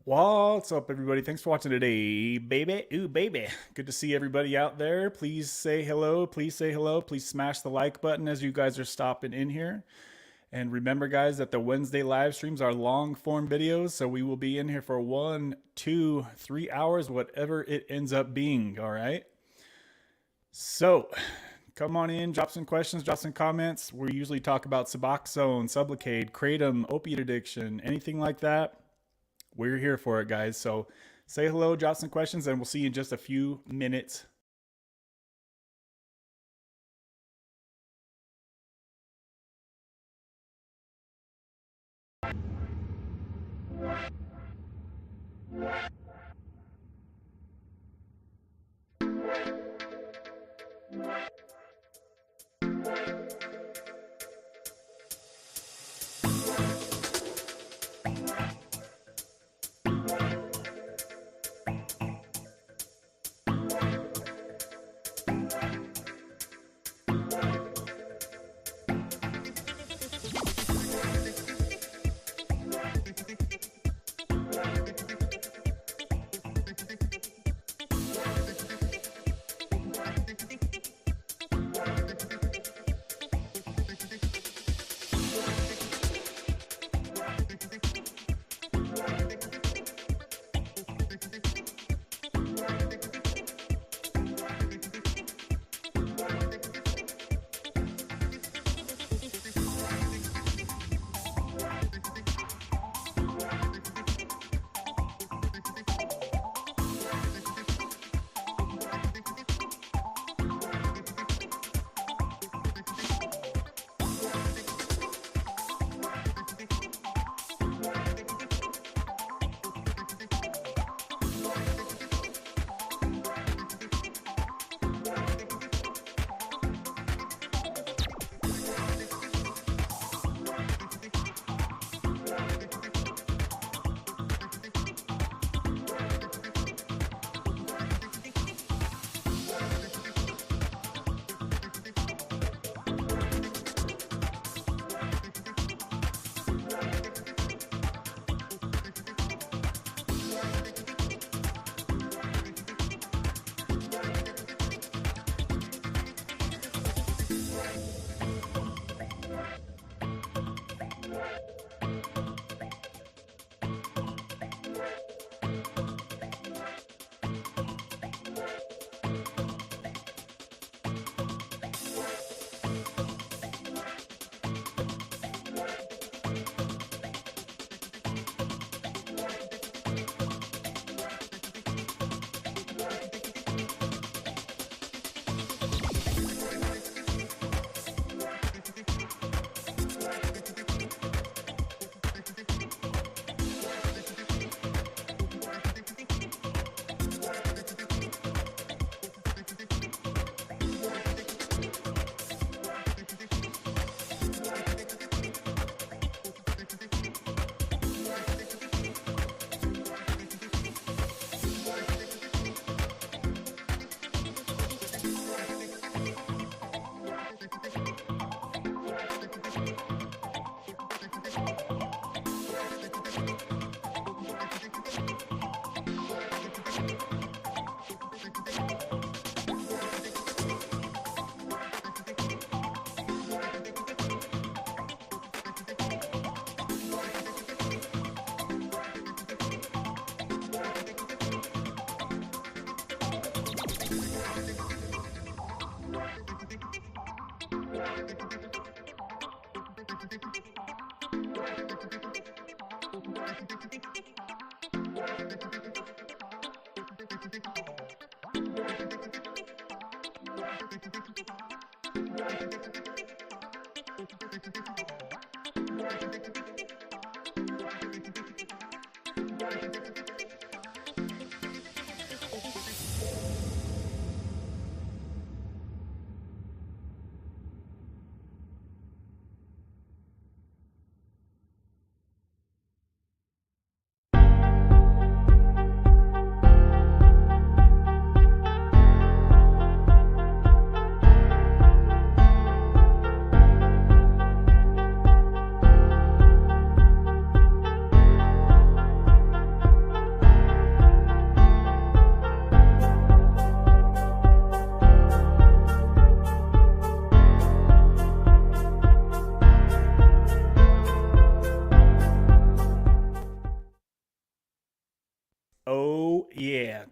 What's up, everybody? Thanks for watching today, baby. Ooh, baby. Good to see everybody out there. Please say hello. Please say hello. Please smash the like button as you guys are stopping in here. And remember, guys, that the Wednesday live streams are long form videos. So we will be in here for 1, 2, 3 hours, whatever it ends up being. All right. So come on in, drop some questions, drop some comments. We usually talk about Suboxone, Sublocade, Kratom, opiate addiction, anything like that. We're here for it, guys. So say hello, drop some questions, and we'll see you in just a few minutes.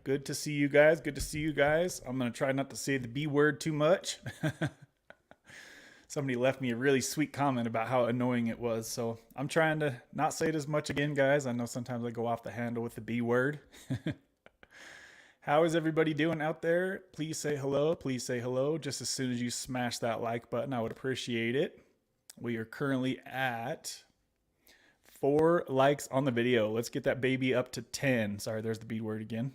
Good to see you guys. Good to see you guys. I'm going to try not to say the B word too much. Somebody left me a really sweet comment about how annoying it was. So I'm trying to not say it as much again, guys. I know sometimes I go off the handle with the B word. How is everybody doing out there? Please say hello. Please say hello. Just as soon as you smash that like button, I would appreciate it. We are currently at 4 likes on the video. Let's get that baby up to 10. Sorry, there's the B word again.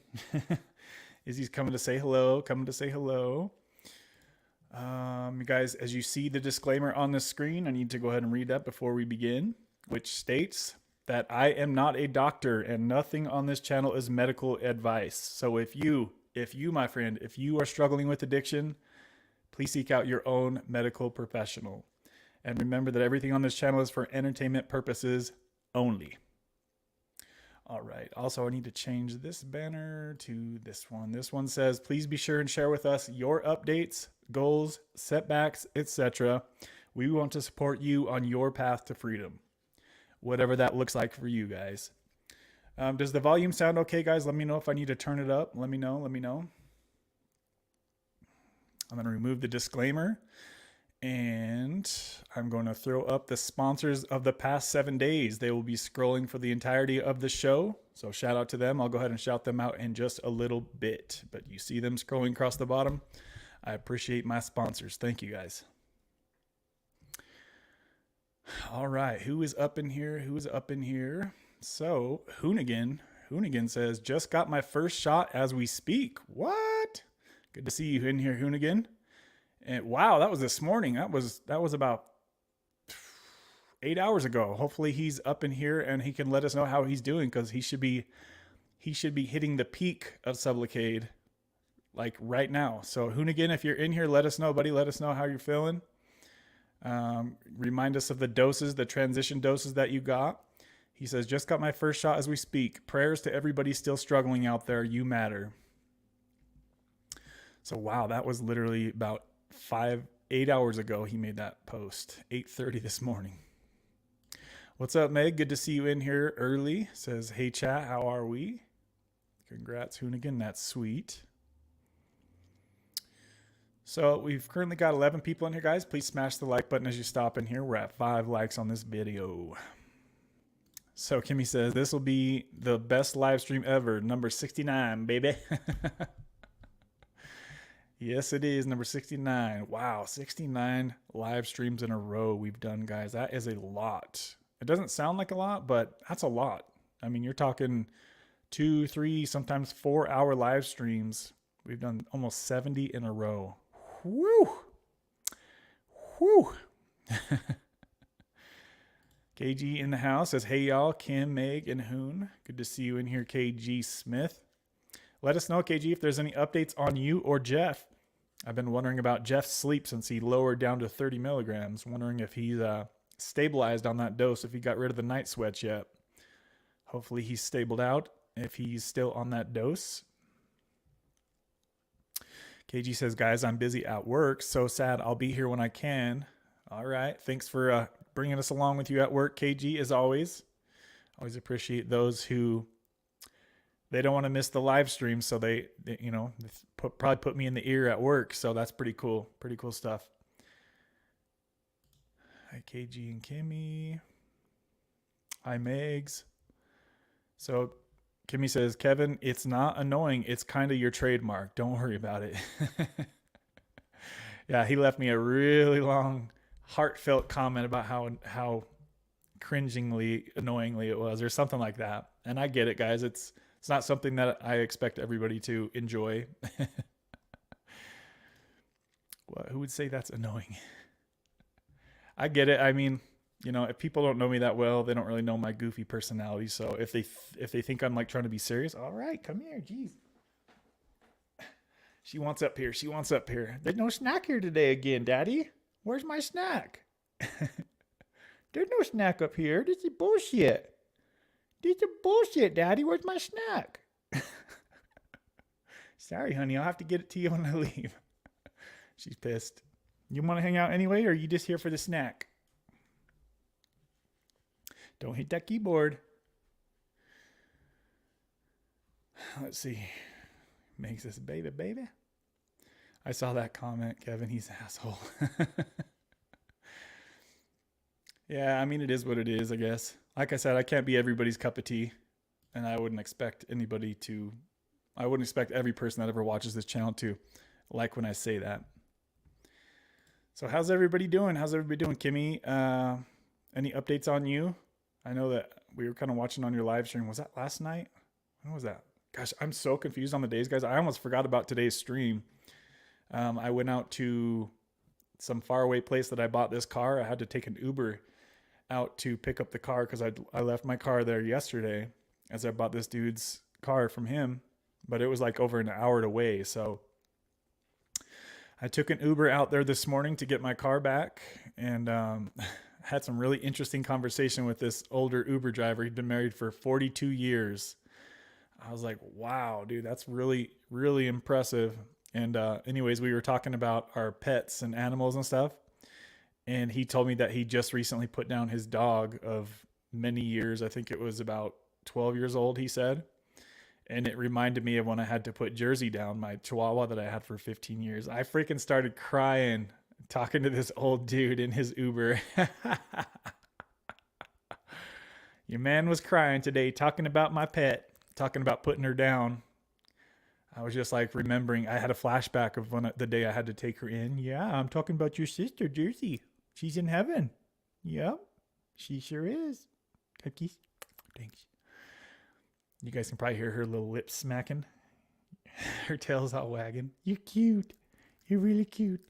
Izzy's coming to say hello. Coming to say hello. You guys, as you see the disclaimer on the screen, I need to go ahead and read that before we begin, which states that I am not a doctor and nothing on this channel is medical advice. So if you, my friend, if you are struggling with addiction, please seek out your own medical professional. And remember that everything on this channel is for entertainment purposes only. All right. Also, I need to change this banner to this one. This one says, please be sure and share with us your updates, goals, setbacks, etc. We want to support you on your path to freedom, whatever that looks like for you guys. Does the volume sound okay, guys? Let me know if I need to turn it up. Let me know. Let me know. I'm going to remove the disclaimer. And I'm going to throw up the sponsors of the past 7 days. They will be scrolling for the entirety of the show. So shout out to them. I'll go ahead and shout them out in just a little bit. But you see them scrolling across the bottom. I appreciate my sponsors. Thank you, guys. All right. Who is up in here? Who is up in here? So Hoonigan says, just got my first shot as we speak. What? Good to see you in here, Hoonigan. And wow, that was this morning. That was about 8 hours ago. Hopefully he's up in here and he can let us know how he's doing, because he should be hitting the peak of Sublocade like right now. So Hoonigan, if you're in here, let us know, buddy. Let us know how you're feeling. Remind us of the doses, the transition doses that you got. He says, just got my first shot as we speak. Prayers to everybody still struggling out there. You matter. So wow, that was literally about 8 hours ago he made that post. 8:30 this morning. What's up, Meg? Good to see you in here early. Says, hey chat, how are we? Congrats, Hoonigan. That's sweet. So we've currently got 11 people in here, guys. Please smash the like button as you stop in here. We're at 5 likes on this video. So Kimmy says, this will be the best live stream ever. Number 69, baby. Yes, it is. Number 69. Wow, 69 live streams in a row we've done, guys. That is a lot. It doesn't sound like a lot, but that's a lot. I mean, you're talking 2, 3, sometimes 4-hour live streams. We've done almost 70 in a row. Woo! Woo! KG in the house says, hey, y'all. Kim, Meg, and Hoon. Good to see you in here, KG Smith. Let us know, KG, if there's any updates on you or Jeff. I've been wondering about Jeff's sleep since he lowered down to 30 milligrams. Wondering if he's stabilized on that dose, if he got rid of the night sweats yet. Hopefully he's stabled out if he's still on that dose. KG says, guys, I'm busy at work. So sad. I'll be here when I can. All right. Thanks for bringing us along with you at work, KG, as always. Always appreciate those who... They don't want to miss the live stream, so they probably put me in the ear at work. So that's pretty cool. Pretty cool stuff. Hi, KG and Kimmy. Hi, Megs. So Kimmy says, Kevin, it's not annoying. It's kind of your trademark. Don't worry about it. Yeah, he left me a really long, heartfelt comment about how cringingly, annoyingly it was, or something like that. And I get it, guys. It's not something that I expect everybody to enjoy. Who would say that's annoying? I get it. I mean, if people don't know me that well, they don't really know my goofy personality. So if they think I'm like trying to be serious, all right, come here. Jeez. She wants up here. She wants up here. There's no snack here today again, Daddy. Where's my snack? There's no snack up here. This is bullshit. This is bullshit, Daddy. Where's my snack? Sorry, honey. I'll have to get it to you when I leave. She's pissed. You want to hang out anyway, or are you just here for the snack? Don't hit that keyboard. Let's see. Makes this baby. I saw that comment, Kevin. He's an asshole. Yeah, I mean, it is what it is, I guess. Like I said, I can't be everybody's cup of tea. And I wouldn't expect every person that ever watches this channel to like when I say that. So how's everybody doing? Kimmy? Any updates on you? I know that we were kind of watching on your live stream. Was that last night? When was that? Gosh, I'm so confused on the days, guys. I almost forgot about today's stream. I went out to some faraway place that I bought this car. I had to take an Uber out to pick up the car because I left my car there yesterday as I bought this dude's car from him, but it was like over an hour away. So I took an Uber out there this morning to get my car back, and had some really interesting conversation with this older Uber driver. He'd been married for 42 years. I was like, wow, dude, that's really, really impressive. And anyways, we were talking about our pets and animals and stuff. And he told me that he just recently put down his dog of many years. I think it was about 12 years old, he said. And it reminded me of when I had to put Jersey down, my Chihuahua that I had for 15 years. I freaking started crying talking to this old dude in his Uber. Your man was crying today talking about my pet, talking about putting her down. I was just like remembering, I had a flashback of the day I had to take her in. Yeah, I'm talking about your sister, Jersey. She's in heaven. Yep, she sure is. Cookies. Thanks. You guys can probably hear her little lips smacking. Her tail's all wagging. You're cute. You're really cute.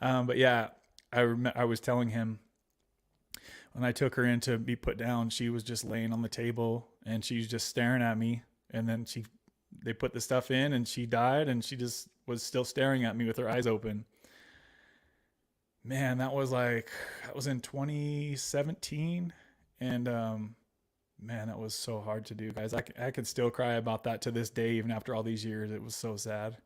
But yeah, I was telling him when I took her in to be put down, she was just laying on the table and she was just staring at me. And then they put the stuff in and she died and she just was still staring at me with her eyes open. Man, that was in 2017. And, man, that was so hard to do, guys. I could still cry about that to this day, even after all these years. It was so sad.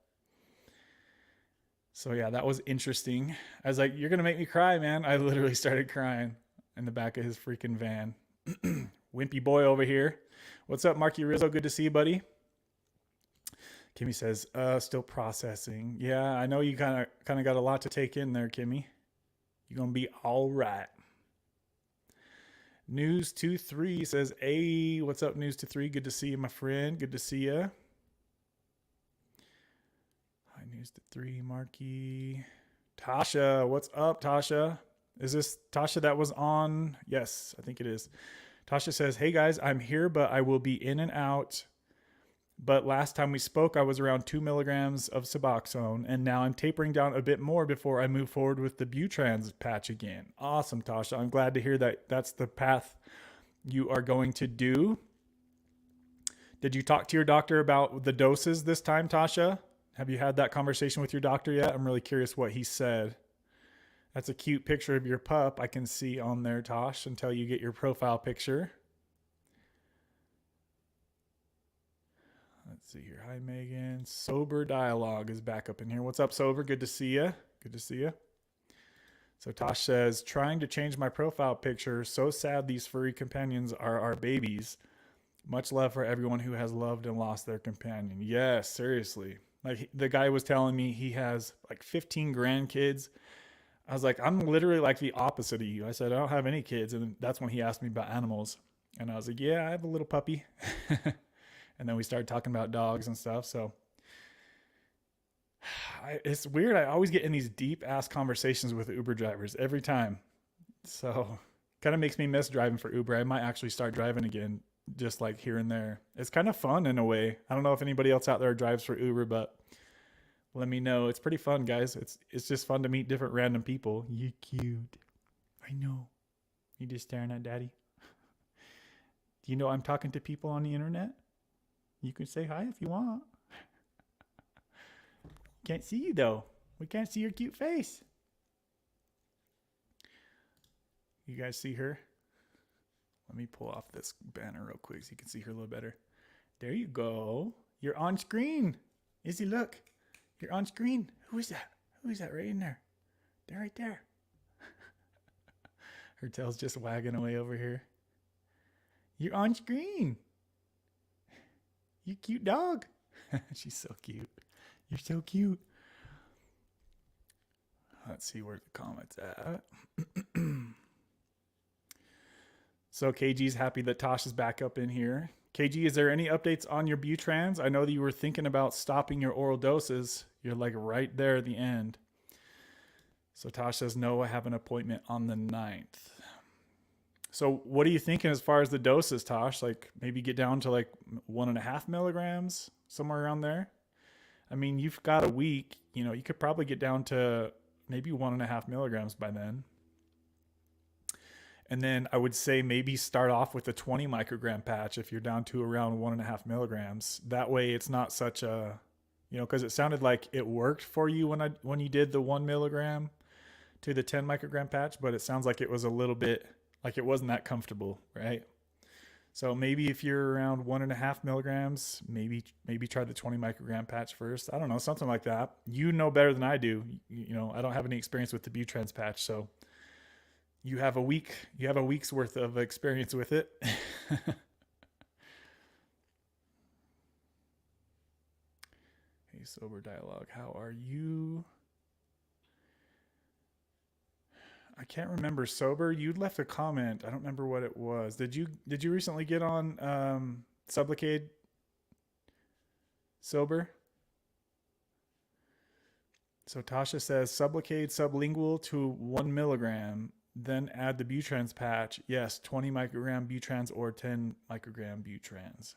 So yeah, that was interesting. I was like, you're going to make me cry, man. I literally started crying in the back of his freaking van. Wimpy boy over here. What's up, Marky Rizzo? Good to see you, buddy. Kimmy says, still processing. Yeah, I know you kind of got a lot to take in there, Kimmy. You're going to be all right. News23 says, hey, what's up, News23? Good to see you, my friend. Good to see you. Hi, News23, Marky. Tasha, what's up, Tasha? Is this Tasha that was on? Yes, I think it is. Tasha says, hey, guys, I'm here, but I will be in and out. But last time we spoke, I was around 2 milligrams of Suboxone, and now I'm tapering down a bit more before I move forward with the Butrans patch again. Awesome, Tasha. I'm glad to hear that that's the path you are going to do. Did you talk to your doctor about the doses this time, Tasha? Have you had that conversation with your doctor yet? I'm really curious what he said. That's a cute picture of your pup I can see on there, Tosh, until you get your profile picture. Let's see here. Hi, Megan. Sober Dialogue is back up in here. What's up, Sober? Good to see you. Good to see you. So Tosh says, trying to change my profile picture. So sad these furry companions are our babies. Much love for everyone who has loved and lost their companion. Yes, seriously. Like the guy was telling me he has like 15 grandkids. I was like, I'm literally like the opposite of you. I said, I don't have any kids. And that's when he asked me about animals. And I was like, yeah, I have a little puppy. And then we started talking about dogs and stuff. So it's weird. I always get in these deep ass conversations with Uber drivers every time. So kind of makes me miss driving for Uber. I might actually start driving again, just like here and there. It's kind of fun in a way. I don't know if anybody else out there drives for Uber, but let me know. It's pretty fun, guys. It's just fun to meet different random people. You're cute. I know. You just staring at daddy. Do you know I'm talking to people on the internet? You can say hi if you want. Can't see you though. We can't see your cute face. You guys see her? Let me pull off this banner real quick so you can see her a little better. There you go. You're on screen. Izzy, look. You're on screen. Who is that? Who is that right in there? They're right there. Her tail's just wagging away over here. You're on screen. You cute dog. She's so cute. You're so cute. Let's see where the comments at. So KG's happy that Tosh is back up in here. KG, is there any updates on your Butrans? I know that you were thinking about stopping your oral doses. You're like right there at the end. So Tosh says, no, I have an appointment on the 9th. So what are you thinking as far as the doses, Tosh? Like maybe get down to like 1.5 milligrams, somewhere around there? I mean, you've got a week, you know, you could probably get down to maybe 1.5 milligrams by then. And then I would say maybe start off with a 20 microgram patch if you're down to around 1.5 milligrams. That way it's not such a, you know, because it sounded like it worked for you when you did the 1 milligram to the 10 microgram patch, but it sounds like it was a little bit like it wasn't that comfortable, right? So maybe if you're around 1.5 milligrams, maybe try the 20 microgram patch first. I don't know, something like that. You know better than I do. You know, I don't have any experience with the Butrans patch, so you have a week's worth of experience with it. Hey, Sober Dialogue, how are you? I can't remember. Sober, you'd left a comment. I don't remember what it was. Did you recently get on Sublocade? Sober? So Tasha says Sublocade sublingual to 1 milligram. Then add the Butrans patch. Yes, 20 microgram Butrans or 10 microgram Butrans.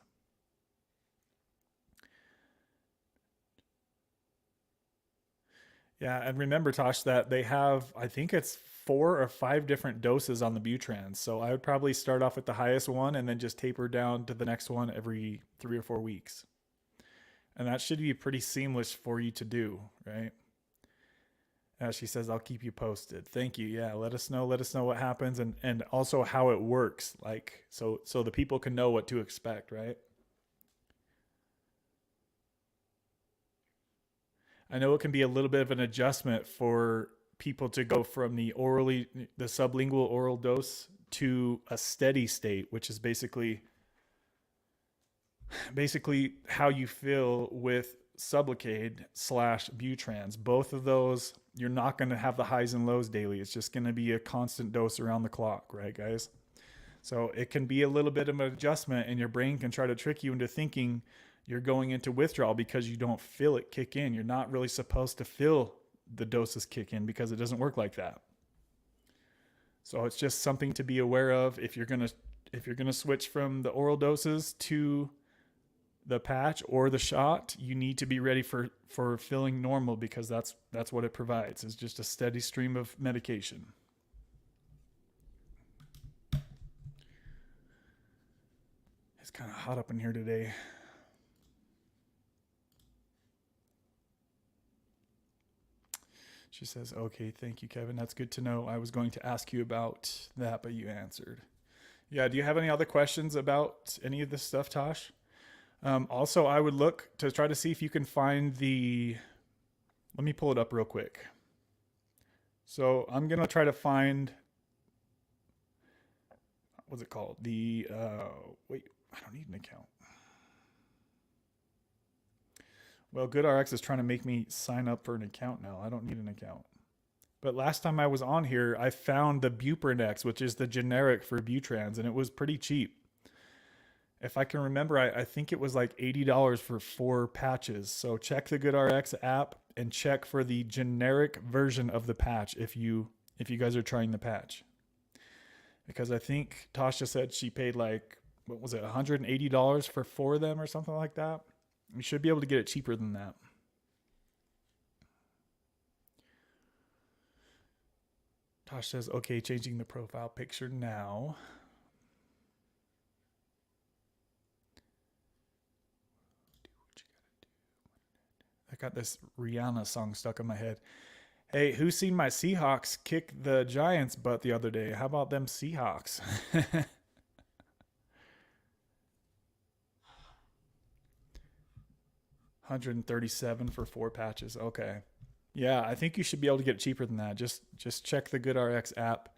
Yeah, and remember, Tosh, that they have, I think it's 4 or 5 different doses on the Butrans. So I would probably start off with the highest one and then just taper down to the next one every 3 or 4 weeks. And that should be pretty seamless for you to do, right? She says, I'll keep you posted. Thank you. Yeah, let us know what happens and also how it works. Like, so the people can know what to expect, right? I know it can be a little bit of an adjustment for people to go from the sublingual oral dose to a steady state, which is basically how you feel with Sublocade / Butrans. Both of those, you're not going to have the highs and lows daily. It's just going to be a constant dose around the clock, right, guys? So it can be a little bit of an adjustment, and your brain can try to trick you into thinking you're going into withdrawal because you don't feel it kick in. You're not really supposed to feel the doses kick in because it doesn't work like that. So it's just something to be aware of if you're gonna switch from the oral doses to the patch or the shot. You need to be ready for feeling normal, because that's what it provides, is just a steady stream of medication. It's kind of hot up in here today. She says, okay, thank you, Kevin. That's good to know. I was going to ask you about that, but you answered. Yeah, do you have any other questions about any of this stuff, Tosh? Also, I would look to try to see if you can find let me pull it up real quick. So I'm going to try to find, what's it called? Wait, I don't need an account. Well, GoodRx is trying to make me sign up for an account now. I don't need an account. But last time I was on here, I found the Buprenex, which is the generic for Butrans, and it was pretty cheap. If I can remember, I think it was like $80 for 4 patches. So check the GoodRx app and check for the generic version of the patch if you guys are trying the patch. Because I think Tasha said she paid like, what was it, $180 for 4 of them or something like that. You should be able to get it cheaper than that. Tosh says, okay, changing the profile picture now. I got this Rihanna song stuck in my head. Hey, who seen my Seahawks kick the Giants' butt the other day? How about them Seahawks? $137 for 4 patches. Okay. Yeah, I think you should be able to get it cheaper than that. Just check the GoodRx app,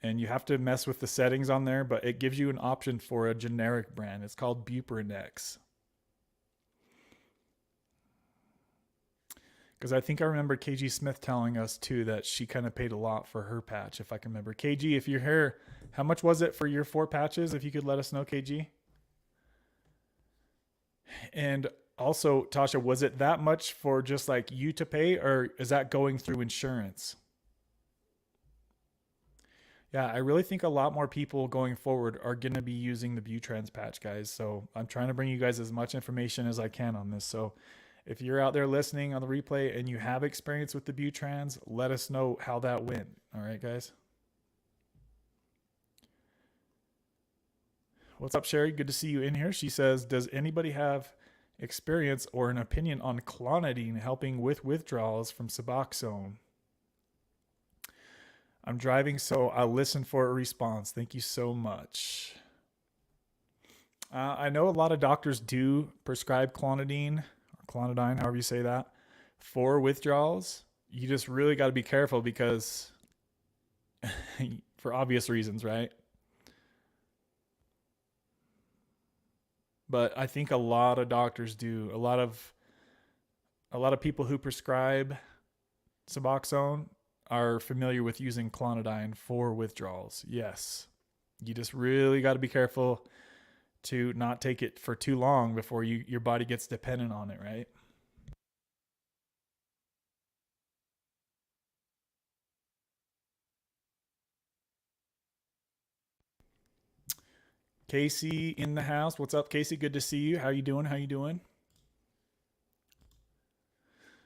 and you have to mess with the settings on there, but it gives you an option for a generic brand. It's called Buprenex. Because I think I remember KG Smith telling us too that she kind of paid a lot for her patch, if I can remember. KG, if you're here, how much was it for your 4 patches? If you could let us know, KG. And also, Tasha, was it that much for just like you to pay, or is that going through insurance? Yeah, I really think a lot more people going forward are going to be using the Butrans patch, guys. So I'm trying to bring you guys as much information as I can on this. So if you're out there listening on the replay and you have experience with the Butrans, let us know how that went. All right, guys. What's up, Sherry? Good to see you in here. She says, does anybody have experience or an opinion on clonidine helping with withdrawals from Suboxone? I'm driving, so I'll listen for a response. Thank you so much. I know a lot of doctors do prescribe clonidine, or clonidine, however you say that, for withdrawals. You just really got to be careful because, for obvious reasons, right? But I think a lot of doctors do. A lot of people who prescribe Suboxone are familiar with using clonidine for withdrawals. Yes. You just really got to be careful to not take it for too long before your body gets dependent on it, right? Casey in the house. What's up, Casey? Good to see you. How you doing? How you doing?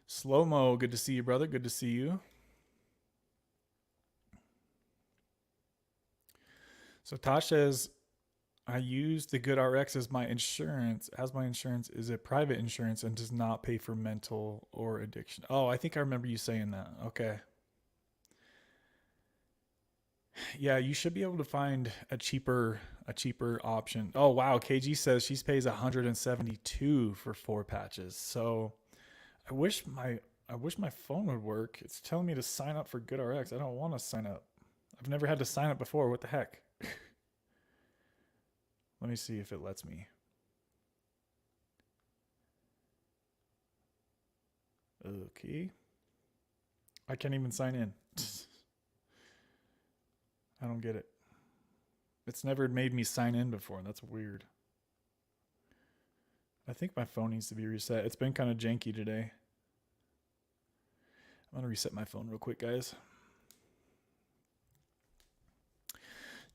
Slow-mo, good to see you, brother. Good to see you. So Tosh says, I use the Good RX as my insurance. As my insurance is a private insurance and does not pay for mental or addiction. Oh, I think I remember you saying that. Okay. Yeah, you should be able to find a cheaper option. Oh wow, KG says she pays 172 for 4 patches. So I wish my phone would work. It's telling me to sign up for GoodRx. I don't want to sign up. I've never had to sign up before. What the heck? Let me see if it lets me. Okay. I can't even sign in. I don't get it. It's never made me sign in before. That's weird. I think my phone needs to be reset. It's been kind of janky today. I'm going to reset my phone real quick, guys.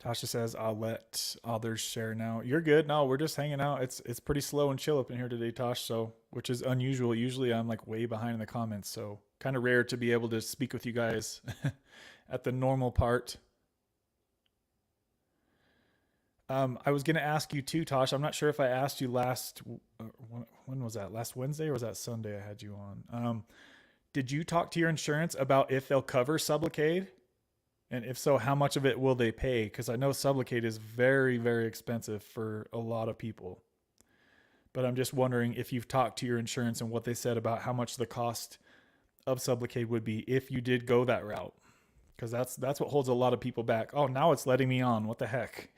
Tasha says, I'll let others share now. You're good. No, we're just hanging out. It's pretty slow and chill up in here today, Tosh, so which is unusual. Usually I'm like way behind in the comments, so kind of rare to be able to speak with you guys at the normal part. I was going to ask you too, Tosh. I'm not sure if I asked you when was that? Last Wednesday or was that Sunday I had you on? Did you talk to your insurance about if they'll cover Sublocade? And if so, how much of it will they pay? Because I know Sublocade is very, very expensive for a lot of people. But I'm just wondering if you've talked to your insurance and what they said about how much the cost of Sublocade would be if you did go that route. Because that's what holds a lot of people back. Oh, now it's letting me on. What the heck?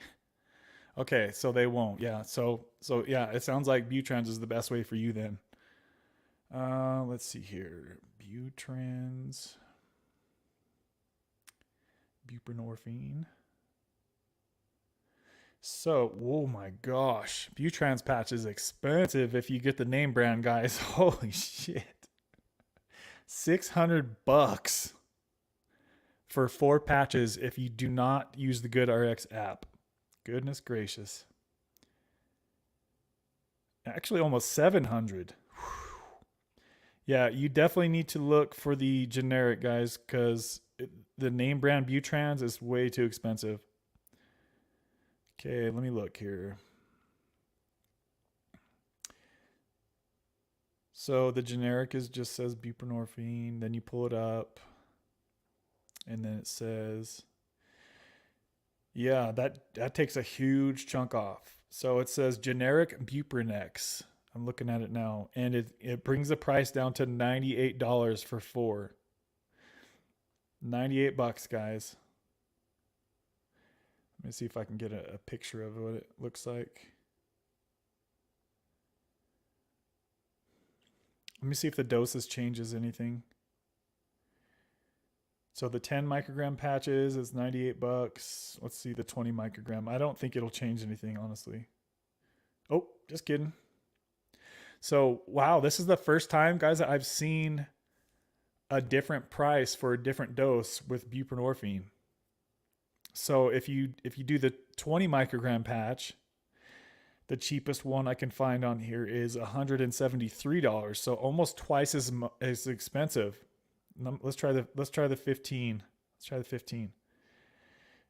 Okay, so they won't. Yeah. So yeah, it sounds like Butrans is the best way for you then. Let's see here. Butrans. Buprenorphine. So, oh my gosh. Butrans patch is expensive if you get the name brand, guys. Holy shit. $600 for 4 patches if you do not use the GoodRx app. Goodness gracious. Actually almost 700. Yeah, you definitely need to look for the generic, guys, because the name brand Butrans is way too expensive. Okay, let me look here. So the generic just says buprenorphine. Then you pull it up, and then it says, yeah, that takes a huge chunk off. So it says generic Buprenex. I'm looking at it now, and it brings the price down to $98 for 4. $98, guys. Let me see if I can get a picture of what it looks like. Let me see if the doses changes anything. So the 10 microgram patches is $98. Let's see the 20 microgram. I don't think it'll change anything, honestly. Oh, just kidding. So, wow, this is the first time, guys, that I've seen a different price for a different dose with buprenorphine. So if you do the 20 microgram patch, the cheapest one I can find on here is $173. So almost twice as expensive. Let's try the 15. Let's try the 15.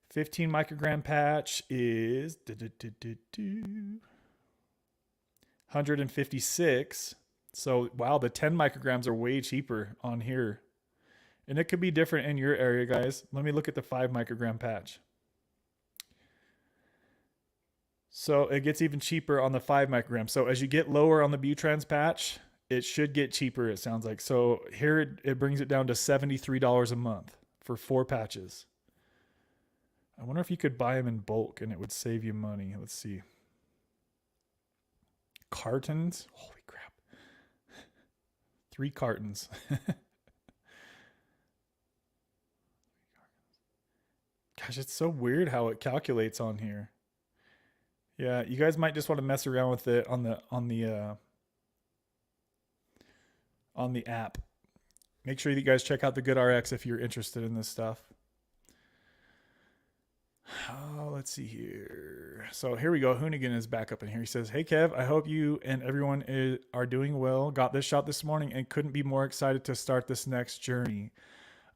15 microgram patch is 156. So wow, the 10 micrograms are way cheaper on here. And it could be different in your area, guys. Let me look at the 5 microgram patch. So it gets even cheaper on the 5 microgram. So as you get lower on the Butrans patch, it should get cheaper, it sounds like. So here it brings it down to $73 a month for 4 patches. I wonder if you could buy them in bulk and it would save you money. Let's see. Cartons? Holy crap. 3 cartons. Gosh, it's so weird how it calculates on here. Yeah, you guys might just want to mess around with it on the app. Make sure that you guys check out the Good RX if you're interested in this stuff. Oh, let's see here. So here we go. Hoonigan is back up in here. He says, "Hey Kev, I hope you and everyone are doing well. Got this shot this morning and couldn't be more excited to start this next journey.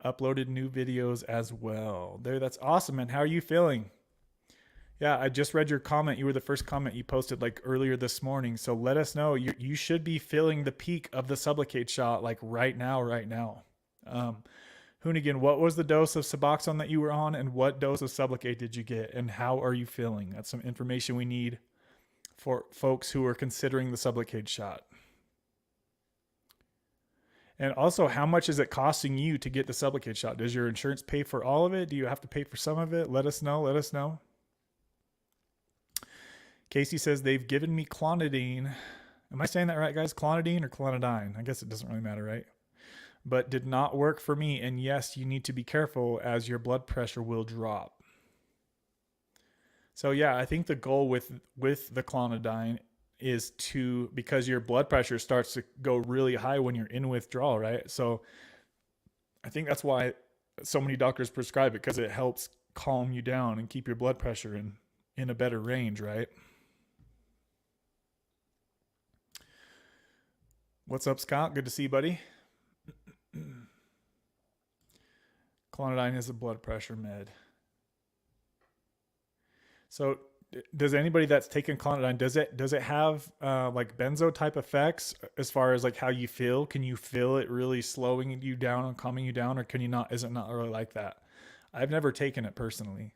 Uploaded new videos as well." That's awesome, man. How are you feeling? Yeah, I just read your comment. You were the first comment you posted like earlier this morning. So let us know. You should be feeling the peak of the Sublocade shot like right now. Hoonigan, what was the dose of Suboxone that you were on, and what dose of Sublocade did you get, and how are you feeling? That's some information we need for folks who are considering the Sublocade shot. And also, how much is it costing you to get the Sublocade shot? Does your insurance pay for all of it? Do you have to pay for some of it? Let us know. Casey says they've given me clonidine. Am I saying that right, guys? Clonidine or clonidine? I guess it doesn't really matter, right? But did not work for me. And yes, you need to be careful as your blood pressure will drop. So yeah, I think the goal with the clonidine is because your blood pressure starts to go really high when you're in withdrawal, right? So I think that's why so many doctors prescribe it, because it helps calm you down and keep your blood pressure in a better range, right? What's up, Scott? Good to see you, buddy. Clonidine is a blood pressure med. So does anybody that's taken clonidine, does it have like benzo type effects as far as like how you feel? Can you feel it really slowing you down and calming you down, or can you not? Is it not really like that? I've never taken it personally.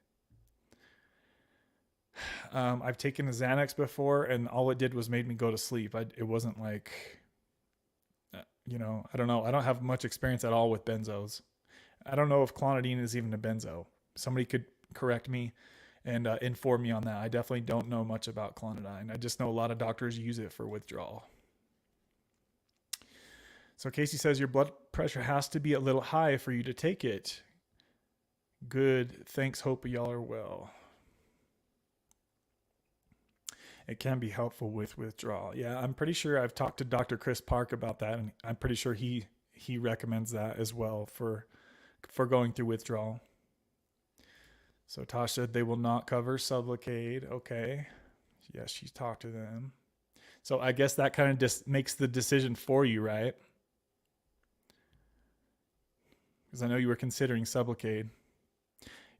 I've taken a Xanax before, and all it did was made me go to sleep. It wasn't like, I don't know. I don't have much experience at all with benzos. I don't know if clonidine is even a benzo. Somebody could correct me and inform me on that. I definitely don't know much about clonidine. I just know a lot of doctors use it for withdrawal. So Casey says your blood pressure has to be a little high for you to take it. Good. Thanks. Hope y'all are well. It can be helpful with withdrawal. Yeah, I'm pretty sure I've talked to Dr. Chris Park about that, and I'm pretty sure he recommends that as well for going through withdrawal. So Tosh said they will not cover Sublocade. Okay. Yes, she's talked to them. So I guess that kind of just makes the decision for you, right? Because I know you were considering Sublocade.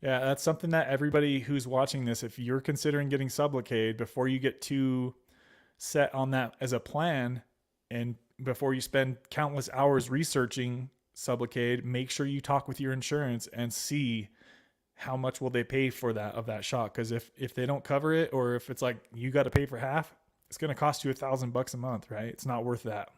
Yeah, that's something that everybody who's watching this, if you're considering getting Sublocade, before you get too set on that as a plan, and before you spend countless hours researching Sublocade, make sure you talk with your insurance and see how much will they pay for that shot. Because if they don't cover it, or if it's like you got to pay for half, it's going to cost you $1,000 a month, right? It's not worth that.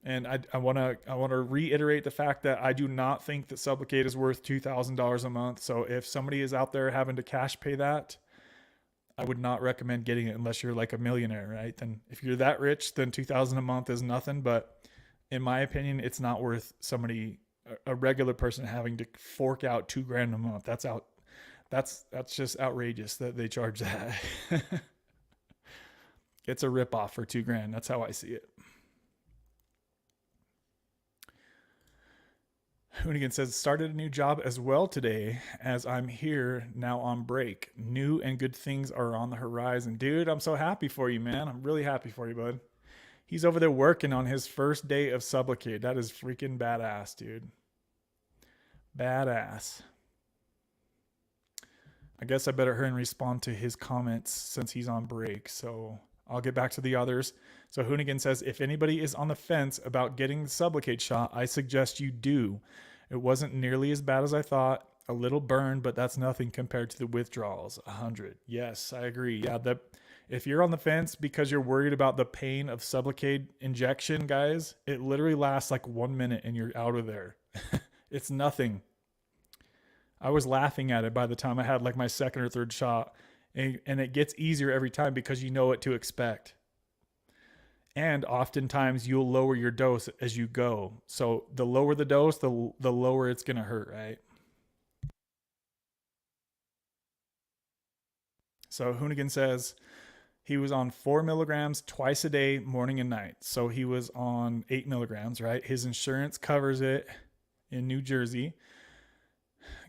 And I want to reiterate the fact that I do not think that Sublocade is worth $2,000 a month. So if somebody is out there having to cash pay that, I would not recommend getting it unless you're like a millionaire, right? Then if you're that rich, then 2,000 a month is nothing. But in my opinion, it's not worth somebody, a regular person, having to fork out $2,000 a month. That's just outrageous that they charge that. It's a ripoff for $2,000. That's how I see it. Hoonigan says, started a new job as well today as I'm here now on break. New and good things are on the horizon. Dude, I'm so happy for you, man. I'm really happy for you, bud. He's over there working on his first day of Sublocade. That is freaking badass, dude. Badass. I guess I better hurry and respond to his comments since he's on break. So I'll get back to the others. So Hoonigan says, if anybody is on the fence about getting the Sublocade shot, I suggest you do. It wasn't nearly as bad as I thought. A little burn, but that's nothing compared to the withdrawals. 100. Yes, I agree. Yeah, if you're on the fence because you're worried about the pain of Sublocade injection, guys, it literally lasts like 1 minute and you're out of there. It's nothing. I was laughing at it by the time I had like my second or third shot. And it gets easier every time because you know what to expect. And oftentimes you'll lower your dose as you go. So the lower the dose, the lower it's going to hurt, right? So Hoonigan says he was on 4 milligrams twice a day, morning and night. So he was on 8 milligrams, right? His insurance covers it in New Jersey.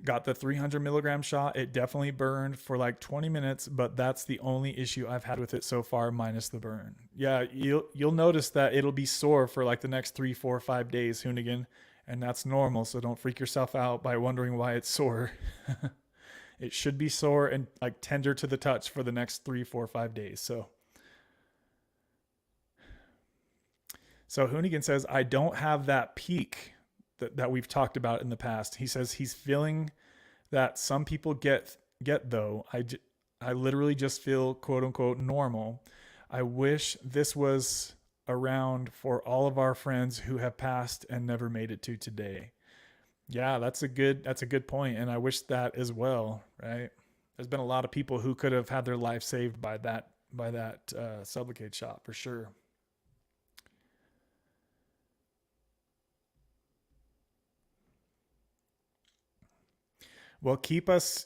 Got the 300 milligram shot. It definitely burned for like 20 minutes, but that's the only issue I've had with it so far, minus the burn. Yeah, you'll notice that it'll be sore for like the next 3, 4, 5 days, Hoonigan, and that's normal. So don't freak yourself out by wondering why it's sore. It should be sore and like tender to the touch for the next 3, 4, 5 days. So Hoonigan says, I don't have that peak that we've talked about in the past. He says he's feeling that some people get though. I literally just feel quote unquote normal. I wish this was around for all of our friends who have passed and never made it to today. Yeah, that's a good point. And I wish that as well, right? There's been a lot of people who could have had their life saved by that Sublocade shot for sure. Well, keep us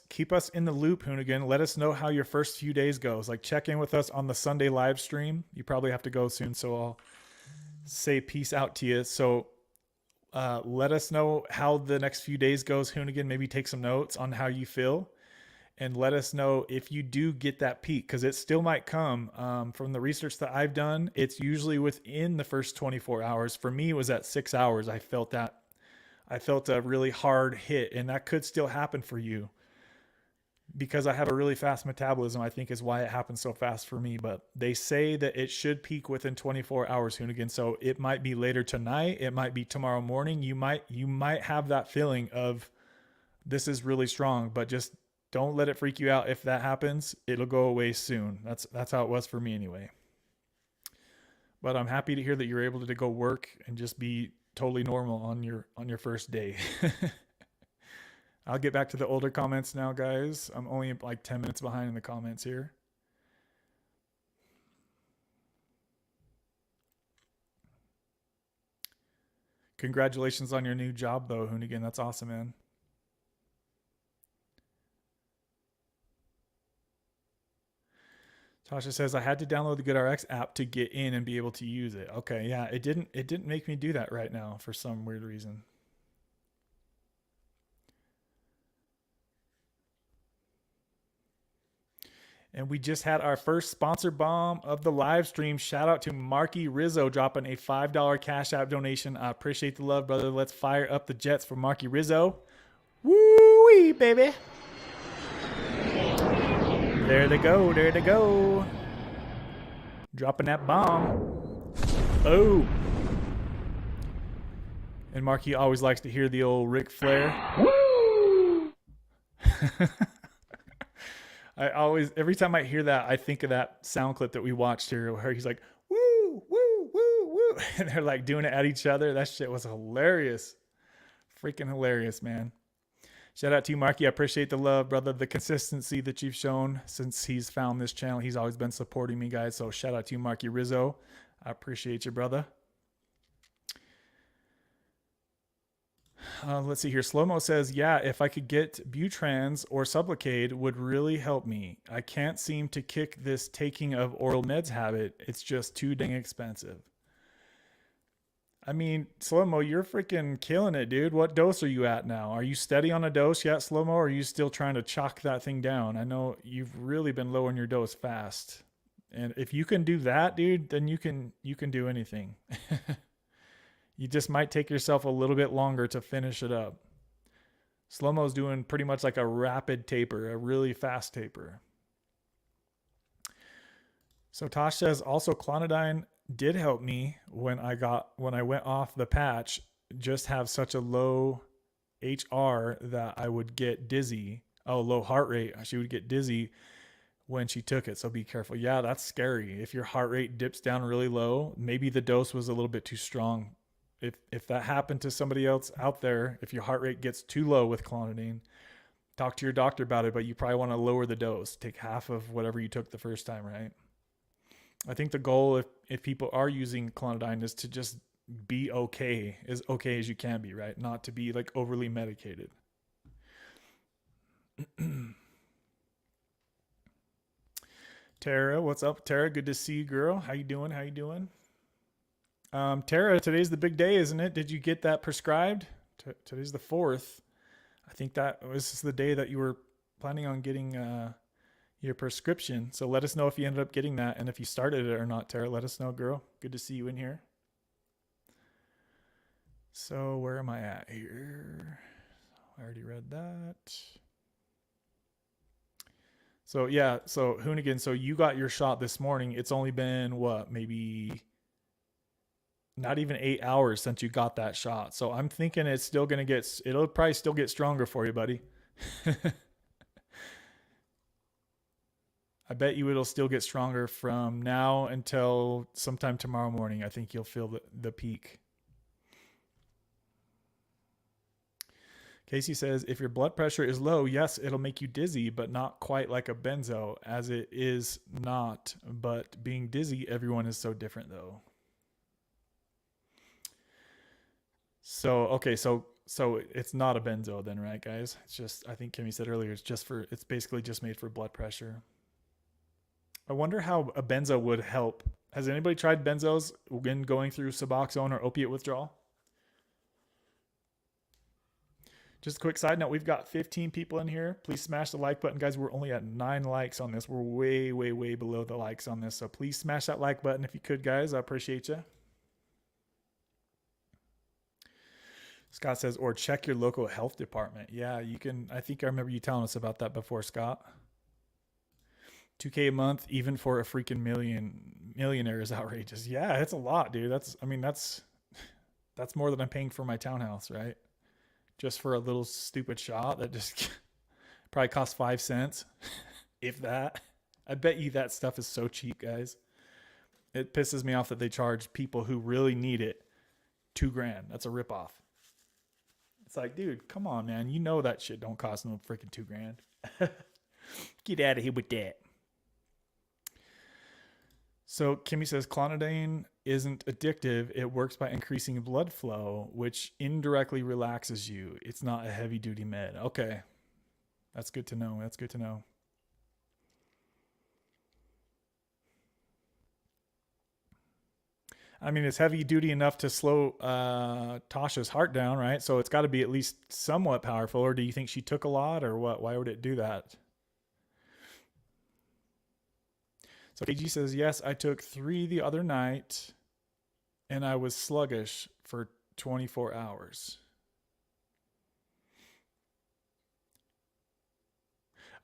in the loop, Hoonigan. Let us know how your first few days goes. Like check in with us on the Sunday live stream. You probably have to go soon, so I'll say peace out to you. So let us know how the next few days goes, Hoonigan. Maybe take some notes on how you feel. And let us know if you do get that peak, because it still might come. From the research that I've done, it's usually within the first 24 hours. For me, it was at 6 hours. I felt a really hard hit, and that could still happen for you because I have a really fast metabolism, I think is why it happens so fast for me. But they say that it should peak within 24 hours, Hoonigan. So it might be later tonight. It might be tomorrow morning. You might have that feeling of this is really strong, but just don't let it freak you out. If that happens, it'll go away soon. That's how it was for me anyway. But I'm happy to hear that you're able to go work and just be totally normal on your first day. I'll get back to the older comments now, guys. I'm only like 10 minutes behind in the comments here. Congratulations on your new job though, Hoonigan. That's awesome, man. Tasha says, I had to download the GoodRx app to get in and be able to use it. Okay, yeah, it didn't make me do that right now for some weird reason. And we just had our first sponsor bomb of the live stream. Shout out to Marky Rizzo dropping a $5 Cash App donation. I appreciate the love, brother. Let's fire up the jets for Marky Rizzo. Woo-wee, baby. There they go. There they go. Dropping that bomb. Oh. And Marky always likes to hear the old Ric Flair. Woo! Every time I hear that, I think of that sound clip that we watched here where he's like, woo, woo, woo, woo. And they're like doing it at each other. That shit was hilarious. Freaking hilarious, man. Shout out to you, Marky. I appreciate the love, brother, the consistency that you've shown since he's found this channel. He's always been supporting me, guys. So shout out to you, Marky Rizzo. I appreciate you, brother. Let's see here. Slow-mo says, yeah, if I could get Butrans or Sublocade would really help me. I can't seem to kick this taking of oral meds habit. It's just too dang expensive. I mean, Slow-mo, you're freaking killing it, dude. What dose are you at now? Are you steady on a dose yet, Slow-mo, or are you still trying to chalk that thing down? I know you've really been lowering your dose fast. And if you can do that, dude, then you can do anything. You just might take yourself a little bit longer to finish it up. Slow-mo's doing pretty much like a rapid taper, a really fast taper. So Tosh says also Clonidine did help me when I went off the patch, just have such a low HR that I would get dizzy. Oh, low heart rate. She would get dizzy when she took it. So be careful. Yeah, that's scary. If your heart rate dips down really low, maybe the dose was a little bit too strong. If that happened to somebody else out there, if your heart rate gets too low with clonidine, talk to your doctor about it, but you probably want to lower the dose. Take half of whatever you took the first time, right? I think the goal, if people are using clonidine, is to just be okay, as okay as you can be, right? Not to be like overly medicated. Tara, what's up, Tara? Good to see you, girl. How you doing? Tara, today's the big day, isn't it? Did you get that prescribed? Today's the 4th. I think that was the day that you were planning on getting your prescription. So let us know if you ended up getting that, and if you started it or not, Tara. Let us know, girl. Good to see you in here. So where am I at here? I already read that. So yeah, so Hoonigan, so you got your shot this morning. It's only been what, maybe not even 8 hours since you got that shot. So I'm thinking it's still going to it'll probably still get stronger for you, buddy. I bet you it'll still get stronger from now until sometime tomorrow morning. I think you'll feel the peak. Casey says, if your blood pressure is low, yes, it'll make you dizzy, but not quite like a benzo, as it is not. But being dizzy, everyone is so different, though. So, okay, so it's not a benzo then, right, guys? It's just, I think Kimmy said earlier, it's basically just made for blood pressure. I wonder how a benzo would help. Has anybody tried benzos when going through Suboxone or opiate withdrawal? Just a quick side note, we've got 15 people in here. Please smash the like button, guys. We're only at 9 likes on this. We're way, way, way below the likes on this. So please smash that like button if you could, guys. I appreciate you. Scott says, or check your local health department. Yeah, you can. I think I remember you telling us about that before, Scott. $2K a month, even for a freaking millionaire, is outrageous. Yeah, it's a lot, dude. That's more than I'm paying for my townhouse, right? Just for a little stupid shot that just probably costs 5 cents, if that. I bet you that stuff is so cheap, guys. It pisses me off that they charge people who really need it $2,000. That's a ripoff. It's like, dude, come on, man. You know that shit don't cost no freaking $2,000. Get out of here with that. So Kimmy says clonidine isn't addictive. It works by increasing blood flow, which indirectly relaxes you. It's not a heavy duty med. Okay. That's good to know. I mean, it's heavy duty enough to slow Tasha's heart down, right? So it's got to be at least somewhat powerful. Or do you think she took a lot, or what? Why would it do that? So KG says, yes, I took 3 the other night and I was sluggish for 24 hours.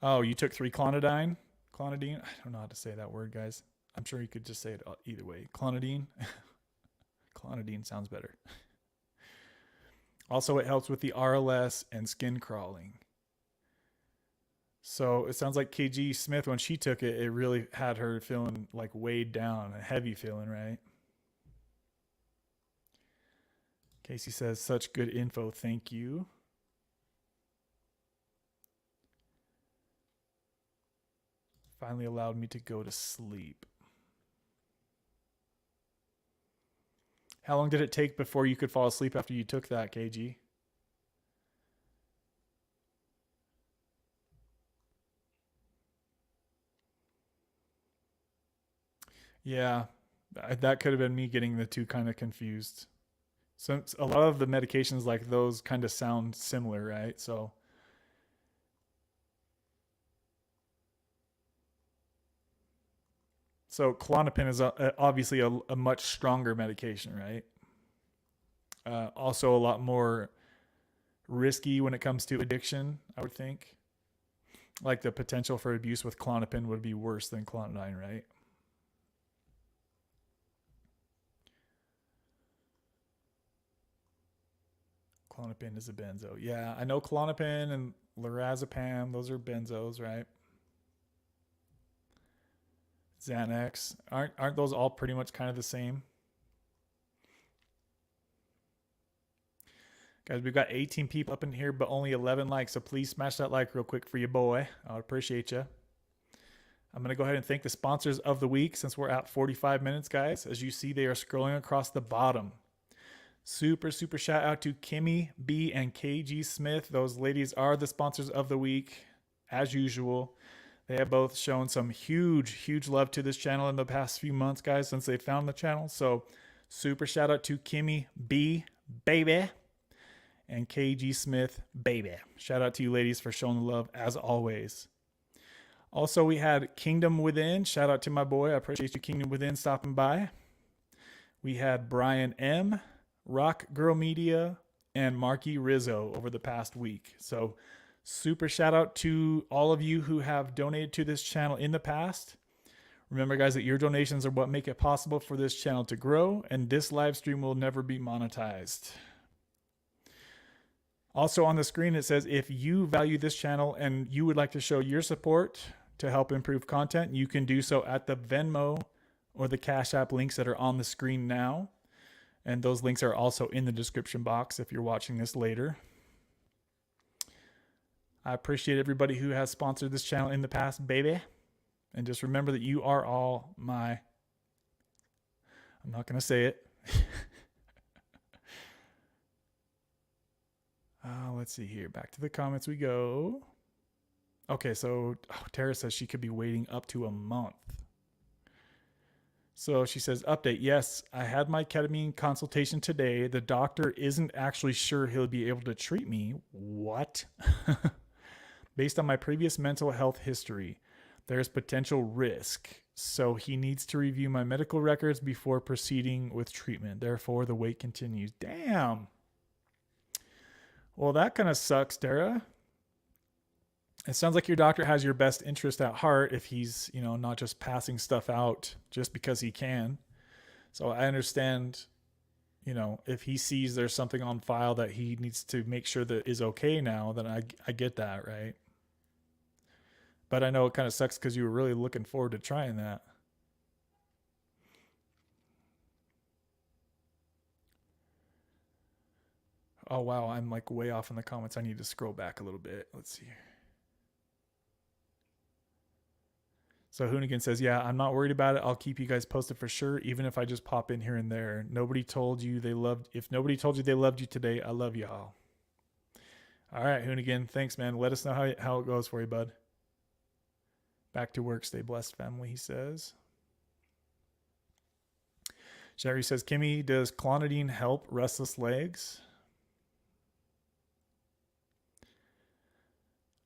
Oh, you took 3 clonidine? Clonidine? I don't know how to say that word, guys. I'm sure you could just say it either way. Clonidine? Clonidine sounds better. Also, it helps with the RLS and skin crawling. So it sounds like KG Smith, when she took it, it really had her feeling like weighed down, a heavy feeling, right? Casey says, such good info. Thank you. Finally allowed me to go to sleep. How long did it take before you could fall asleep after you took that, KG? Yeah, that could have been me getting the two kind of confused. So a lot of the medications like those kind of sound similar, right? So Klonopin is obviously a much stronger medication, right? Also a lot more risky when it comes to addiction, I would think. Like the potential for abuse with Klonopin would be worse than Clonidine, right? Klonopin is a benzo. Yeah, I know Klonopin and lorazepam, those are benzos, right? Xanax. Aren't those all pretty much kind of the same? Guys, we've got 18 people up in here, but only 11 likes. So please smash that like real quick for your boy. I would appreciate you. I'm going to go ahead and thank the sponsors of the week since we're at 45 minutes, guys. As you see, they are scrolling across the bottom. Super shout out to Kimmy B and KG Smith. Those ladies are the sponsors of the week, as usual. They have both shown some huge love to this channel in the past few months, guys, since they found the channel. So super shout out to Kimmy B, baby, and KG Smith, baby. Shout out to you ladies for showing the love as always. Also, we had Kingdom Within. Shout out to my boy. I appreciate you, Kingdom Within, stopping by. We had Brian M, Rock Girl Media, and Marky Rizzo over the past week. So super shout out to all of you who have donated to this channel in the past. Remember, guys, that your donations are what make it possible for this channel to grow, and this live stream will never be monetized. Also on the screen, it says if you value this channel and you would like to show your support to help improve content, you can do so at the Venmo or the Cash App links that are on the screen now. And those links are also in the description box if you're watching this later. I appreciate everybody who has sponsored this channel in the past, baby. And just remember that you are all my... I'm not going to say it. Let's see here. Back to the comments we go. Okay, so Tara says she could be waiting up to a month. So she says, update, yes, I had my ketamine consultation today. The doctor isn't actually sure he'll be able to treat me. What? Based on my previous mental health history, there's potential risk. So he needs to review my medical records before proceeding with treatment. Therefore, the wait continues. Damn. Well, that kind of sucks, Tara. It sounds like your doctor has your best interest at heart if he's, not just passing stuff out just because he can. So I understand, if he sees there's something on file that he needs to make sure that is okay now, then I get that, right? But I know it kind of sucks because you were really looking forward to trying that. Oh, wow. I'm like way off in the comments. I need to scroll back a little bit. Let's see. So Hoonigan says, yeah, I'm not worried about it. I'll keep you guys posted for sure, even if I just pop in here and there. If nobody told you they loved you today, I love y'all. All right, Hoonigan. Thanks, man. Let us know how it goes for you, bud. Back to work. Stay blessed, family, he says. Sherry says, Kimmy, does clonidine help restless legs?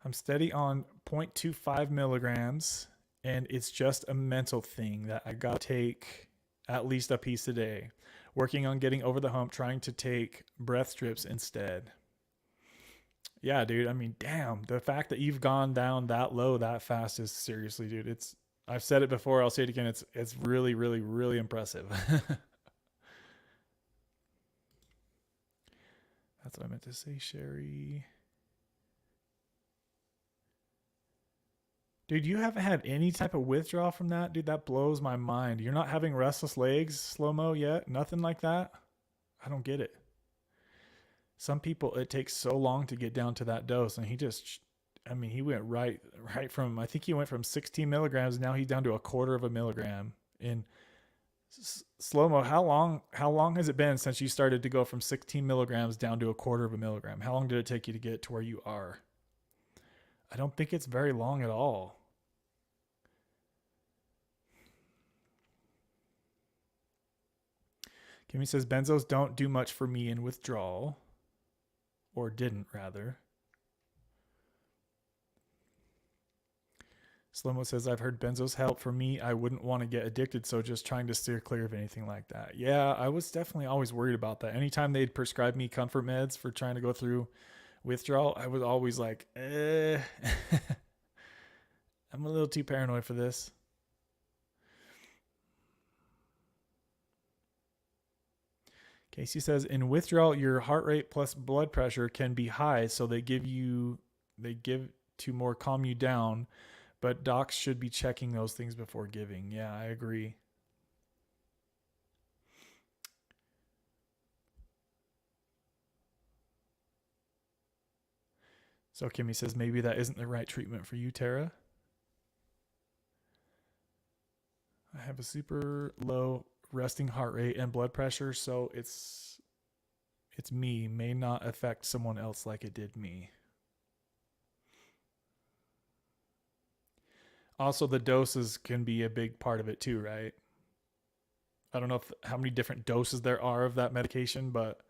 I'm steady on 0.25 milligrams, and it's just a mental thing that I gotta take at least a piece a day. Working on getting over the hump, trying to take breath strips instead. Yeah, dude. I mean, damn. The fact that you've gone down that low that fast is seriously, dude. I've said it before. I'll say it again. It's really, really, really impressive. That's what I meant to say, Sherry. Dude, you haven't had any type of withdrawal from that? Dude, that blows my mind. You're not having restless legs slow-mo yet? Nothing like that? I don't get it. Some people, it takes so long to get down to that dose, and he just I mean, he went right from, I think he went from 16 milligrams. Now he's down to a quarter of a milligram. In slow mo, how long has it been since you started to go from 16 milligrams down to a quarter of a milligram? How long did it take you to get to where you are? I don't think it's very long at all. Kimmy says benzos don't do much for me in withdrawal, or didn't rather. Slomo says, I've heard benzos help. For me, I wouldn't want to get addicted, so just trying to steer clear of anything like that. Yeah, I was definitely always worried about that. Anytime they'd prescribe me comfort meds for trying to go through withdrawal, I was always like, I'm a little too paranoid for this. Casey says, in withdrawal, your heart rate plus blood pressure can be high, so they give to more calm you down. But docs should be checking those things before giving. Yeah, I agree. So Kimmy says maybe that isn't the right treatment for you, Tara. I have a super low resting heart rate and blood pressure, so it's me. May not affect someone else like it did me. Also, the doses can be a big part of it too, right? I don't know how many different doses there are of that medication, but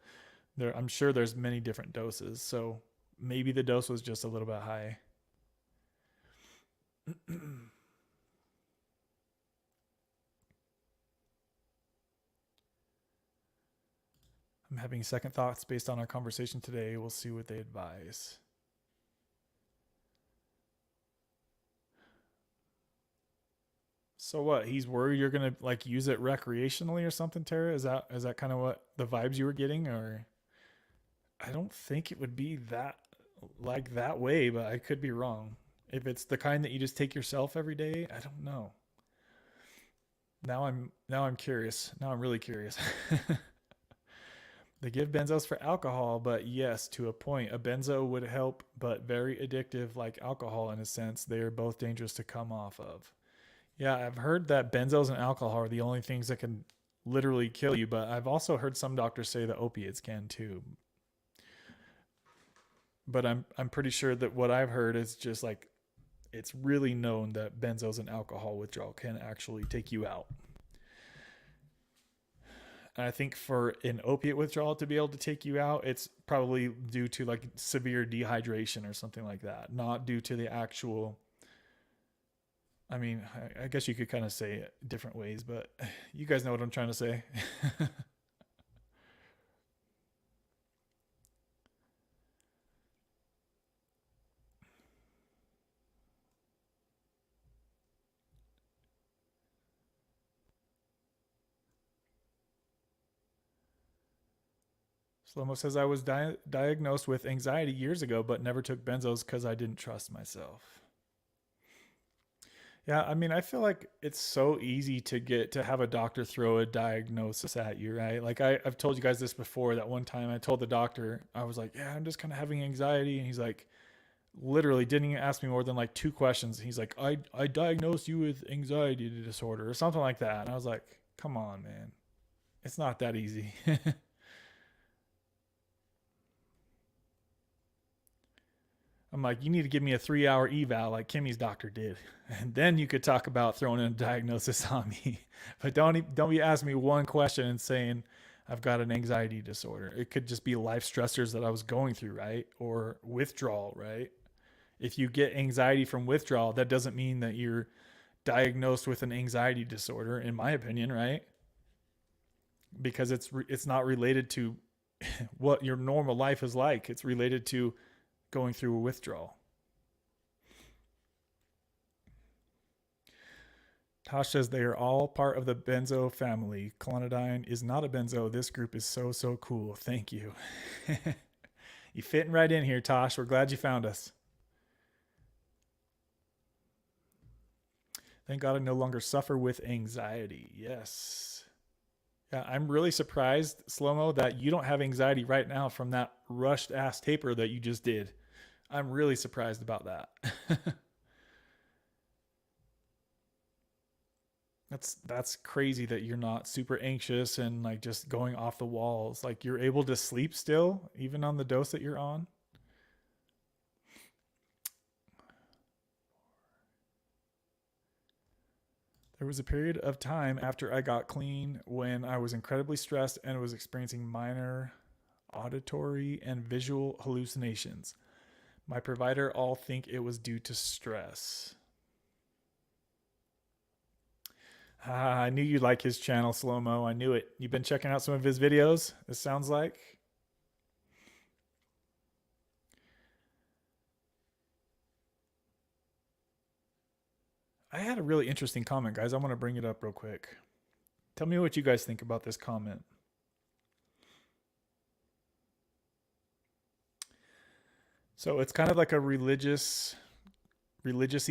I'm sure there's many different doses. So maybe the dose was just a little bit high. I'm having second thoughts based on our conversation today. We'll see what they advise. So what? He's worried you're gonna like use it recreationally or something, Tara? Is that kind of what the vibes you were getting? Or I don't think it would be that way, but I could be wrong. If it's the kind that you just take yourself every day, I don't know. Now I'm curious. Now I'm really curious. They give benzos for alcohol, but yes, to a point. A benzo would help, but very addictive like alcohol in a sense. They are both dangerous to come off of. Yeah, I've heard that benzos and alcohol are the only things that can literally kill you, but I've also heard some doctors say that opiates can too. But I'm pretty sure that what I've heard is just like it's really known that benzos and alcohol withdrawal can actually take you out. And I think for an opiate withdrawal to be able to take you out, it's probably due to like severe dehydration or something like that, not due to the actual. I mean, I guess you could kind of say it different ways, but you guys know what I'm trying to say. Slomo says I was diagnosed with anxiety years ago, but never took benzos because I didn't trust myself. Yeah, I mean, I feel like it's so easy to have a doctor throw a diagnosis at you, right? Like I've told you guys this before. That one time I told the doctor, I was like, "Yeah, I'm just kind of having anxiety," and he's like, literally didn't even ask me more than like two questions. He's like, I diagnosed you with anxiety disorder or something like that. And I was like, come on, man. It's not that easy. I'm like, you need to give me a 3-hour eval like Kimmy's doctor did. And then you could talk about throwing in a diagnosis on me. But don't be asking me one question and saying I've got an anxiety disorder. It could just be life stressors that I was going through, right? Or withdrawal, right? If you get anxiety from withdrawal, that doesn't mean that you're diagnosed with an anxiety disorder, in my opinion, right? Because it's not related to what your normal life is like. It's related to going through a withdrawal. Tosh says they are all part of the benzo family. Clonidine is not a benzo. This group is so cool. Thank you. You fitting right in here, Tosh. We're glad you found us. Thank God I no longer suffer with anxiety. Yes. Yeah, I'm really surprised, Slow-Mo, that you don't have anxiety right now from that rushed ass taper that you just did. I'm really surprised about that. That's crazy that you're not super anxious and like just going off the walls. Like you're able to sleep still, even on the dose that you're on. There was a period of time after I got clean when I was incredibly stressed and was experiencing minor auditory and visual hallucinations. My provider all think it was due to stress. I knew you'd like his channel, Slow Mo. I knew it. You've been checking out some of his videos, it sounds like. I had a really interesting comment, guys. I want to bring it up real quick. Tell me what you guys think about this comment. So it's kind of like a religiousy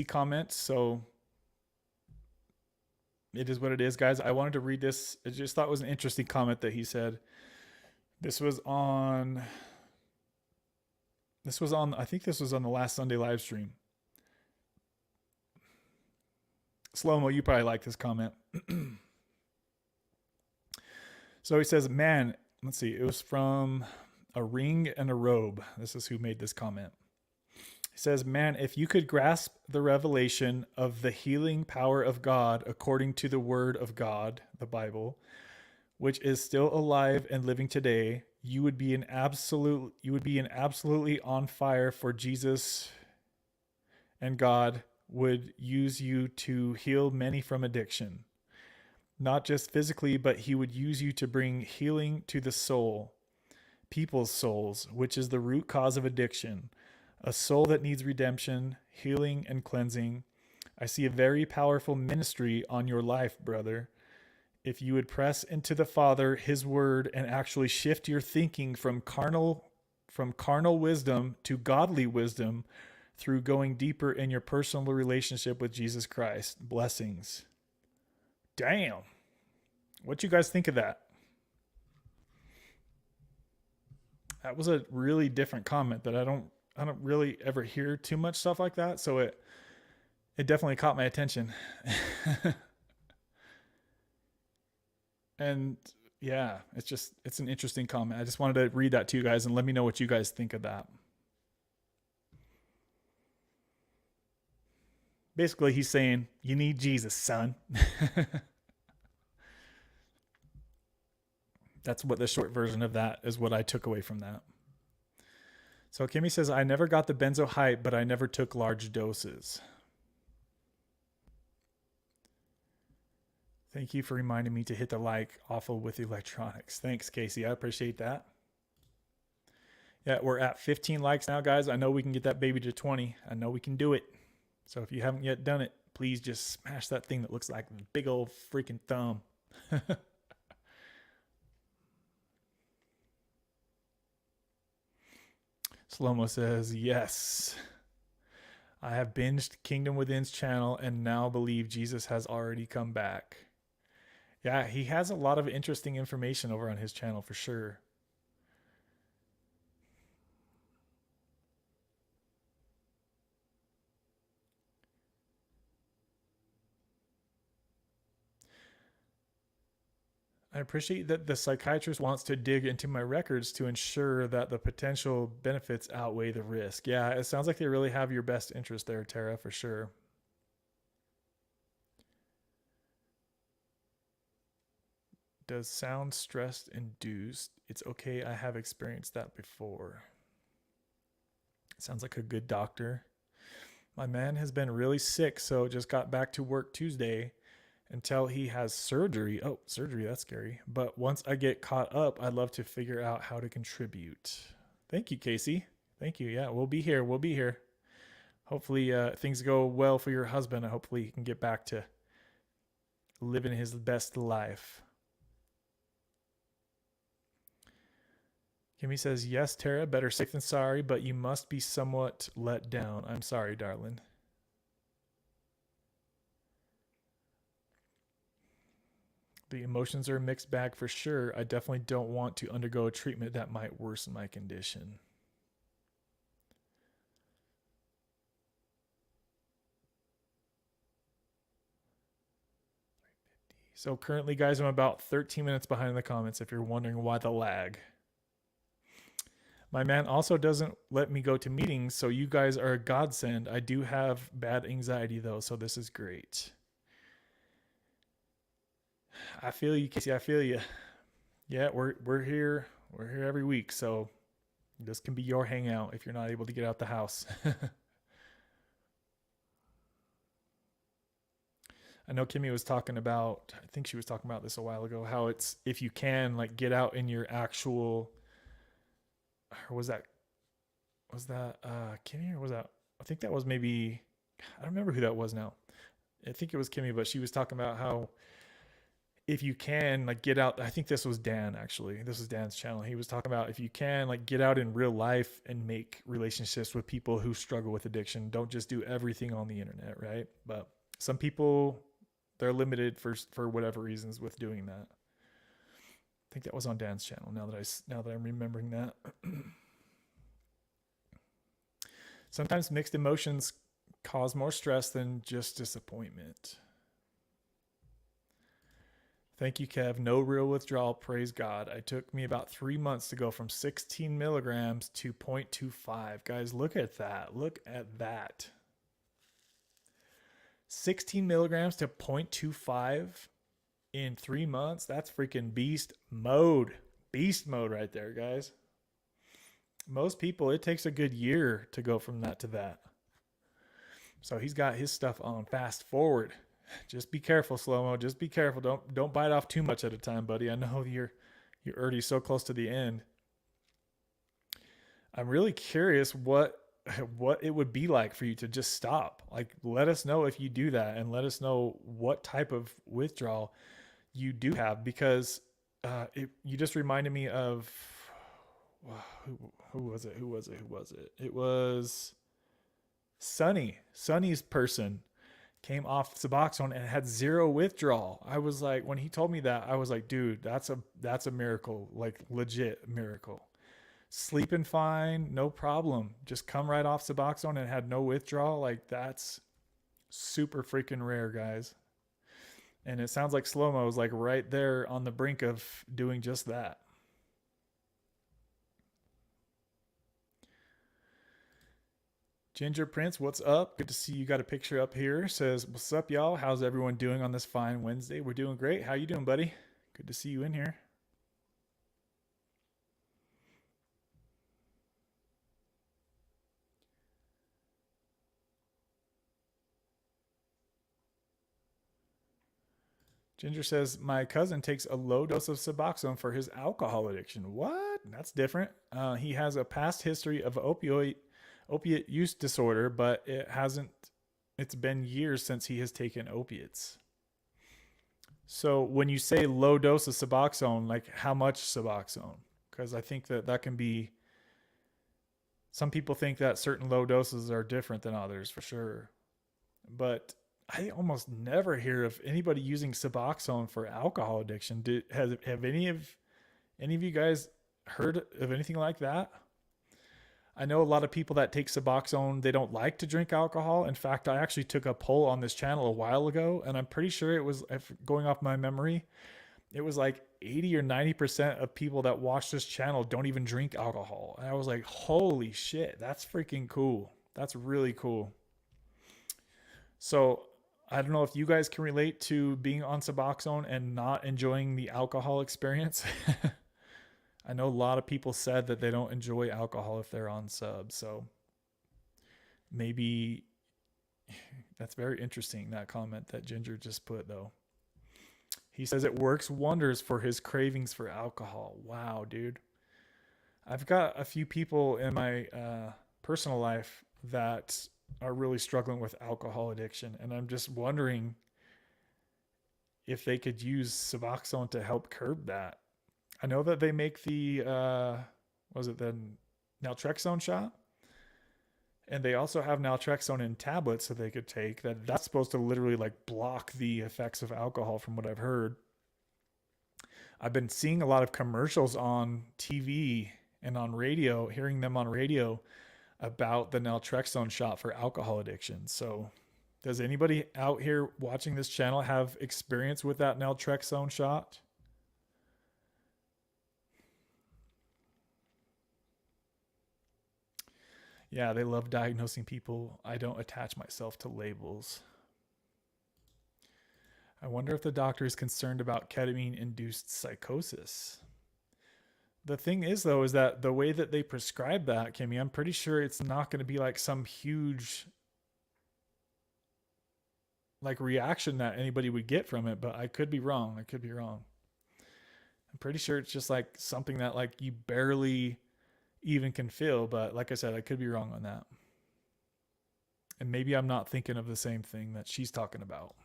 comment. So it is what it is, guys. I wanted to read this. I just thought it was an interesting comment that he said. This was on, I think this was on the last Sunday live stream. Slow-mo, you probably like this comment. So he says, man, let's see. It was from A Ring and a Robe. This is who made this comment. He says, man, if you could grasp the revelation of the healing power of God according to the word of God, the Bible, which is still alive and living today, you would be absolutely on fire for Jesus, and God would use you to heal many from addiction. Not just physically, but he would use you to bring healing to the soul, people's souls, which is the root cause of addiction. A soul that needs redemption, healing, and cleansing. I see a very powerful ministry on your life, brother. If you would press into the Father, his word, and actually shift your thinking from carnal wisdom to godly wisdom through going deeper in your personal relationship with Jesus Christ. Blessings. Damn. What you guys think of that? That was a really different comment that I don't really ever hear too much stuff like that. So it definitely caught my attention. And yeah, it's an interesting comment. I just wanted to read that to you guys and let me know what you guys think of that. Basically, he's saying, you need Jesus, son. That's what the short version of that is, what I took away from that. So Kimmy says, I never got the benzo hype, but I never took large doses. Thank you for reminding me to hit the like. Awful with electronics. Thanks, Casey. I appreciate that. Yeah, we're at 15 likes now, guys. I know we can get that baby to 20. I know we can do it. So if you haven't yet done it, please just smash that thing that looks like a big old freaking thumb. Slow-mo says, yes. I have binged Kingdom Within's channel and now believe Jesus has already come back. Yeah, he has a lot of interesting information over on his channel for sure. I appreciate that the psychiatrist wants to dig into my records to ensure that the potential benefits outweigh the risk. Yeah, it sounds like they really have your best interest there, Tara, for sure. Does sound stress induced? It's okay, I have experienced that before. Sounds like a good doctor. My man has been really sick, so just got back to work Tuesday until he has surgery. Oh, surgery, that's scary. But once I get caught up, I'd love to figure out how to contribute. Thank you, Casey. Thank you. Yeah, we'll be here. We'll be here. Hopefully things go well for your husband. Hopefully he can get back to living his best life. Kimmy says, yes, Tara, better safe than sorry, but you must be somewhat let down. I'm sorry, darling. The emotions are a mixed bag for sure. I definitely don't want to undergo a treatment that might worsen my condition. So currently, guys, I'm about 13 minutes behind in the comments if you're wondering why the lag. My man also doesn't let me go to meetings, so you guys are a godsend. I do have bad anxiety, though, so this is great. I feel you, Casey. I feel you. Yeah, we're here. We're here every week, so this can be your hangout if you're not able to get out the house. I know Kimmy was talking about, I think she was talking about this a while ago, how it's, if you can, like, get out in your actual, or was that Kimmy, or was that, I think that was maybe, I don't remember who that was now. I think it was Kimmy, but she was talking about how if you can, like, get out, I think this was Dan, actually. This was Dan's channel. He was talking about if you can, like, get out in real life and make relationships with people who struggle with addiction. Don't just do everything on the internet, right? But some people, they're limited for whatever reasons with doing that. I think that was on Dan's channel. Now that I'm remembering that. Sometimes mixed emotions cause more stress than just disappointment. Thank you, Kev. No real withdrawal. Praise God. It took me about 3 months to go from 16 milligrams to 0.25. Guys, look at that. Look at that. 16 milligrams to 0.25 in 3 months. That's freaking beast mode. Beast mode right there, guys. Most people, it takes a good year to go from that to that. So he's got his stuff on fast forward. Just be careful, Slow-Mo. Just be careful. Don't bite off too much at a time, buddy. I know you're already so close to the end. I'm really curious what it would be like for you to just stop. Like, let us know if you do that, and let us know what type of withdrawal you do have, because you just reminded me of who was it? It was Sonny's person came off Suboxone and had zero withdrawal. I was like, when he told me that, I was like, dude, that's a miracle, like legit miracle. Sleeping fine, no problem. Just come right off Suboxone and had no withdrawal. Like, that's super freaking rare, guys. And it sounds like Slow-Mo is like right there on the brink of doing just that. Ginger Prince, what's up? Good to see you. Got a picture up here. Says, what's up, y'all? How's everyone doing on this fine Wednesday? We're doing great. How you doing, buddy? Good to see you in here. Ginger says, my cousin takes a low dose of Suboxone for his alcohol addiction. What? That's different. He has a past history of opiate use disorder, but it's been years since he has taken opiates. So when you say low dose of Suboxone, like how much Suboxone? Because I think that can be, some people think that certain low doses are different than others, for sure. But I almost never hear of anybody using Suboxone for alcohol addiction. Have any of you guys heard of anything like that? I know a lot of people that take Suboxone, they don't like to drink alcohol. In fact, I actually took a poll on this channel a while ago, and I'm pretty sure it was, going off my memory, it was like 80 or 90% of people that watch this channel don't even drink alcohol. And I was like, holy shit, that's freaking cool. That's really cool. So I don't know if you guys can relate to being on Suboxone and not enjoying the alcohol experience. I know a lot of people said that they don't enjoy alcohol if they're on sub. So maybe that's very interesting, that comment that Ginger just put, though. He says it works wonders for his cravings for alcohol. Wow, dude. I've got a few people in my personal life that are really struggling with alcohol addiction, and I'm just wondering if they could use Suboxone to help curb that. I know that they make the the naltrexone shot, and they also have naltrexone in tablets that they could take. That's supposed to literally like block the effects of alcohol, from what I've heard. I've been seeing a lot of commercials on TV and on radio, hearing them on radio about the naltrexone shot for alcohol addiction. So Does anybody out here watching this channel have experience with that naltrexone shot? Yeah, they love diagnosing people. I don't attach myself to labels. I wonder if the doctor is concerned about ketamine-induced psychosis. The thing is, though, is that the way that they prescribe that, Kimmy, I'm pretty sure it's not going to be like some huge like reaction that anybody would get from it, but I could be wrong. I could be wrong. I'm pretty sure it's just like something that like you barely even can feel, but like I said, I could be wrong on that. And maybe I'm not thinking of the same thing that she's talking about.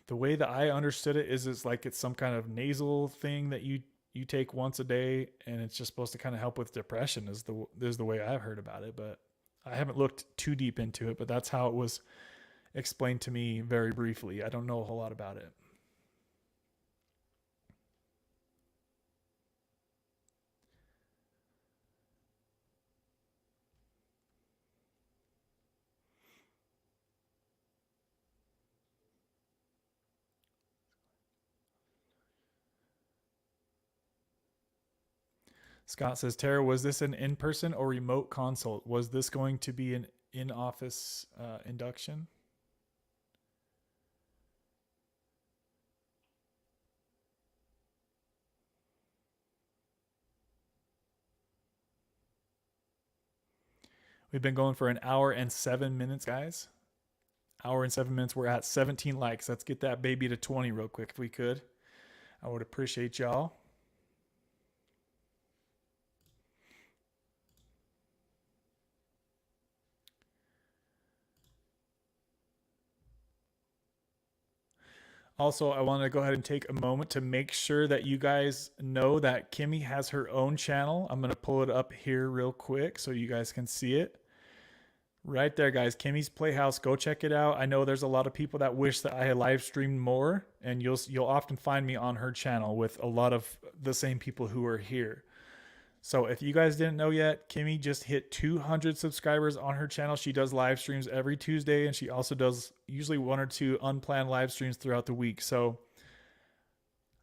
The way that I understood it is it's like it's some kind of nasal thing that you take once a day, and it's just supposed to kind of help with depression is the way I've heard about it, but I haven't looked too deep into it, but that's how it was explained to me very briefly. I don't know a whole lot about it. Scott says, Tara, was this an in-person or remote consult? Was this going to be an in-office induction? We've been going for an hour and 7 minutes, guys. Hour and 7 minutes. We're at 17 likes. Let's get that baby to 20 real quick if we could. I would appreciate y'all. Also, I want to go ahead and take a moment to make sure that you guys know that Kimmy has her own channel. I'm going to pull it up here real quick so you guys can see it. Right there, guys. Kimmy's Playhouse. Go check it out. I know there's a lot of people that wish that I had live streamed more, and you'll often find me on her channel with a lot of the same people who are here. So if you guys didn't know yet, Kimmy just hit 200 subscribers on her channel. She does live streams every Tuesday, and she also does usually 1 or 2 unplanned live streams throughout the week. So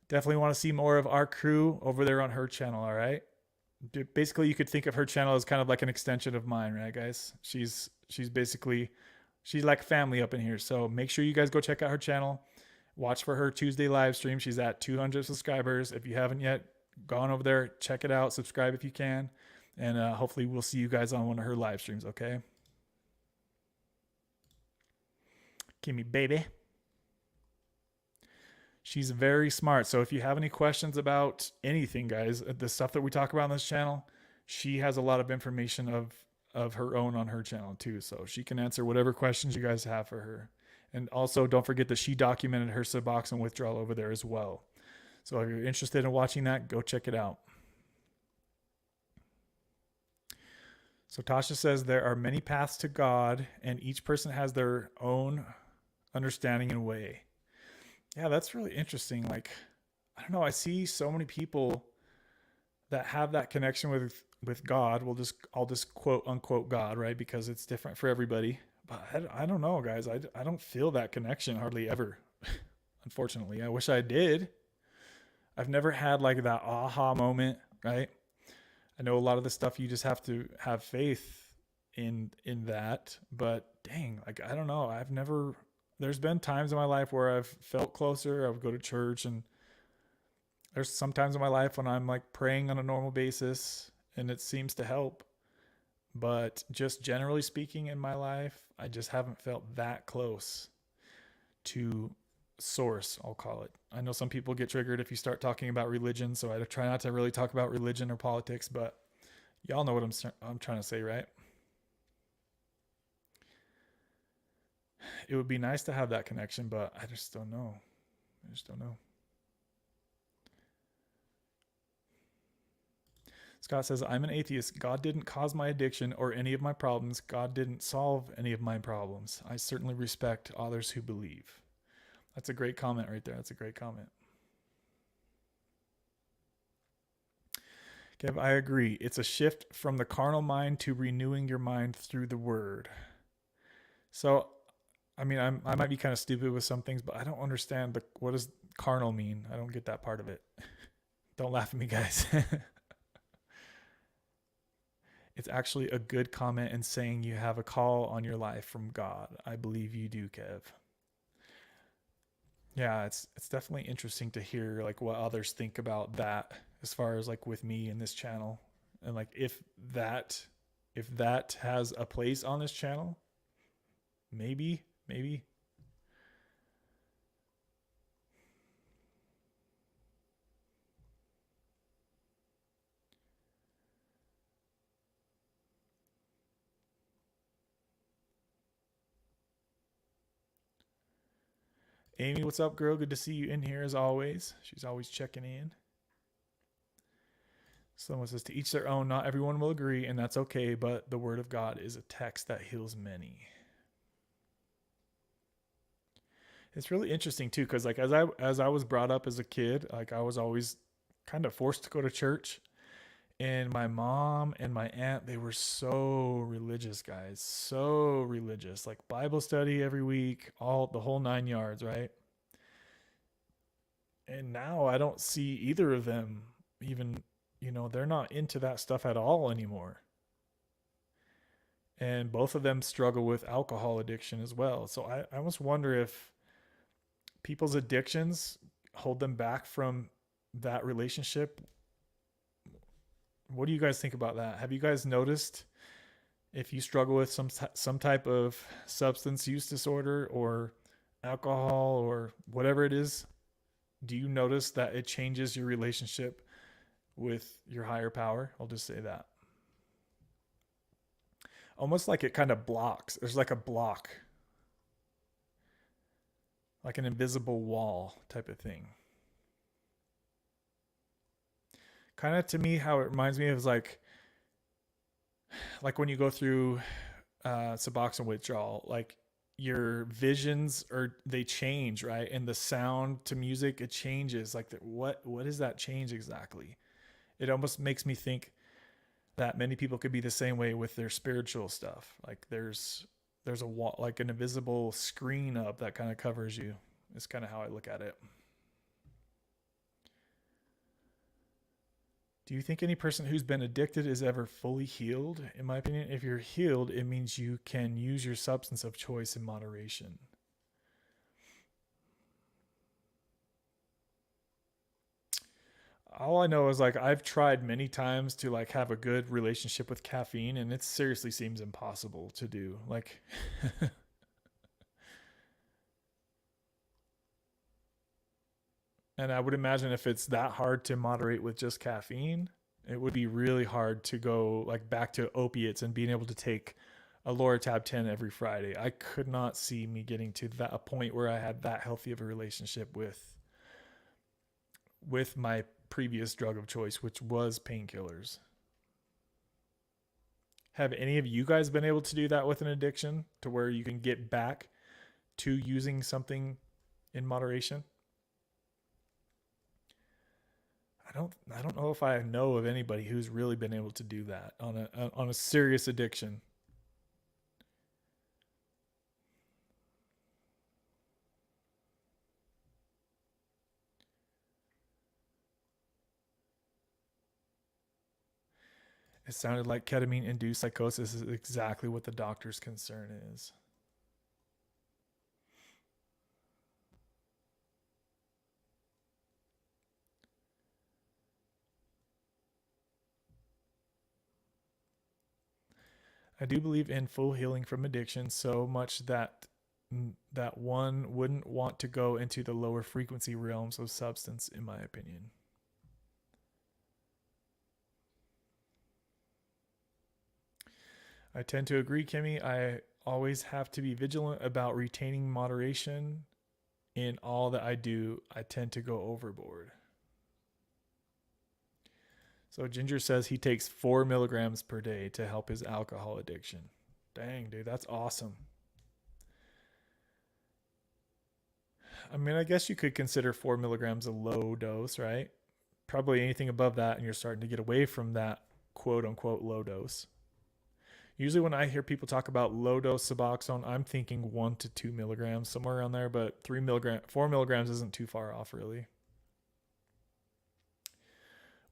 definitely want to see more of our crew over there on her channel, all right? Basically, you could think of her channel as kind of like an extension of mine, right, guys? She's like family up in here. So make sure you guys go check out her channel. Watch for her Tuesday live stream. She's at 200 subscribers. If you haven't yet gone over there, check it out. Subscribe if you can. And hopefully we'll see you guys on one of her live streams, okay? Kimmy, baby. She's very smart. So if you have any questions about anything, guys, the stuff that we talk about on this channel, she has a lot of information of her own on her channel too. So she can answer whatever questions you guys have for her. And also don't forget that she documented her Suboxone withdrawal over there as well. So if you're interested in watching that, go check it out. So Tasha says there are many paths to God, and each person has their own understanding and way. Yeah, that's really interesting. Like, I don't know. I see so many people that have that connection with God. I'll just quote unquote God, right? Because it's different for everybody. But I don't know, guys. I don't feel that connection hardly ever. Unfortunately, I wish I did. I've never had like that aha moment, right? I know a lot of the stuff you just have to have faith in that. But dang, like I don't know. There's been times in my life where I've felt closer. I would go to church, and there's some times in my life when I'm like praying on a normal basis and it seems to help. But just generally speaking in my life, I just haven't felt that close to source, I'll call it. I know some people get triggered if you start talking about religion, so I try not to really talk about religion or politics, but y'all know what I'm trying to say, right? It would be nice to have that connection, but I just don't know. Scott says, I'm an atheist. God didn't cause my addiction or any of my problems. God didn't solve any of my problems. I certainly respect others who believe. That's a great comment right there. That's a great comment. Kev, I agree. It's a shift from the carnal mind to renewing your mind through the word. So, I mean, I might be kind of stupid with some things, but I don't understand what does carnal mean? I don't get that part of it. Don't laugh at me, guys. It's actually a good comment and saying you have a call on your life from God. I believe you do, Kev. Yeah, it's definitely interesting to hear like what others think about that as far as like with me and this channel. And like that if that has a place on this channel, maybe. Amy, what's up, girl? Good to see you in here as always. She's always checking in. Someone says, to each their own, not everyone will agree, and that's okay, but the word of God is a text that heals many. It's really interesting too, because like as I was brought up as a kid, like I was always kind of forced to go to church. And my mom and my aunt, they were so religious, guys. So religious. Like Bible study every week, all the whole 9 yards, right? And now I don't see either of them even, they're not into that stuff at all anymore. And both of them struggle with alcohol addiction as well. So I almost wonder if people's addictions hold them back from that relationship. What do you guys think about that? Have you guys noticed if you struggle with some type of substance use disorder or alcohol or whatever it is, do you notice that it changes your relationship with your higher power? I'll just say that. Almost like it kind of blocks. There's like a block, like an invisible wall type of thing. Kind of to me, how it reminds me of is like when you go through Suboxone withdrawal, like your visions they change, right? And the sound to music, it changes. Like what is that change exactly? It almost makes me think that many people could be the same way with their spiritual stuff. Like there's a wall, like an invisible screen up that kind of covers you. It's kind of how I look at it. Do you think any person who's been addicted is ever fully healed? In my opinion, if you're healed, it means you can use your substance of choice in moderation. All I know is like I've tried many times to like have a good relationship with caffeine, and it seriously seems impossible to do. Like and I would imagine if it's that hard to moderate with just caffeine, it would be really hard to go like back to opiates and being able to take a Loratab 10 every Friday. I could not see me getting to that a point where I had that healthy of a relationship with my previous drug of choice, which was painkillers. Have any of you guys been able to do that with an addiction to where you can get back to using something in moderation? I don't know if I know of anybody who's really been able to do that on a serious addiction. It sounded like ketamine induced psychosis is exactly what the doctor's concern is. I do believe in full healing from addiction so much that one wouldn't want to go into the lower frequency realms of substance, in my opinion. I tend to agree, Kimmy. I always have to be vigilant about retaining moderation in all that I do. I tend to go overboard. So Ginger says he takes 4 milligrams per day to help his alcohol addiction. Dang, dude, that's awesome. I mean, I guess you could consider 4 milligrams a low dose, right? probably anything above that, and you're starting to get away from that quote unquote low dose. Usually when I hear people talk about low dose Suboxone, I'm thinking 1 to 2 milligrams, somewhere around there, but 4 milligrams isn't too far off, really.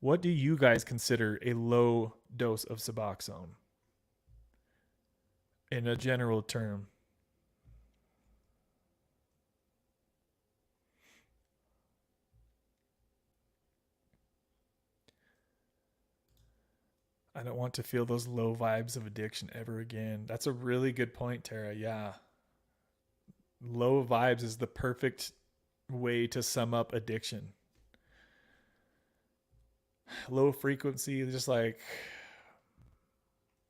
What do you guys consider a low dose of Suboxone in a general term? I don't want to feel those low vibes of addiction ever again. That's a really good point, Tara. Yeah. Low vibes is the perfect way to sum up addiction. Low frequency, just like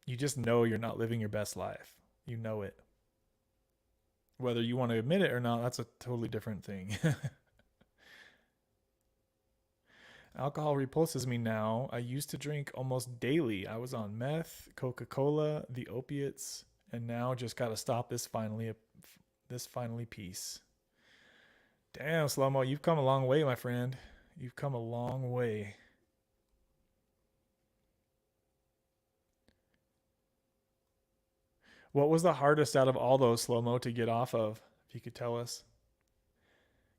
you just know you're not living your best life. You know it. Whether you want to admit it or not, that's a totally different thing. Alcohol repulses me now. I used to drink almost daily. I was on meth, Coca-Cola, the opiates, and now just got to stop this finally piece. Damn, Slow-Mo, you've come a long way, my friend. You've come a long way. What was the hardest out of all those, Slow-Mo, to get off of? If you could tell us.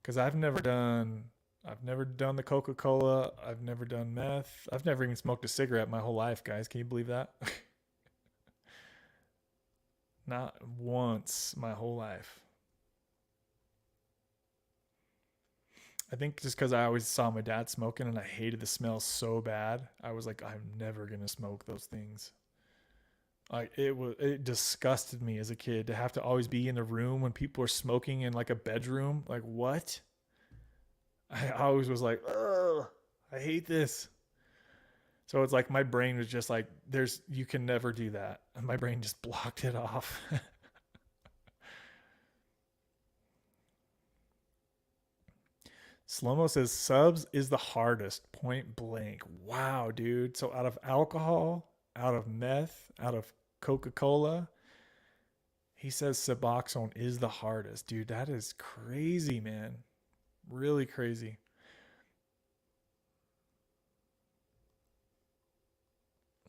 Because I've never done the Coca-Cola. I've never done meth. I've never even smoked a cigarette my whole life, guys. Can you believe that? Not once my whole life. I think just because I always saw my dad smoking and I hated the smell so bad, I was like, I'm never going to smoke those things. Like it disgusted me as a kid to have to always be in the room when people are smoking in like a bedroom. Like, what? I always was like, oh, I hate this. So it's like my brain was just like, you can never do that. And my brain just blocked it off. Slow-Mo says subs is the hardest, point blank. Wow, dude. So out of alcohol, out of meth, out of Coca-Cola, he says Suboxone is the hardest. Dude, that is crazy, man. Really crazy.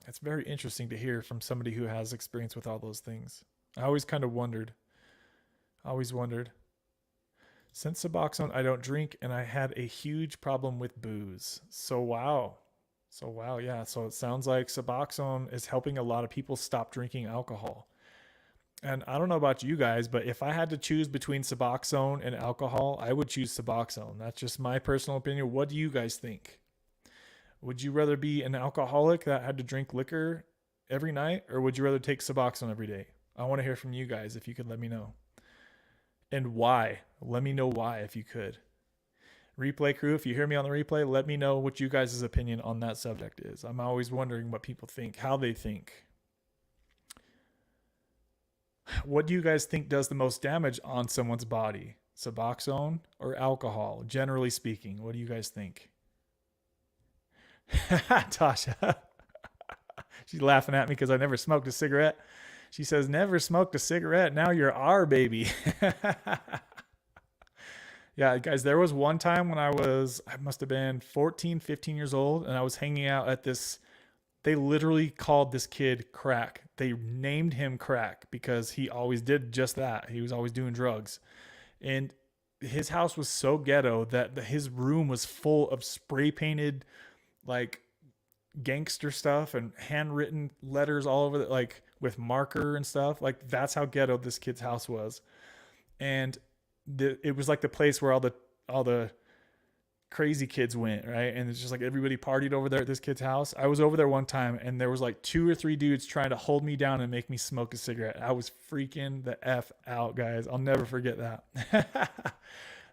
It's very interesting to hear from somebody who has experience with all those things. I always kind of wondered. Since Suboxone, I don't drink, and I had a huge problem with booze. So wow, yeah. So it sounds like Suboxone is helping a lot of people stop drinking alcohol. And I don't know about you guys, but if I had to choose between Suboxone and alcohol, I would choose Suboxone. That's just my personal opinion. What do you guys think? Would you rather be an alcoholic that had to drink liquor every night, or would you rather take Suboxone every day? I want to hear from you guys if you could let me know. And why? Let me know why if you could. Replay crew, if you hear me on the replay, let me know what you guys' opinion on that subject is. I'm always wondering what people think, how they think. What do you guys think does the most damage on someone's body? Suboxone or alcohol? Generally speaking, what do you guys think? Tasha. She's laughing at me because I never smoked a cigarette. She says, never smoked a cigarette. Now you're our baby. Yeah, guys, there was one time when I must have been 14, 15 years old, and I was hanging out at this. They literally called this kid Crack. They named him Crack because he always did just that. He was always doing drugs. And his house was so ghetto that his room was full of spray painted, like, gangster stuff and handwritten letters all over, like, with marker and stuff. Like, that's how ghetto this kid's house was. And it was like the place where all the crazy kids went, right? And it's just like everybody partied over there at this kid's house. I was over there one time and there was like 2 or 3 dudes trying to hold me down and make me smoke a cigarette. I was freaking the F out, guys. I'll never forget that.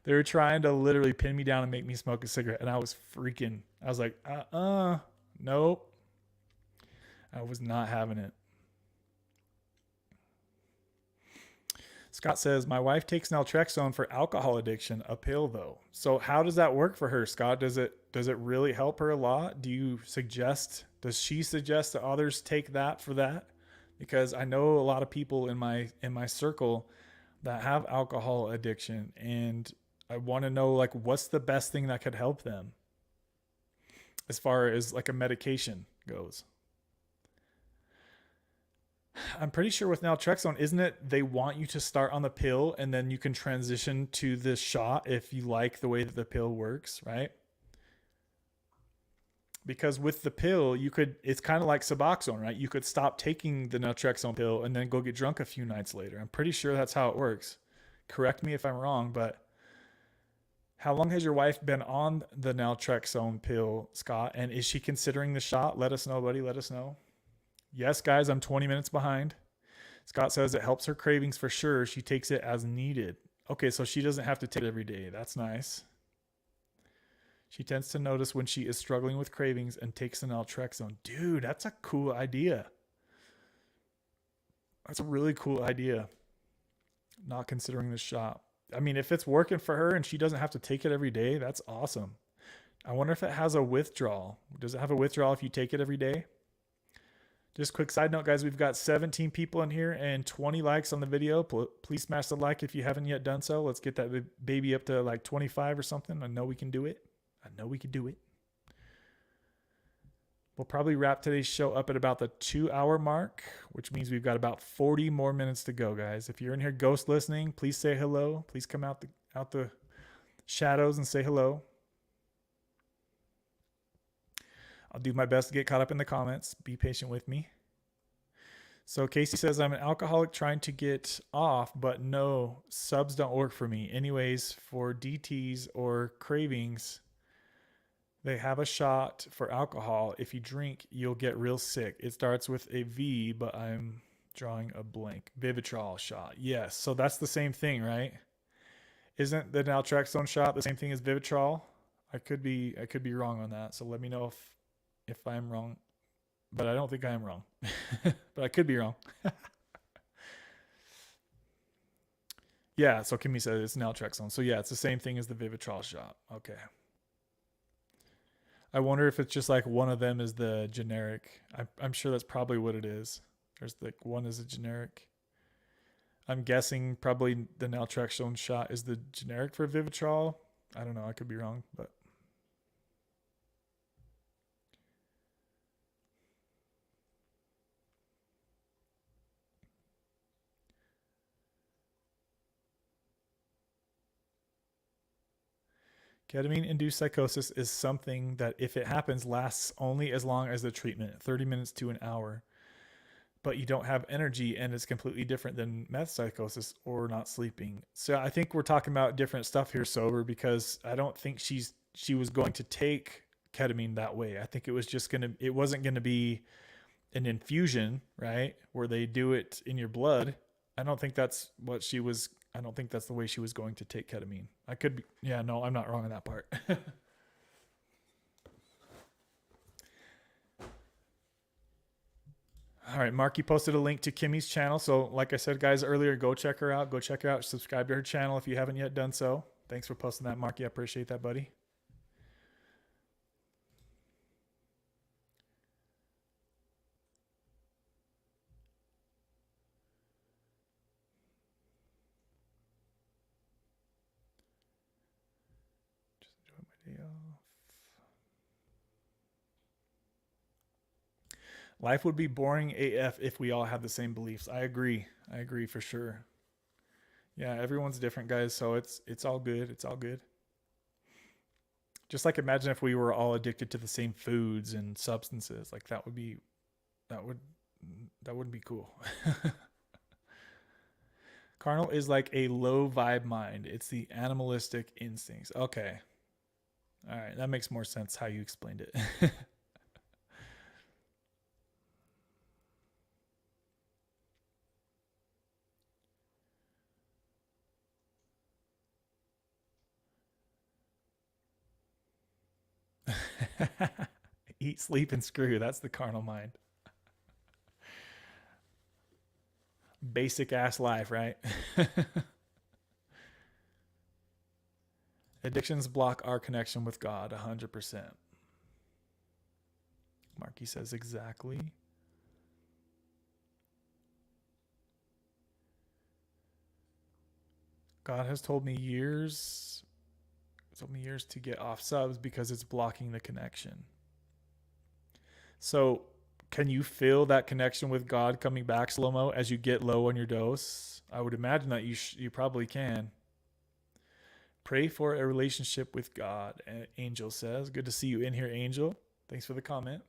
They were trying to literally pin me down and make me smoke a cigarette. And I was freaking. I was like, nope. I was not having it. Scott says, my wife takes naltrexone for alcohol addiction, a pill though. So how does that work for her, Scott? Does it really help her a lot? Does she suggest that others take that for that? Because I know a lot of people in my circle that have alcohol addiction, and I want to know, like, what's the best thing that could help them? as far as like a medication goes. I'm pretty sure with naltrexone, isn't it they want you to start on the pill and then you can transition to the shot if you like the way that the pill works, right? Because with the pill, it's kind of like Suboxone, right? You could stop taking the naltrexone pill and then go get drunk a few nights later. I'm pretty sure that's how it works. Correct me if I'm wrong, but how long has your wife been on the naltrexone pill, Scott? And is she considering the shot? Let us know, buddy. Let us know. Yes, guys, I'm 20 minutes behind. Scott says it helps her cravings for sure. She takes it as needed. Okay, so she doesn't have to take it every day. That's nice. She tends to notice when she is struggling with cravings and takes the naltrexone. Dude, that's a cool idea. That's a really cool idea. Not considering the shot. I mean, if it's working for her and she doesn't have to take it every day, that's awesome. I wonder if it has a withdrawal. Does it have a withdrawal if you take it every day? Just quick side note, guys, we've got 17 people in here and 20 likes on the video. Please smash the like if you haven't yet done so. Let's get that baby up to like 25 or something. I know we can do it. I know we can do it. We'll probably wrap today's show up at about the 2-hour mark, which means we've got about 40 more minutes to go, guys. If you're in here ghost listening, please say hello. Please come out the shadows and say hello. I'll do my best to get caught up in the comments. Be patient with me. So Casey says, I'm an alcoholic trying to get off, but no, subs don't work for me. Anyways, for DTs or cravings, they have a shot for alcohol. If you drink, you'll get real sick. It starts with a V, but I'm drawing a blank. Vivitrol shot. Yes. So that's the same thing, right? Isn't the naltrexone shot the same thing as Vivitrol? I could be wrong on that. So let me know if I'm wrong, but I don't think I am wrong, but I could be wrong. Yeah. So Kimmy said it's naltrexone. So yeah, it's the same thing as the Vivitrol shot. Okay. I wonder if it's just like one of them is the generic. I'm sure that's probably what it is. There's like one is a generic. I'm guessing probably the naltrexone shot is the generic for Vivitrol. I don't know. I could be wrong, but. Ketamine-induced psychosis is something that, if it happens, lasts only as long as the treatment, 30 minutes to an hour. But you don't have energy, and it's completely different than meth psychosis or not sleeping. So I think we're talking about different stuff here, Sober, because I don't think she was going to take ketamine that way. I think it wasn't going to be an infusion, right, where they do it in your blood. I don't think that's the way she was going to take ketamine. I could be, yeah, no, I'm not wrong on that part. All right, Marky posted a link to Kimmy's channel. So like I said, guys, earlier, go check her out. Go check her out. Subscribe to her channel if you haven't yet done so. Thanks for posting that, Marky. I appreciate that, buddy. Life would be boring AF if we all had the same beliefs. I agree for sure. Yeah, everyone's different, guys, so it's all good. It's all good. Just like imagine if we were all addicted to the same foods and substances. Like that wouldn't be cool. Carnal is like a low vibe mind. It's the animalistic instincts. Okay. All right, that makes more sense how you explained it. Eat, sleep, and screw. That's the carnal mind. Basic ass life, right? Addictions block our connection with God 100%. Marky says exactly. God has told me years to get off subs because it's blocking the connection. So, can you feel that connection with God coming back, slow mo, as you get low on your dose? I would imagine that you probably can. Pray for a relationship with God, Angel says. Good to see you in here, Angel. Thanks for the comment.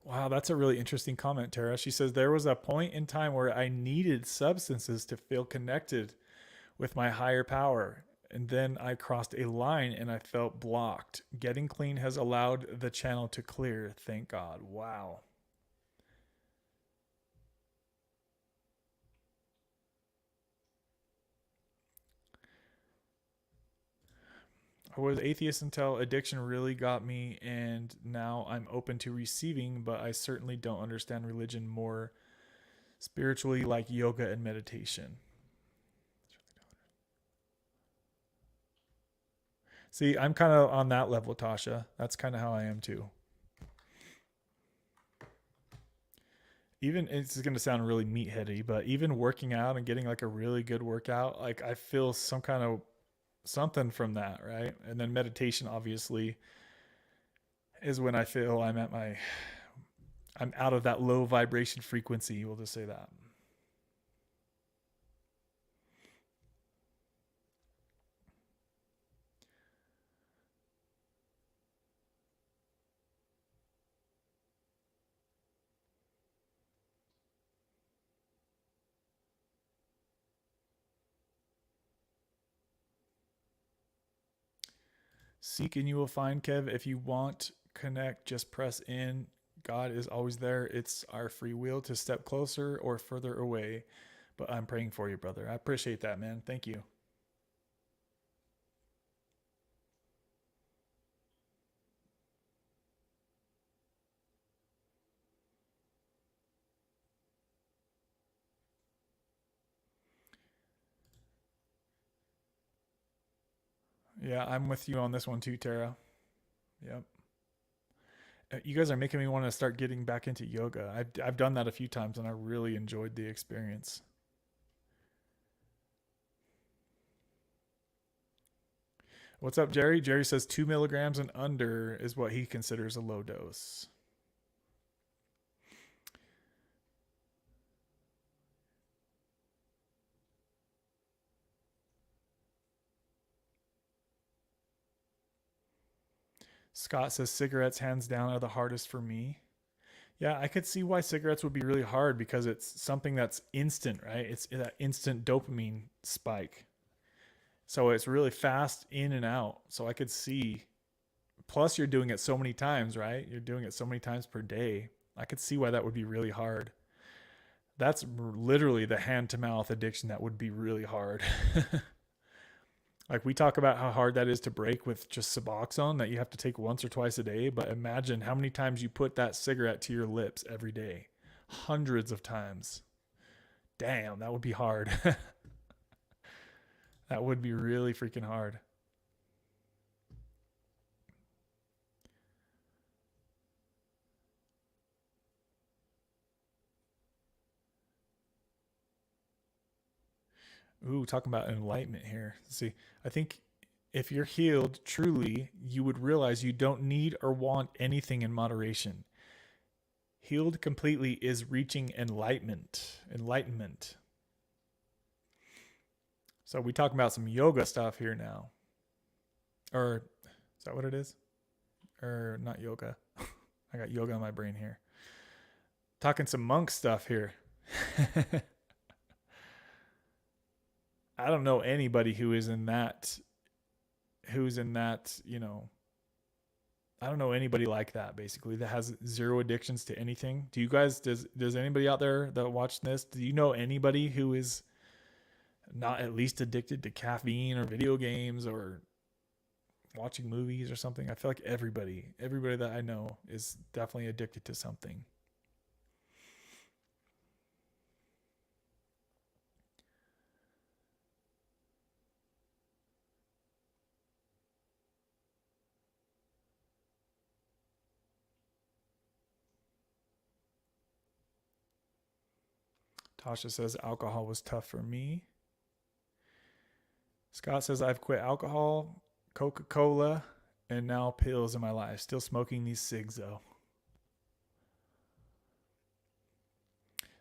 Wow, that's a really interesting comment, Tara. She says, there was a point in time where I needed substances to feel connected with my higher power. And then I crossed a line and I felt blocked. Getting clean has allowed the channel to clear. Thank God. Wow. I was atheist until addiction really got me, and now I'm open to receiving, but I certainly don't understand religion more spiritually, like yoga and meditation. See, I'm kind of on that level, Tasha. That's kind of how I am too. Even it's going to sound really meatheady, but even working out and getting like a really good workout, like I feel some kind of something from that, right? And then meditation obviously is when I feel I'm out of that low vibration frequency, we'll just say that. Seek and you will find, Kev. If you want connect, just press in. God is always there. It's our free will to step closer or further away. But I'm praying for you, brother. I appreciate that, man. Thank you. Yeah, I'm with you on this one too, Tara. Yep. You guys are making me want to start getting back into yoga. I've done that a few times and I really enjoyed the experience. What's up, Jerry? Jerry says 2 milligrams and under is what he considers a low dose. Scott says cigarettes hands down are the hardest for me. Yeah, I could see why cigarettes would be really hard because it's something that's instant, right? It's that instant dopamine spike. So it's really fast in and out. So I could see, plus you're doing it so many times, right? You're doing it so many times per day. I could see why that would be really hard. That's literally the hand to mouth addiction that would be really hard. Like we talk about how hard that is to break with just Suboxone that you have to take once or twice a day, but imagine how many times you put that cigarette to your lips every day. Hundreds of times. Damn, that would be hard. That would be really freaking hard. Ooh, talking about enlightenment here. Let's see, I think if you're healed truly, you would realize you don't need or want anything in moderation. Healed completely is reaching enlightenment. Enlightenment. So we talking about some yoga stuff here now. Or is that what it is? Or not yoga. I got yoga on my brain here. Talking some monk stuff here. I don't know anybody who's in that, I don't know anybody like that basically that has zero addictions to anything. Do you guys does anybody out there that watch this, do you know anybody who is not at least addicted to caffeine or video games or watching movies or something? I feel like everybody that I know is definitely addicted to something. Tasha says alcohol was tough for me. Scott says I've quit alcohol, Coca-Cola, and now pills in my life. Still smoking these cigs though.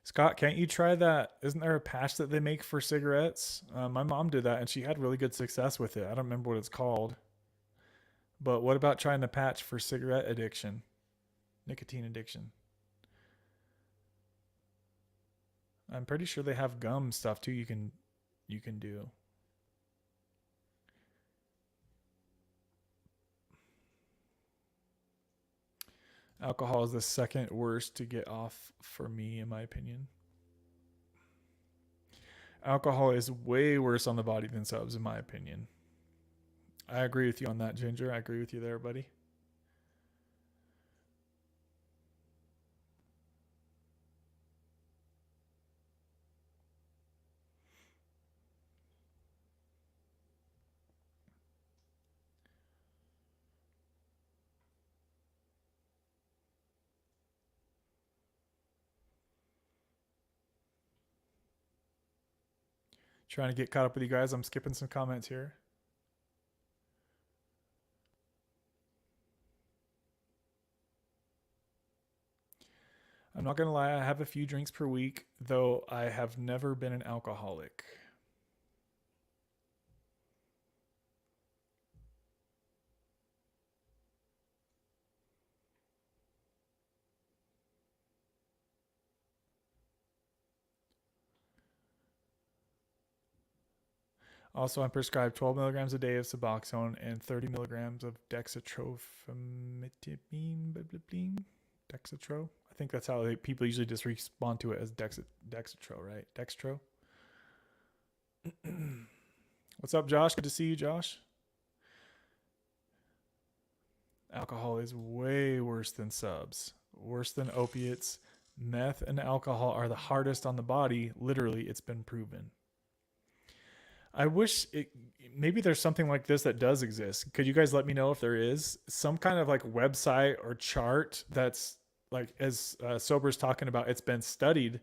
Scott, can't you try that? Isn't there a patch that they make for cigarettes? My mom did that and she had really good success with it. I don't remember what it's called. But what about trying the patch for cigarette addiction? Nicotine addiction. I'm pretty sure they have gum stuff too you can do. Alcohol is the second worst to get off for me, in my opinion. Alcohol is way worse on the body than subs, in my opinion. I agree with you on that, Ginger. I agree with you there, buddy. Trying to get caught up with you guys. I'm skipping some comments here. I'm not going to lie, I have a few drinks per week, though I have never been an alcoholic. Also, I'm prescribed 12 milligrams a day of Suboxone and 30 milligrams of dexatro. Dexatro? I think that's how people usually just respond to it as dexatro, right? Dextro? What's up, Josh? Good to see you, Josh. Alcohol is way worse than subs, worse than opiates. Meth and alcohol are the hardest on the body. Literally, it's been proven. I wish maybe there's something like this that does exist. Could you guys let me know if there is some kind of like website or chart that's like, as Sober's talking about, it's been studied.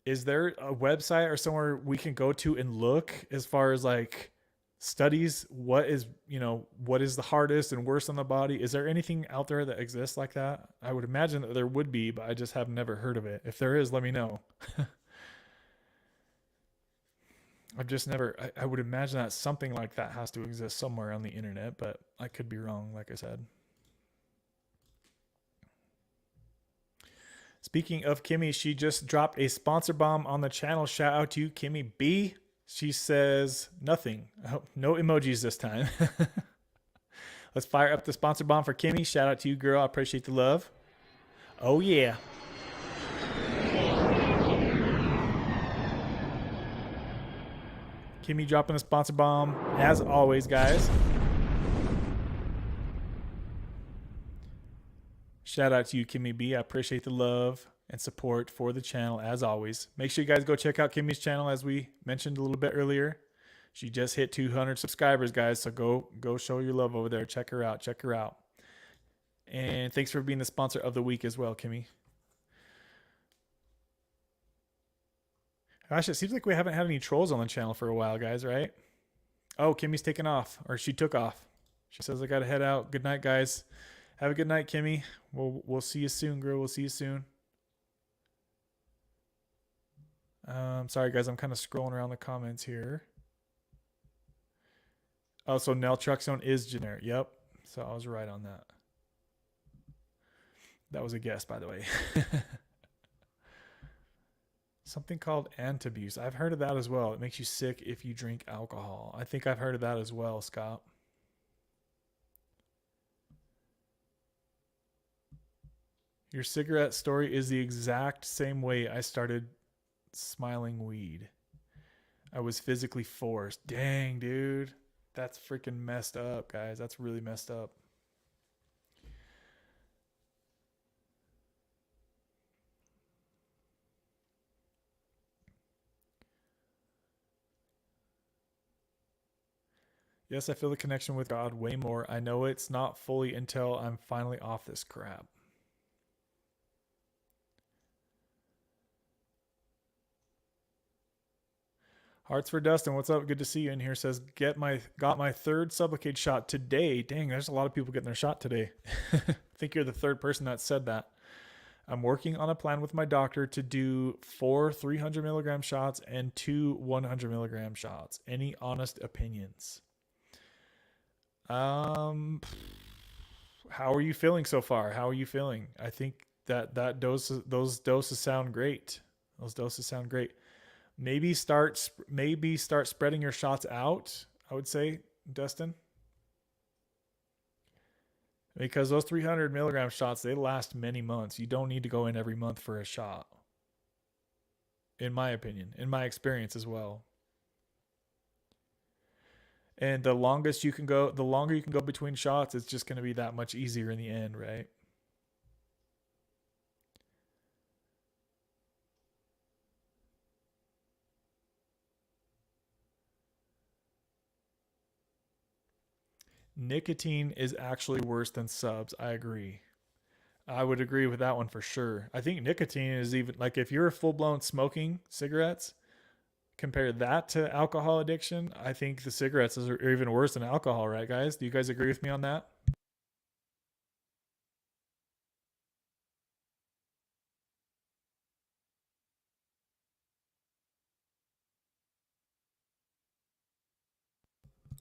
Is there a website or somewhere we can go to and look as far as like studies? What is the hardest and worst on the body? Is there anything out there that exists like that? I would imagine that there would be, but I just have never heard of it. If there is, let me know. I've just never, I would imagine that something like that has to exist somewhere on the internet, but I could be wrong, like I said. Speaking of Kimmy, she just dropped a sponsor bomb on the channel. Shout out to you, Kimmy B. She says nothing. Oh, no emojis this time. Let's fire up the sponsor bomb for Kimmy. Shout out to you, girl. I appreciate the love. Oh, yeah. Kimmy dropping a sponsor bomb, as always, guys. Shout out to you, Kimmy B. I appreciate the love and support for the channel, as always. Make sure you guys go check out Kimmy's channel, as we mentioned a little bit earlier. She just hit 200 subscribers, guys, so go show your love over there. Check her out. Check her out. And thanks for being the sponsor of the week as well, Kimmy. Gosh, it seems like we haven't had any trolls on the channel for a while, guys, right? Oh, Kimmy's taken off, or she took off. She says, I got to head out. Good night, guys. Have a good night, Kimmy. We'll see you soon, girl. We'll see you soon. Sorry, guys. I'm kind of scrolling around the comments here. Oh, so naltrexone is generic. Yep. So I was right on that. That was a guess, by the way. Something called antabuse. I've heard of that as well. It makes you sick if you drink alcohol. I think I've heard of that as well, Scott. Your cigarette story is the exact same way I started smiling weed. I was physically forced. Dang, dude. That's freaking messed up, guys. That's really messed up. Yes, I feel the connection with God way more. I know it's not fully until I'm finally off this crap. Hearts for Dustin. What's up? Good to see you in here. Says got my third Sublocade shot today. Dang, there's a lot of people getting their shot today. I think you're the third person that said that. I'm working on a plan with my doctor to do 4 300 milligram shots and 2 100 milligram shots. Any honest opinions? How are you feeling so far? How are you feeling? I think that those doses sound great. Those doses sound great. Maybe start spreading your shots out, I would say, Dustin. Because those 300 milligram shots, they last many months. You don't need to go in every month for a shot. In my opinion, in my experience as well. And the longer you can go between shots, it's just going to be that much easier in the end, right? Nicotine is actually worse than subs. I agree. I would agree with that one for sure. I think nicotine is even like if you're full blown smoking cigarettes, compare that to alcohol addiction. I think the cigarettes are even worse than alcohol, right, guys? Do you guys agree with me on that?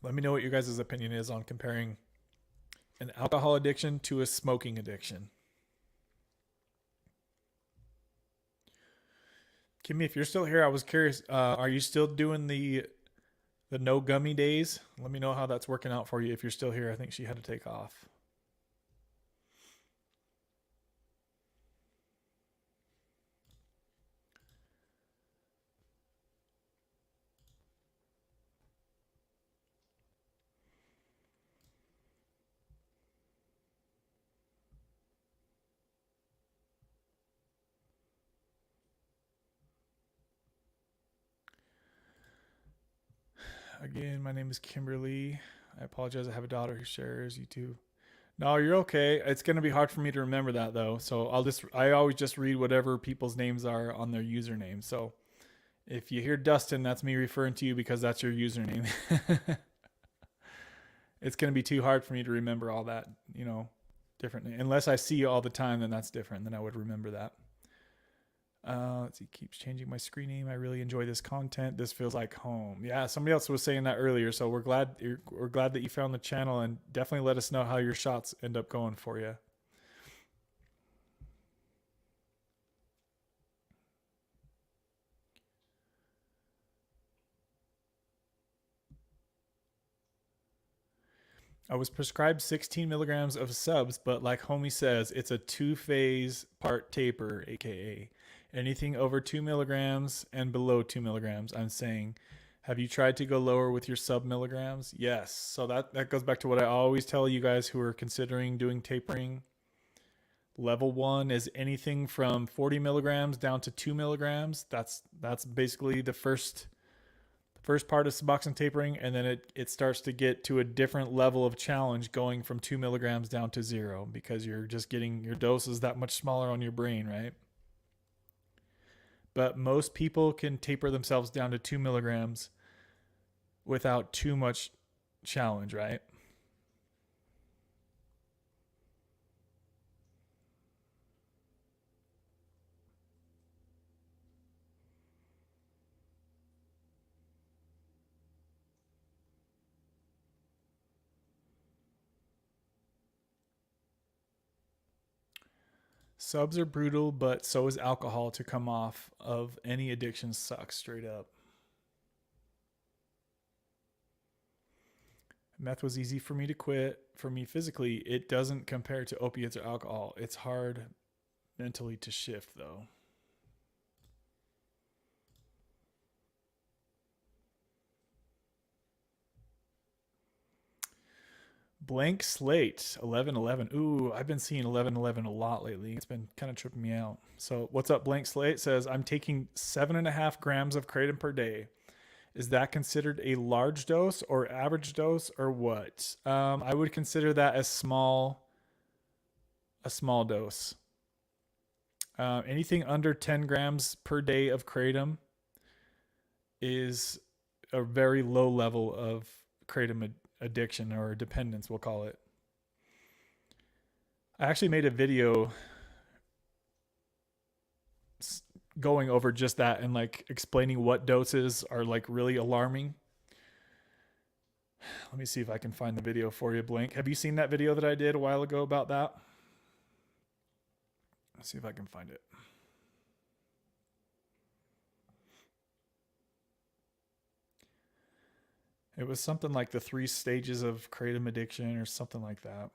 Let me know what your guys' opinion is on comparing an alcohol addiction to a smoking addiction. Kimmy, if you're still here, I was curious. Are you still doing the no gummy days? Let me know how that's working out for you. If you're still here, I think she had to take off. Again, my name is Kimberly. I apologize. I have a daughter who shares YouTube. No, you're okay. It's going to be hard for me to remember that though. So I always just read whatever people's names are on their username. So if you hear Dustin, that's me referring to you because that's your username. It's going to be too hard for me to remember all that, differently. Unless I see you all the time, then that's different. Then I would remember that. Let's see, keeps changing my screen name. I really enjoy this content. This feels like home. Yeah, somebody else was saying that earlier, so we're glad that you found the channel, and definitely let us know how your shots end up going for you. I was prescribed 16 milligrams of subs, but like homie says, it's a 2-phase part taper, aka anything over 2 milligrams and below 2 milligrams. I'm saying, have you tried to go lower with your sub milligrams? Yes. So that goes back to what I always tell you guys who are considering doing tapering. Level 1 is anything from 40 milligrams down to 2 milligrams. That's basically the first part of Suboxone tapering, and then it starts to get to a different level of challenge going from 2 milligrams down to 0 because you're just getting your doses that much smaller on your brain, right? But most people can taper themselves down to 2 milligrams without too much challenge, right? Subs are brutal, but so is alcohol. To come off of any addiction sucks straight up. Meth was easy for me to quit. For me physically, it doesn't compare to opiates or alcohol. It's hard mentally to shift though. Blank slate 1111. Ooh, I've been seeing 1111 a lot lately. It's been kind of tripping me out. So what's up? Blank slate says I'm taking 7.5 grams of kratom per day. Is that considered a large dose or average dose or what? I would consider that a small dose. Anything under 10 grams per day of kratom is a very low level of kratom addiction or dependence, we'll call it. I actually made a video going over just that and like explaining what doses are like really alarming. Let me see if I can find the video for you, Blink. Have you seen that video that I did a while ago about that? Let's see if I can find it. It was something like the 3 stages of kratom addiction or something like that.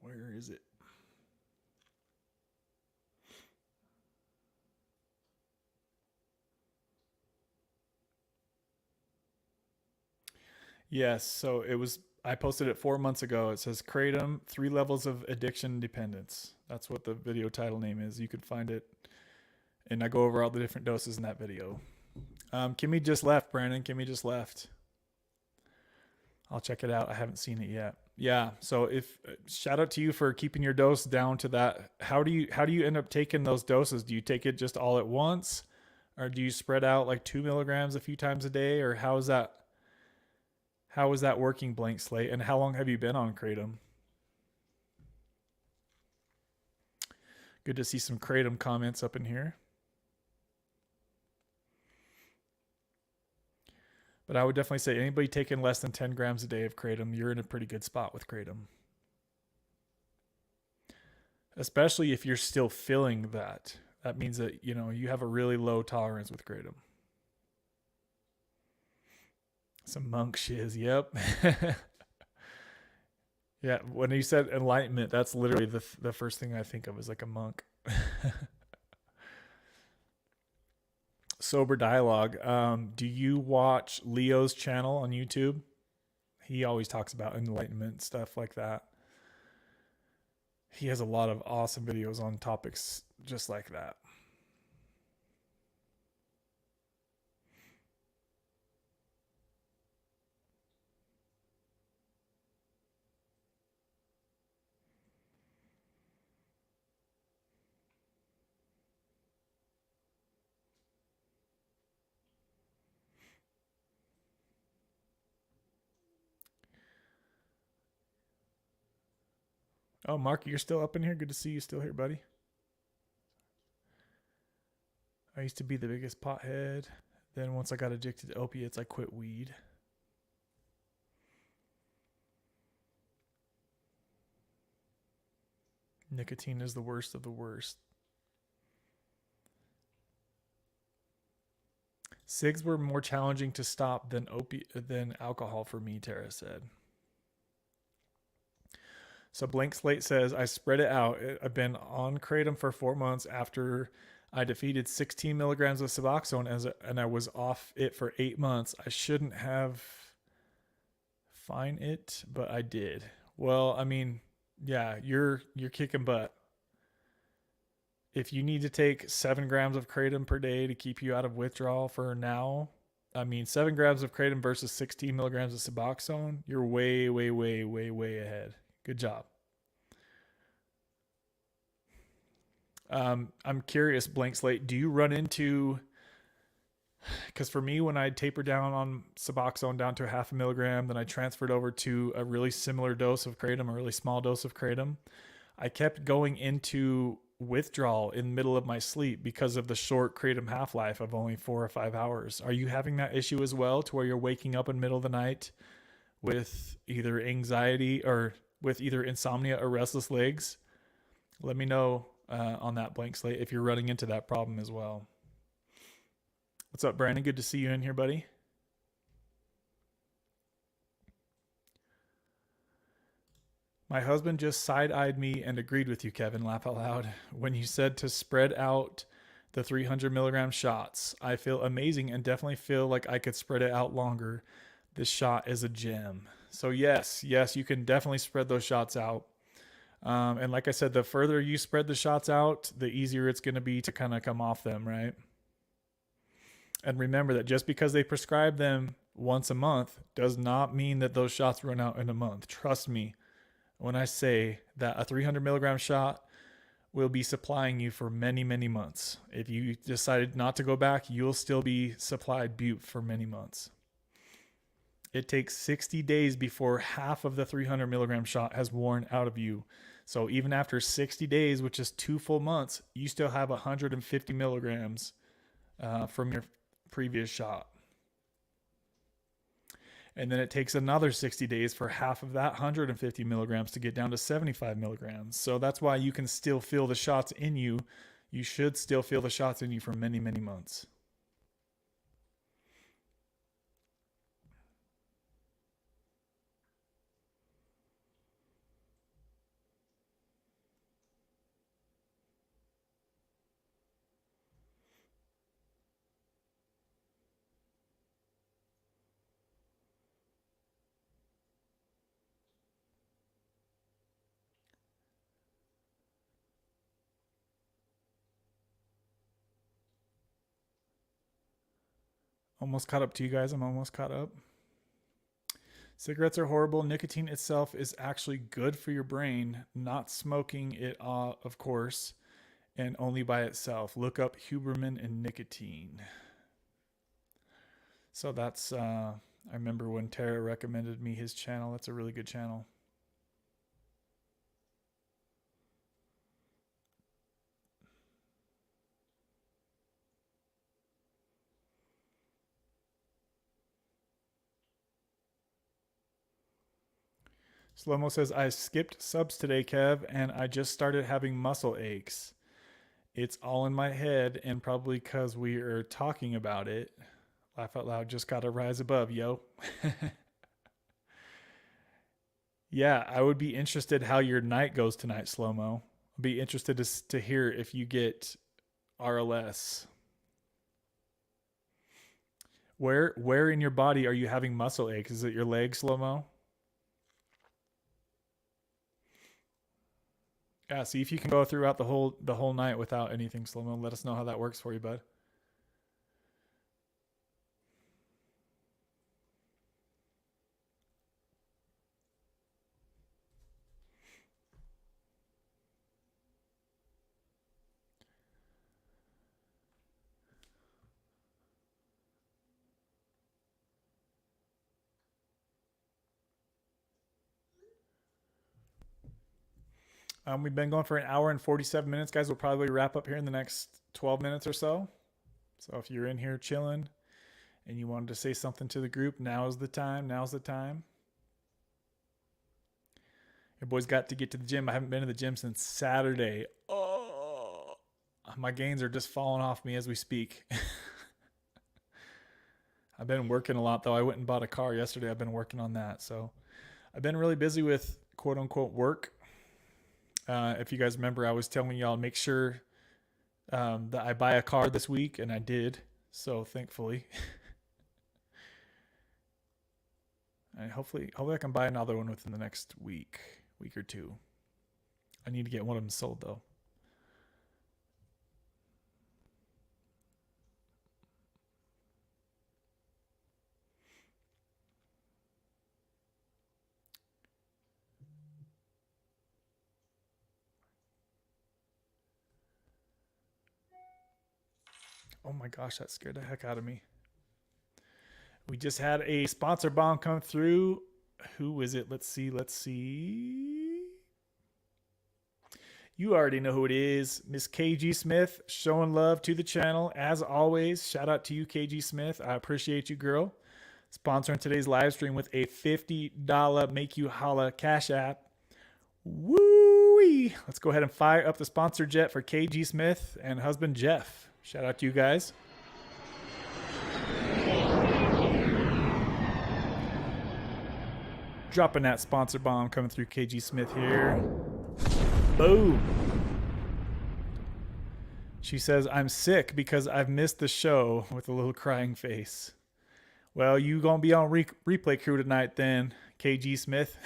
Where is it? Yes, so it was, I posted it 4 months ago. It says Kratom, 3 levels of addiction dependence. That's what the video title name is. You can find it. And I go over all the different doses in that video. Kimmy just left, Brandon. Kimmy just left. I'll check it out. I haven't seen it yet. Yeah, so if shout out to you for keeping your dose down to that. How do you end up taking those doses? Do you take it just all at once, or do you spread out like 2 milligrams a few times a day, or how is that working, Blank Slate? And how long have you been on kratom? Good to see some kratom comments up in here. But I would definitely say anybody taking less than 10 grams a day of kratom, you're in a pretty good spot with kratom. Especially if you're still feeling that. That means that, you know, you have a really low tolerance with kratom. Some monk shiz, yep. Yeah, when you said enlightenment, that's literally the first thing I think of is like a monk. Sober Dialogue. Do you watch Leo's channel on YouTube? He always talks about enlightenment, stuff like that. He has a lot of awesome videos on topics just like that. Oh, Mark, you're still up in here? Good to see you still here, buddy. I used to be the biggest pothead. Then once I got addicted to opiates, I quit weed. Nicotine is the worst of the worst. Cigs were more challenging to stop than alcohol for me, Tara said. So Blank Slate says, I spread it out. I've been on kratom for 4 months after I defeated 16 milligrams of Suboxone and I was off it for 8 months. I shouldn't have fine it, but I did. Well, I mean, yeah, you're kicking butt. If you need to take 7 grams of kratom per day to keep you out of withdrawal for now, I mean, 7 grams of kratom versus 16 milligrams of Suboxone, you're way, way, way, way, way ahead. Good job. I'm curious, Blank Slate, do you run into, because for me, when I tapered down on Suboxone down to 0.5 milligram, then I transferred over to a really similar dose of kratom, a really small dose of kratom. I kept going into withdrawal in the middle of my sleep because of the short kratom half-life of only 4 or 5 hours. Are you having that issue as well, to where you're waking up in the middle of the night with either anxiety or with either insomnia or restless legs? Let me know on that, Blank Slate, if you're running into that problem as well. What's up, Brandon? Good to see you in here, buddy. My husband just side-eyed me and agreed with you, Kevin, laugh out loud, when you said to spread out the 300 milligram shots. I feel amazing and definitely feel like I could spread it out longer. This shot is a gem. So yes, you can definitely spread those shots out. And like I said, the further you spread the shots out, the easier it's going to be to kind of come off them, right? And remember that just because they prescribe them once a month does not mean that those shots run out in a month. Trust me, when I say that a 300 milligram shot will be supplying you for many, many months. If you decided not to go back, you'll still be supplied Butte for many months. It takes 60 days before half of the 300 milligram shot has worn out of you. So even after 60 days, which is 2 full months, you still have 150 milligrams from your previous shot. And then it takes another 60 days for half of that 150 milligrams to get down to 75 milligrams. So that's why you can still feel the shots in you. You should still feel the shots in you for many, many months. Almost caught up to you guys. I'm almost caught up. Cigarettes are horrible. Nicotine itself is actually good for your brain. Not smoking it, of course, and only by itself. Look up Huberman and nicotine. So that's, I remember when Tara recommended me his channel. That's a really good channel. Slomo says, I skipped subs today, Kev, and I just started having muscle aches. It's all in my head, and probably because we are talking about it. Laugh out loud, just gotta rise above, yo. Yeah, I would be interested how your night goes tonight, Slomo. I'd be interested to hear if you get RLS. Where in your body are you having muscle aches? Is it your legs, Slomo? Yeah, see if you can go throughout the whole night without anything, Slomo. Let us know how that works for you, bud. We've been going for an hour and 47 minutes, guys. We'll probably wrap up here in the next 12 minutes or so. So if you're in here chilling and you wanted to say something to the group, now's the time. Now's the time. Your boys got to get to the gym. I haven't been to the gym since Saturday. Oh, my gains are just falling off me as we speak. I've been working a lot, though. I went and bought a car yesterday. I've been working on that. So I've been really busy with quote unquote work. If you guys remember, I was telling y'all make sure that I buy a car this week, and I did. So thankfully, and hopefully I can buy another one within the next week or two. I need to get one of them sold though. Oh my gosh, that scared the heck out of me. We just had a sponsor bomb come through. Who is it? Let's see. You already know who it is. Miss KG Smith showing love to the channel. As always, shout out to you, KG Smith. I appreciate you, girl. Sponsoring today's live stream with a $50 Make You Holla Cash App. Woo-wee. Let's go ahead and fire up the sponsor jet for KG Smith and husband Jeff. Shout out to you guys. Dropping that sponsor bomb coming through KG Smith here. Boom. She says, I'm sick because I've missed the show with a little crying face. Well, you going to be on replay crew tonight then, KG Smith.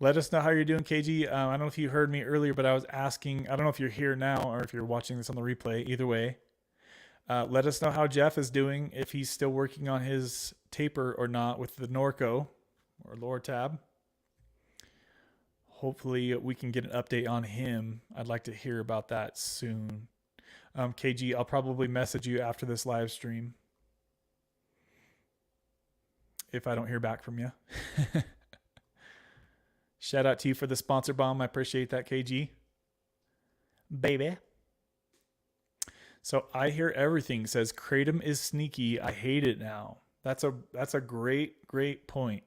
Let us know how you're doing, KG. I don't know if you heard me earlier, but I was asking, I don't know if you're here now or if you're watching this on the replay. Either way, let us know how Jeff is doing, if he's still working on his taper or not with the Norco. or Lortab. Hopefully we can get an update on him. I'd like to hear about that soon. KG, I'll probably message you after this live stream if I don't hear back from you. Shout out to you for the sponsor bomb. I appreciate that, KG. Baby. So I hear everything. Says Kratom is sneaky. I hate it now. That's a great point.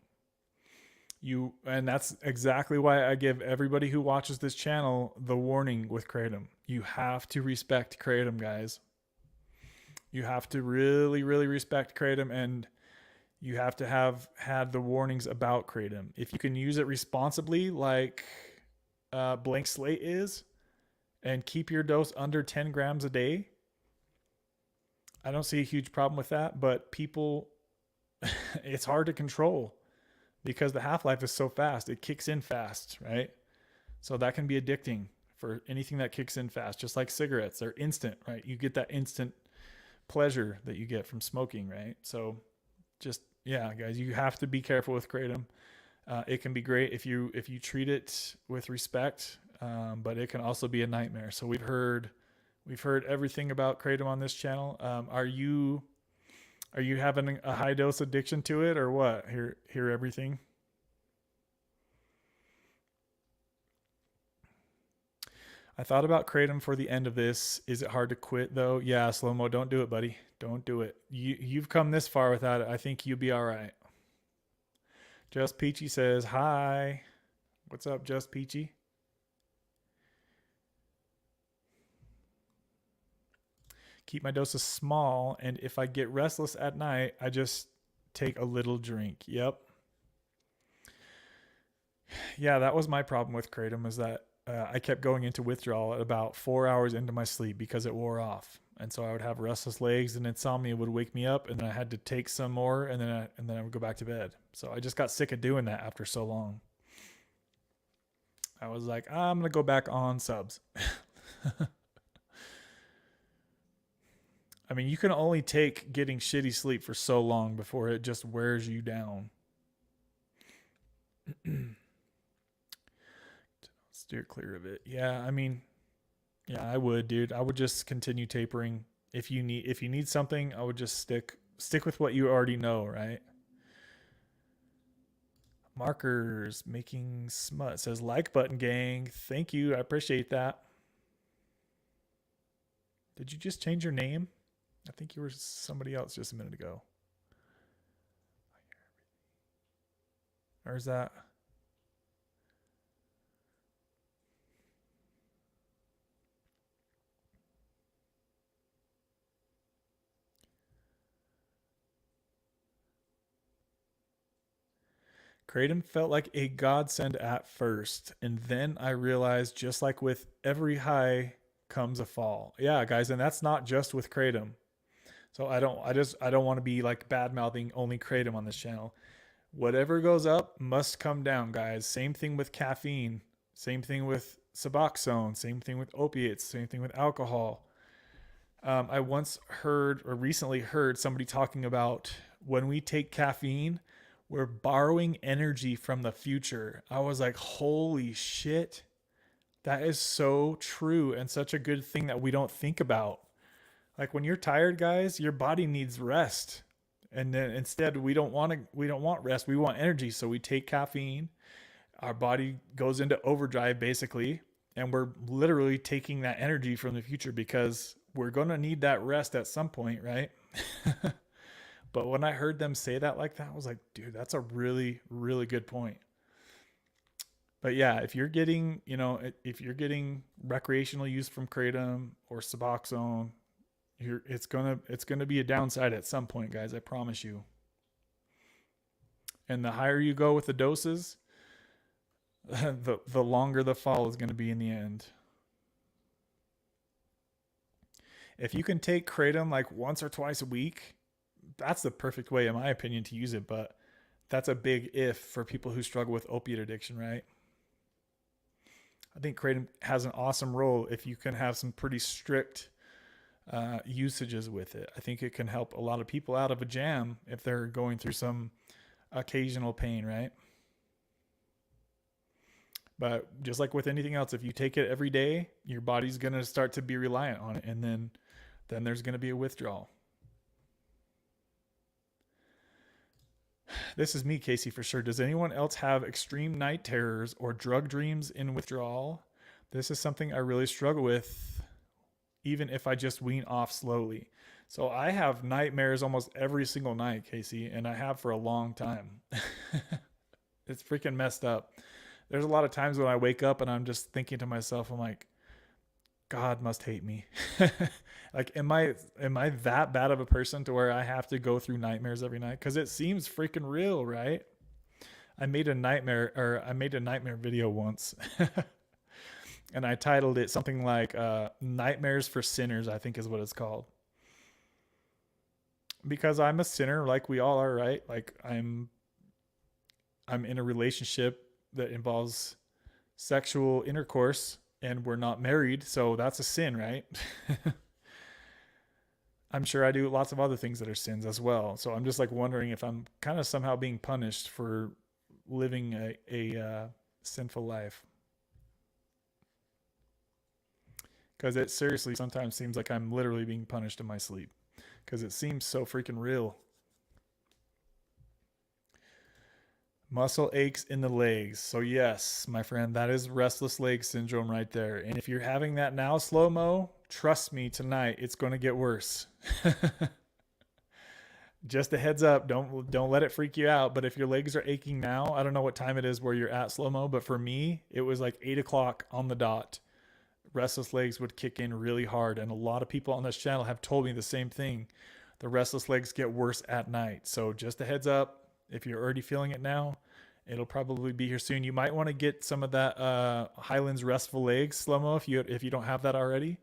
And that's exactly why I give everybody who watches this channel the warning with Kratom. You have to respect Kratom, guys. You have to really respect Kratom, and you have to have had the warnings about Kratom. If you can use it responsibly, like Blank Slate is, and keep your dose under 10 grams a day, I don't see a huge problem with that. But people, it's hard to control because the half-life is so fast. It kicks in fast, right? So that can be addicting for anything that kicks in fast, just like cigarettes. They're instant, right? You get that instant pleasure that you get from smoking, right? So just, yeah, guys, you have to be careful with Kratom. It can be great if you treat it with respect, but it can also be a nightmare. So we've heard everything about Kratom on this channel. Are you having a high dose addiction to it, or what? Hear everything. I thought about Kratom for the end of this. Is it hard to quit though? Yeah, Slow-Mo, don't do it, buddy. Don't do it. You've come this far without it. I think you'll be all right. Just Peachy says, hi. What's up, Just Peachy? Keep my doses small, and if I get restless at night, I just take a little drink. Yep. Yeah, that was my problem with Kratom, is that I kept going into withdrawal at about 4 hours into my sleep because it wore off. And so I would have restless legs, and insomnia would wake me up, and then I had to take some more, and then I would go back to bed. So I just got sick of doing that after so long. I was like, I'm going to go back on subs. I mean, you can only take getting shitty sleep for so long before it just wears you down. Steer clear of it. Yeah, I mean, yeah, I would, dude. I would just continue tapering. If you need something, I would just stick with what you already know, right? Markers making smut says like button gang. Thank you. I appreciate that. Did you just change your name? I think you were somebody else just a minute ago. Or is that? Kratom felt like a godsend at first, and then I realized, just like with every high comes a fall. Yeah, guys, and that's not just with Kratom. So I don't want to be like bad mouthing only Kratom on this channel. Whatever goes up must come down, guys. Same thing with caffeine. Same thing with Suboxone. Same thing with opiates. Same thing with alcohol. I once heard, or recently heard, somebody talking about when we take caffeine, we're borrowing energy from the future. I was like, holy shit. That is so true, and such a good thing that we don't think about. Like when you're tired, guys, your body needs rest. And then instead we don't want rest. We want energy. So we take caffeine. Our body goes into overdrive basically, and we're literally taking that energy from the future because we're going to need that rest at some point, right? But when I heard them say that like that, I was like, dude, that's a really, really good point. But yeah, if you're getting recreational use from Kratom or Suboxone, it's gonna be a downside at some point, guys. I promise you. And the higher you go with the doses, the longer the fall is going to be in the end. If you can take Kratom like once or twice a week, that's the perfect way, in my opinion, to use it. But that's a big if for people who struggle with opiate addiction, right? I think Kratom has an awesome role if you can have some pretty strict usages with it. I think it can help a lot of people out of a jam if they're going through some occasional pain, right? But just like with anything else, if you take it every day, your body's going to start to be reliant on it. And then there's going to be a withdrawal. This is me, Casey, for sure. Does anyone else have extreme night terrors or drug dreams in withdrawal? This is something I really struggle with, even if I just wean off slowly. So I have nightmares almost every single night, Casey, and I have for a long time. It's freaking messed up. There's a lot of times when I wake up and I'm just thinking to myself, I'm like, God must hate me. Like, am I that bad of a person to where I have to go through nightmares every night? Because it seems freaking real, right? I made a nightmare video once. And I titled it something like Nightmares for Sinners, I think is what it's called. Because I'm a sinner like we all are, right? Like I'm in a relationship that involves sexual intercourse and we're not married, so that's a sin, right? I'm sure I do lots of other things that are sins as well. So I'm just like wondering if I'm kind of somehow being punished for living a sinful life. Because it seriously sometimes seems like I'm literally being punished in my sleep. Because it seems so freaking real. Muscle aches in the legs. So yes, my friend, that is restless leg syndrome right there. And if you're having that now, slow mo, trust me, tonight it's going to get worse. Just a heads up, don't let it freak you out. But if your legs are aching now, I don't know what time it is where you're at, slow mo. But for me, it was like 8 o'clock on the dot. Restless legs would kick in really hard, and a lot of people on this channel have told me the same thing. The restless legs get worse at night. So just a heads up, if you're already feeling it now, it'll probably be here soon. You might want to get some of that Highlands Restful Legs slow-mo if you don't have that already.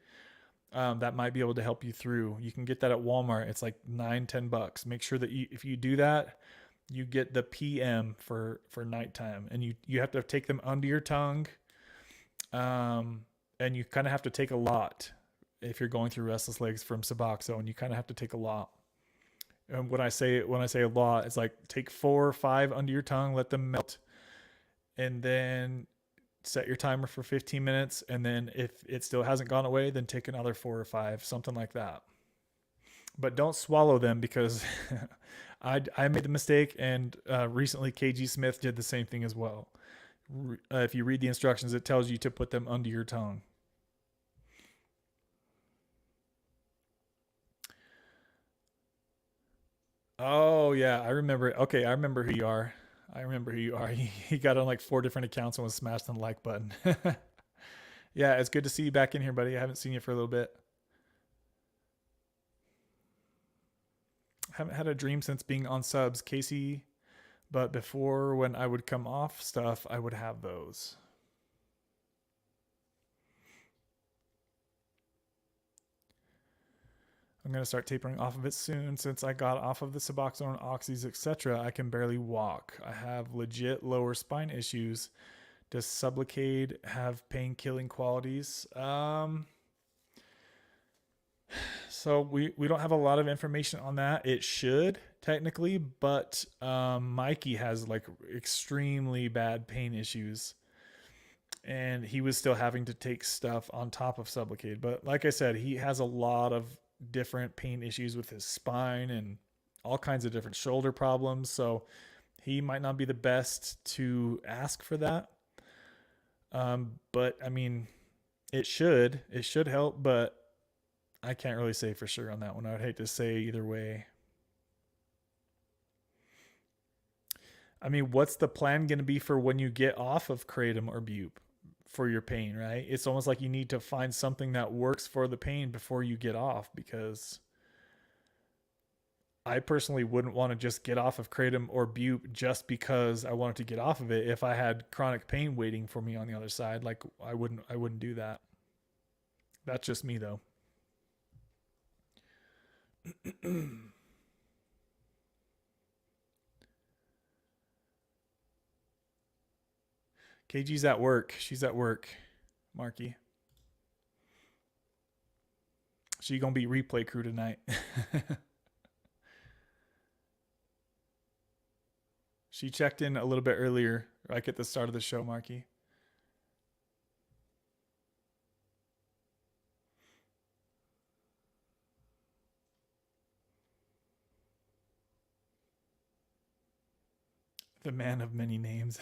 That might be able to help you through. You can get that at Walmart. It's like $9-10. Make sure that if you do that, you get the PM for nighttime, and you have to take them under your tongue. And you kind of have to take a lot if you're going through restless legs from Suboxone. You kind of have to take a lot. And when I say a lot, it's like take 4 or 5 under your tongue, let them melt, and then set your timer for 15 minutes. And then if it still hasn't gone away, then take another 4 or 5, something like that. But don't swallow them, because I made the mistake, and recently KG Smith did the same thing as well. If you read the instructions, it tells you to put them under your tongue. Oh yeah, I remember. Okay, I remember who you are. I remember who you are. He got on like 4 different accounts and was smashed on the like button. Yeah, it's good to see you back in here, buddy. I haven't seen you for a little bit. Haven't had a dream since being on subs, Casey. But before, when I would come off stuff, I would have those. I'm going to start tapering off of it soon. Since I got off of the Suboxone, oxys, etc., I can barely walk. I have legit lower spine issues. Does Sublocade have pain-killing qualities? So we don't have a lot of information on that. It should technically, but Mikey has like extremely bad pain issues, and he was still having to take stuff on top of Sublocade. But like I said, he has a lot of different pain issues with his spine and all kinds of different shoulder problems. So he might not be the best to ask for that. But I mean, it should help, but I can't really say for sure on that one. I would hate to say either way. I mean, what's the plan going to be for when you get off of kratom or bupe for your pain, right? It's almost like you need to find something that works for the pain before you get off, because I personally wouldn't want to just get off of kratom or bupe just because I wanted to get off of it. If I had chronic pain waiting for me on the other side, like I wouldn't do that. That's just me though. KG's at work. She's at work, Marky. She gonna be replay crew tonight. She checked in a little bit earlier, like at the start of the show, Marky. The man of many names.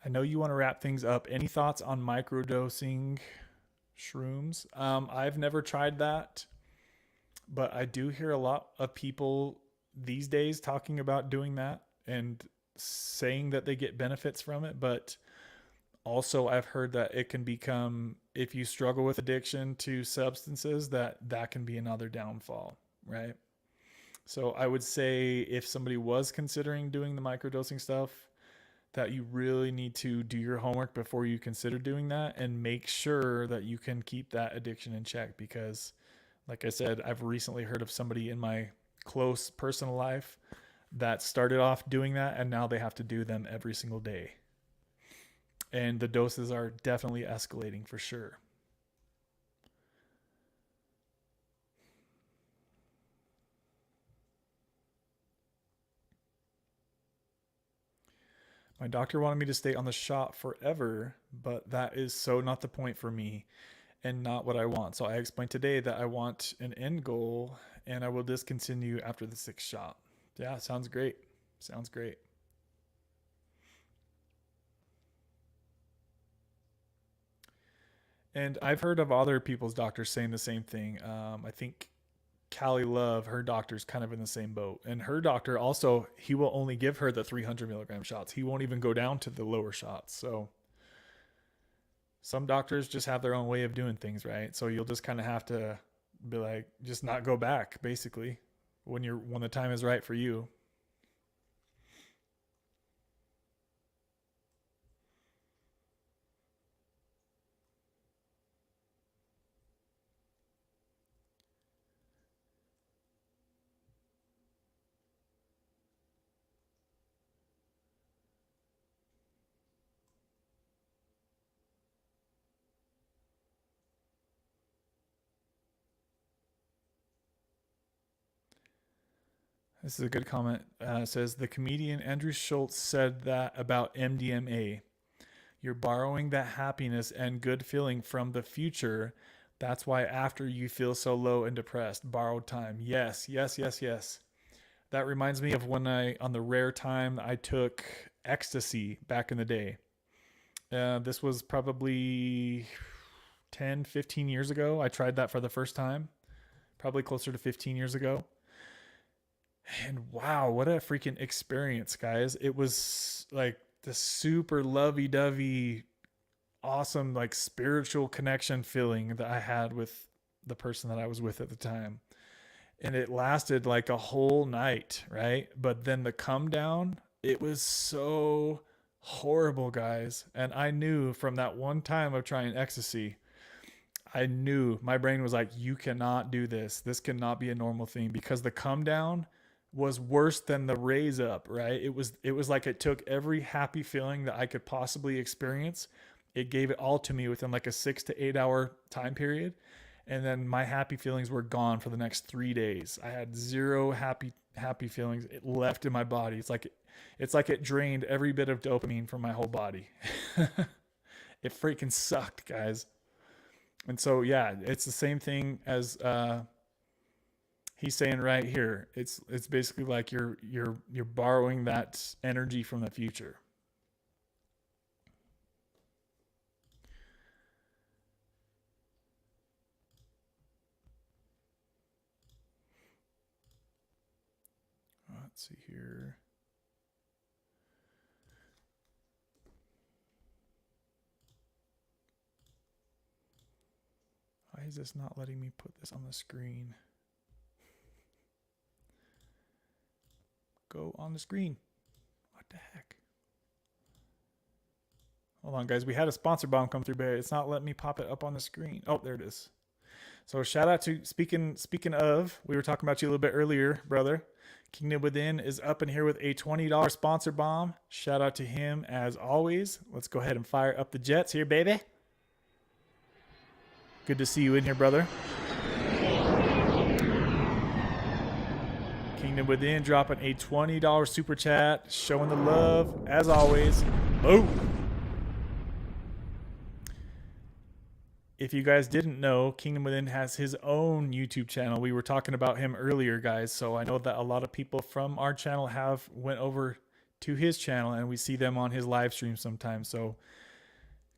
I know you want to wrap things up. Any thoughts on microdosing shrooms? I've never tried that, but I do hear a lot of people these days talking about doing that and saying that they get benefits from it. But also, I've heard that it can become, if you struggle with addiction to substances, that can be another downfall, right? So I would say if somebody was considering doing the microdosing stuff, that you really need to do your homework before you consider doing that and make sure that you can keep that addiction in check. Because, like I said, I've recently heard of somebody in my close personal life that started off doing that and now they have to do them every single day. And the doses are definitely escalating for sure. My doctor wanted me to stay on the shot forever, but that is so not the point for me and not what I want. So I explained today that I want an end goal and I will discontinue after the sixth shot. Yeah, sounds great. Sounds great. And I've heard of other people's doctors saying the same thing. I think Callie Love, her doctor's kind of in the same boat. And her doctor also, he will only give her the 300 milligram shots. He won't even go down to the lower shots. So some doctors just have their own way of doing things, right? So you'll just kind of have to be like, just not go back, basically, when the time is right for you. This is a good comment. It says the comedian Andrew Schultz said that about MDMA. You're borrowing that happiness and good feeling from the future. That's why after you feel so low and depressed, borrowed time. Yes, yes, yes, yes. That reminds me of when on the rare time I took ecstasy back in the day. This was probably 10, 15 years ago. I tried that for the first time, probably closer to 15 years ago. And wow, what a freaking experience, guys. It was like the super lovey dovey, awesome, like spiritual connection feeling that I had with the person that I was with at the time. And it lasted like a whole night, right? But then the come down, it was so horrible, guys. And I knew from that one time of trying ecstasy, I knew my brain was like, you cannot do this. This cannot be a normal thing because the come down was worse than the raise up, right? It was like it took every happy feeling that I could possibly experience. It gave it all to me within like a 6 to 8 hour time period. And then my happy feelings were gone for the next 3 days. I had zero happy feelings it left in my body. It's like it drained every bit of dopamine from my whole body. It freaking sucked, guys. And so yeah, it's the same thing as he's saying right here. It's basically like you're borrowing that energy from the future. Let's see here. Why is this not letting me put this on the screen? Go on the screen. What the heck? Hold on, guys. We had a sponsor bomb come through, but it's not letting me pop it up on the screen. Oh, there it is. So shout out to speaking of, we were talking about you a little bit earlier, brother. Kingdom Within is up in here with a $20 sponsor bomb. Shout out to him as always. Let's go ahead and fire up the jets here, baby. Good to see you in here, brother. Kingdom Within dropping a $20 super chat, showing the love as always. Boom. If you guys didn't know, Kingdom Within has his own YouTube channel. We were talking about him earlier, guys. So I know that a lot of people from our channel have went over to his channel, and we see them on his live stream sometimes. So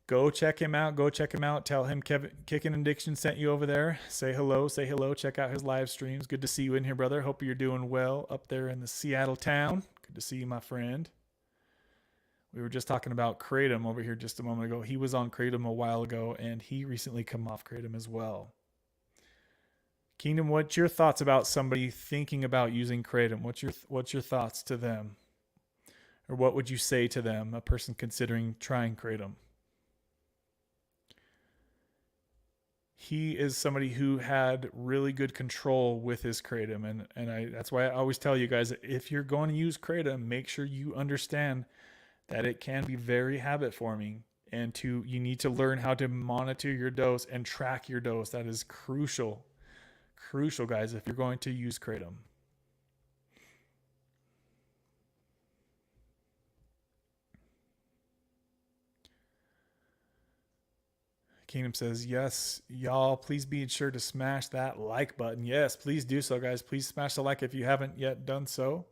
go check him out. Go check him out. Tell him Kickin' Addiction sent you over there. Say hello. Say hello. Check out his live streams. Good to see you in here, brother. Hope you're doing well up there in the Seattle town. Good to see you, my friend. We were just talking about Kratom over here just a moment ago. He was on Kratom a while ago, and he recently come off Kratom as well. Kingdom, what's your thoughts about somebody thinking about using Kratom? What's your thoughts to them? Or what would you say to them, a person considering trying Kratom? He is somebody who had really good control with his Kratom, and that's why I always tell you guys, if you're going to use Kratom, make sure you understand that it can be very habit forming, and you need to learn how to monitor your dose and track your dose. That is crucial, guys, if you're going to use Kratom. Kingdom says, yes, y'all, please be sure to smash that like button. Yes, please do so, guys. Please smash the like if you haven't yet done so.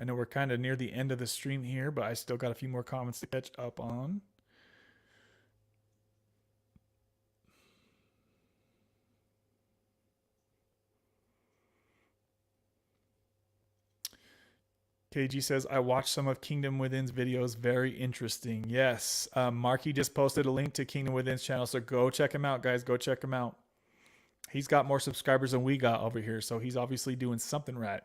I know we're kind of near the end of the stream here, but I still got a few more comments to catch up on. KG says, I watched some of Kingdom Within's videos. Very interesting. Yes. Marky just posted a link to Kingdom Within's channel, so go check him out, guys. Go check him out. He's got more subscribers than we got over here, so he's obviously doing something right.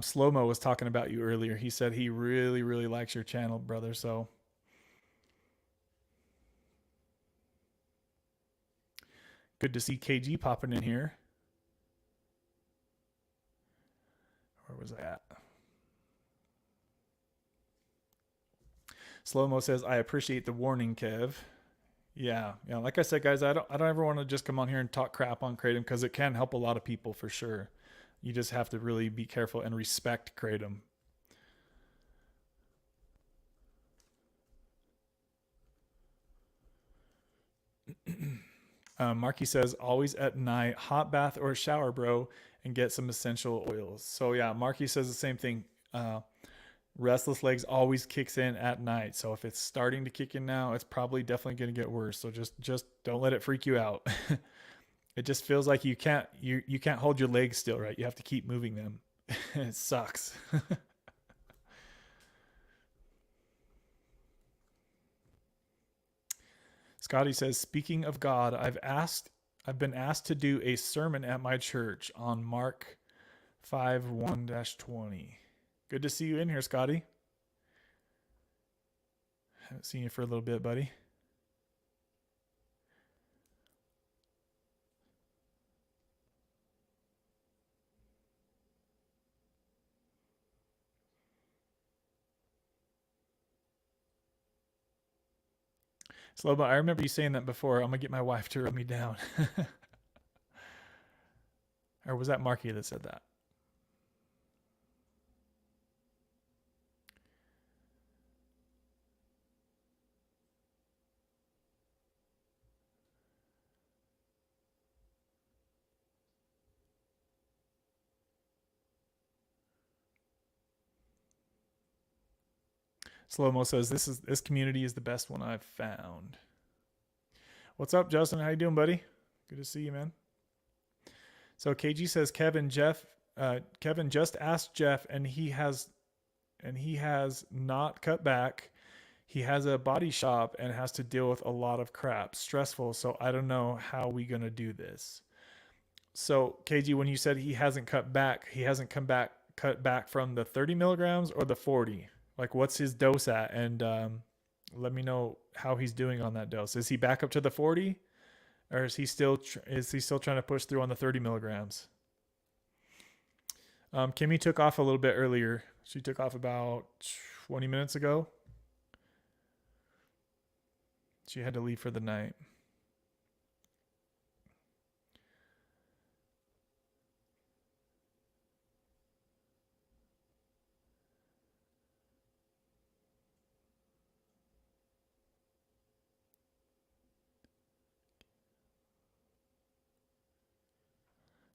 Slow-Mo was talking about you earlier. He said he really, really likes your channel, brother. So good to see KG popping in here. Where was I at? Slow-Mo says, I appreciate the warning, Kev. Yeah. Like I said, guys, I don't ever want to just come on here and talk crap on Kratom, because it can help a lot of people for sure. You just have to really be careful and respect Kratom. Marky says, always at night, hot bath or shower, bro, and get some essential oils. So yeah, Marky says the same thing. Restless legs always kicks in at night. So if it's starting to kick in now, it's probably definitely going to get worse. So just don't let it freak you out. It just feels like you can't hold your legs still, right? You have to keep moving them. It sucks. Scotty says, speaking of God, I've been asked to do a sermon at my church on Mark 5:1-20. Good to see you in here, Scotty. Haven't seen you for a little bit, buddy. Slobo, I remember you saying that before. I'm going to get my wife to rub me down. Or was that Marky that said that? Slow-Mo says, this community is the best one I've found. What's up, Justin? How you doing, buddy? Good to see you, man. So KG says, Kevin just asked Jeff, and he has not cut back. He has a body shop and has to deal with a lot of crap. Stressful, so I don't know how we gonna do this. So KG, when you said he hasn't cut back from the 30 milligrams or the 40? Like, what's his dose at? And let me know how he's doing on that dose. Is he back up to the 40? Or is he still trying to push through on the 30 milligrams? Kimmy took off a little bit earlier. She took off about 20 minutes ago. She had to leave for the night.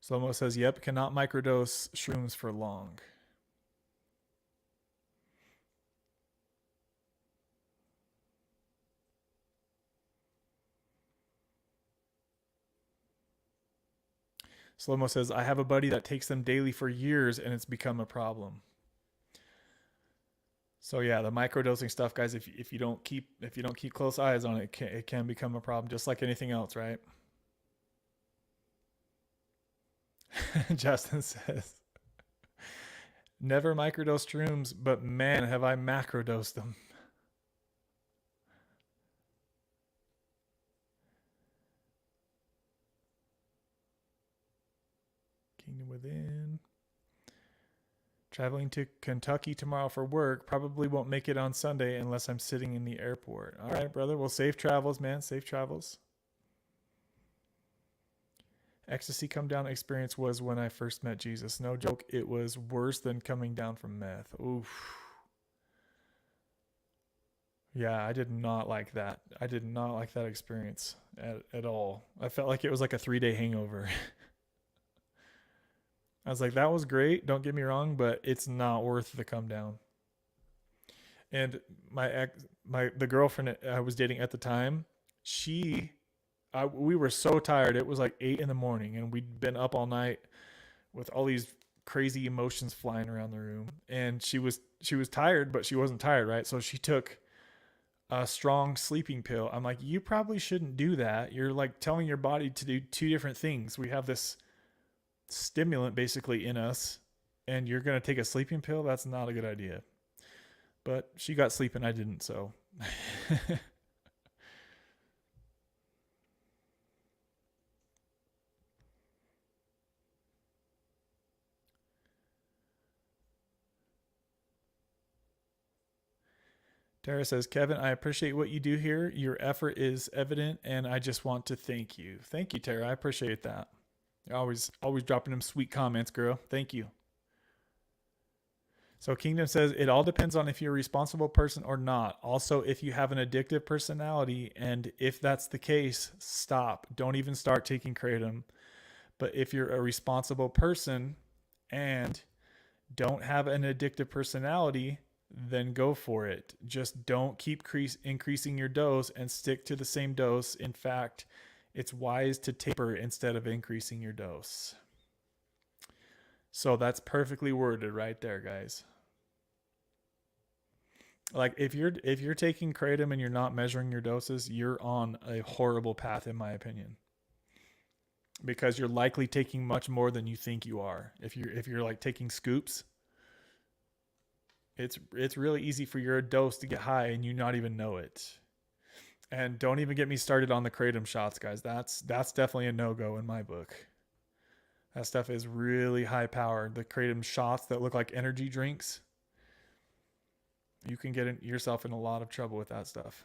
Slomo says, yep, cannot microdose shrooms for long. Slomo says, I have a buddy that takes them daily for years and it's become a problem. So yeah, the microdosing stuff, guys, if you don't keep close eyes on it, it can become a problem, just like anything else, right? Justin says, never microdose shrooms, but man, have I macrodosed them. Kingdom Within. Traveling to Kentucky tomorrow for work. Probably won't make it on Sunday unless I'm sitting in the airport. All right, brother. Well, safe travels, man. Safe travels. Ecstasy come down experience was when I first met Jesus. No joke. It was worse than coming down from meth. Oof. Yeah, I did not like that. I did not like that experience at all. I felt like it was like a 3-day hangover. I was like, that was great. Don't get me wrong, but it's not worth the come down. And the girlfriend I was dating at the time, we were so tired. It was like 8 a.m. and we'd been up all night with all these crazy emotions flying around the room. And she was tired, but she wasn't tired, right? So she took a strong sleeping pill. I'm like, you probably shouldn't do that. You're like telling your body to do two different things. We have this stimulant basically in us, and you're going to take a sleeping pill. That's not a good idea. But she got sleep and I didn't, so. Tara says, Kevin, I appreciate what you do here. Your effort is evident, and I just want to thank you. Thank you, Tara. I appreciate that. You're always dropping them sweet comments, girl. Thank you. So Kingdom says, it all depends on if you're a responsible person or not. Also, if you have an addictive personality, and if that's the case, stop. Don't even start taking kratom. But if you're a responsible person and don't have an addictive personality, then go for it. Just don't keep increasing your dose and stick to the same dose. In fact, it's wise to taper instead of increasing your dose. So that's perfectly worded right there, guys. Like if you're taking kratom and you're not measuring your doses, you're on a horrible path, in my opinion. Because you're likely taking much more than you think you are. If you're like taking scoops, it's really easy for your dose to get high and you not even know it. And don't even get me started on the kratom shots, guys. That's definitely a no-go in my book. That stuff is really high powered. The kratom shots that look like energy drinks, you can get yourself in a lot of trouble with that stuff.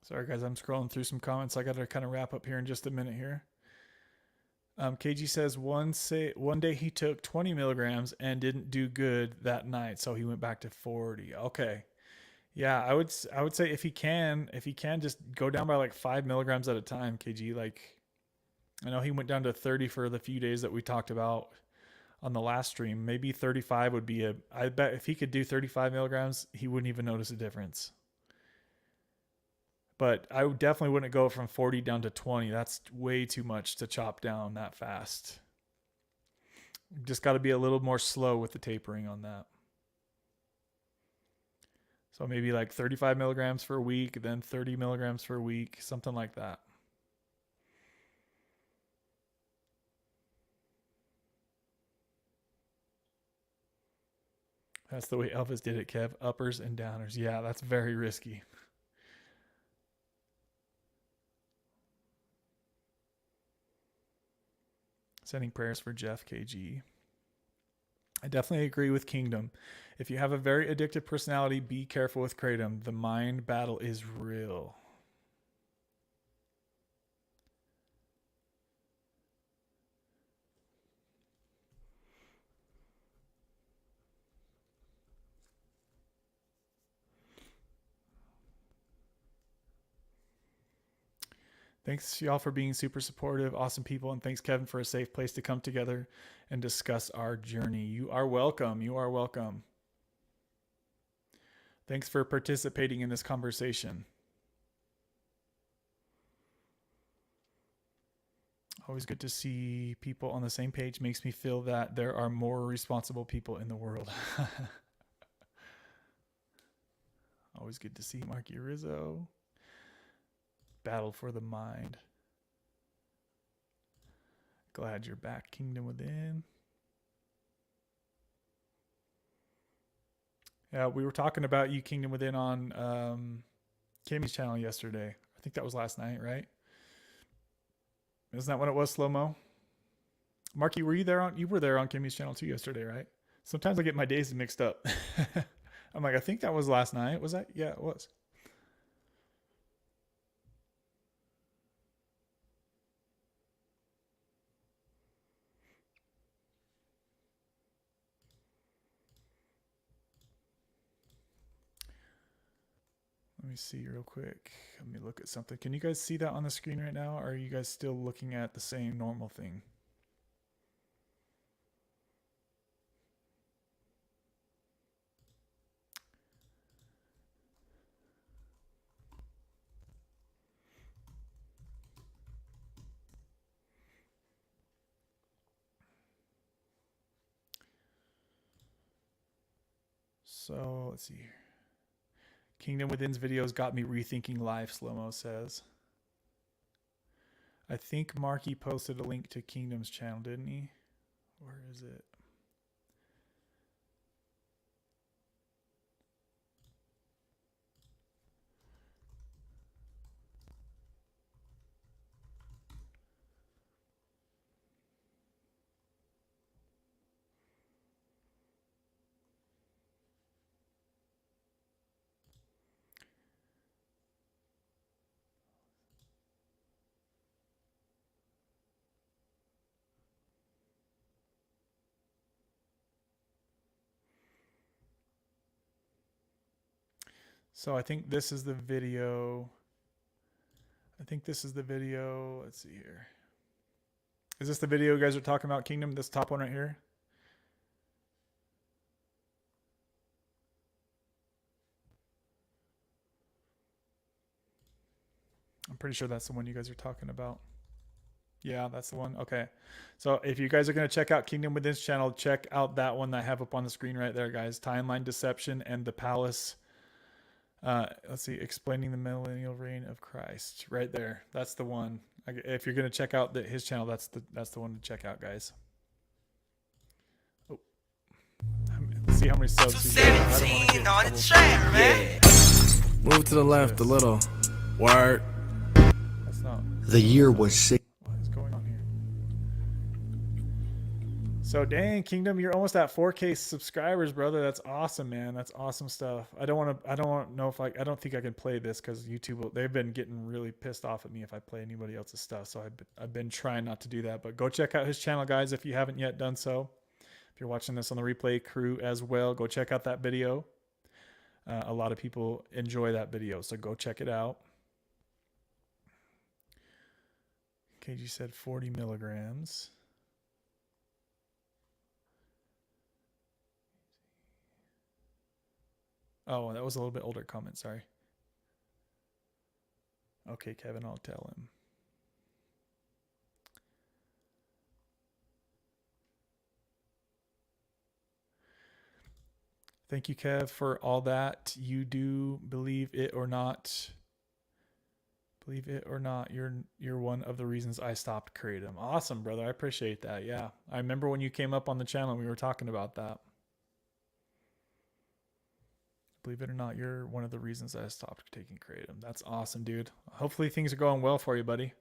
Sorry, guys, I'm scrolling through some comments. I got to kind of wrap up here in just a minute here. KG says one day he took 20 milligrams and didn't do good that night, so he went back to 40. Okay. Yeah, I would say if he can just go down by like 5 milligrams at a time, KG. Like I know he went down to 30 for the few days that we talked about on the last stream. Maybe 35 would be I bet if he could do 35 milligrams, he wouldn't even notice a difference. But I definitely wouldn't go from 40 down to 20. That's way too much to chop down that fast. Just got to be a little more slow with the tapering on that. So maybe like 35 milligrams for a week, then 30 milligrams for a week, something like that. That's the way Elvis did it, Kev. Uppers and downers. Yeah, that's very risky. Sending prayers for Jeff KG. I definitely agree with Kingdom. If you have a very addictive personality, be careful with Kratom. The mind battle is real. Thanks, y'all, for being super supportive, awesome people, and thanks, Kevin, for a safe place to come together and discuss our journey. You are welcome. You are welcome. Thanks for participating in this conversation. Always good to see people on the same page. Makes me feel that there are more responsible people in the world. Always good to see Marky Rizzo. Battle for the mind. Glad you're back, Kingdom Within. Yeah, we were talking about you, Kingdom Within, on Kimmy's channel yesterday. I think that was last night, right? Isn't that when it was, Slow Mo? Marky, were you there on? You were there on Kimmy's channel too yesterday, right? Sometimes I get my days mixed up. I'm like, I think that was last night. Was that? Yeah, it was. Let me see real quick. Let me look at something. Can you guys see that on the screen right now? Or are you guys still looking at the same normal thing? So let's see here. Kingdom Within's videos got me rethinking life, Slow-Mo says. I think Marky posted a link to Kingdom's channel, didn't he? Where is it? So I think this is the video. Let's see here. Is this the video you guys are talking about, Kingdom? This top one right here? I'm pretty sure that's the one you guys are talking about. Yeah, that's the one. Okay. So if you guys are going to check out Kingdom Within's channel, check out that one that I have up on the screen right there, guys. Timeline Deception and the Palace. Let's see. Explaining the Millennial Reign of Christ. Right there. That's the one. If you're going to check out his channel, that's the one to check out, guys. Oh. Let's see how many subs he's got. 17 on its share, man. Move to the left a little. Word. That's not. The year was 6. So dang, Kingdom, you're almost at 4K subscribers, brother. That's awesome, man. That's awesome stuff. I don't think I can play this because YouTube, they've been getting really pissed off at me if I play anybody else's stuff. So I've been trying not to do that, but go check out his channel, guys, if you haven't yet done so. If you're watching this on the replay crew as well, go check out that video. A lot of people enjoy that video, so go check it out. KG said 40 milligrams. Oh, that was a little bit older comment, sorry. Okay, Kevin, I'll tell him. Thank you, Kev, for all that you do. Believe it or not. Believe it or not, you're one of the reasons I stopped Kratom. Awesome, brother. I appreciate that. Yeah. I remember when you came up on the channel and we were talking about that. Believe it or not, you're one of the reasons I stopped taking Kratom. That's awesome, dude. Hopefully things are going well for you, buddy.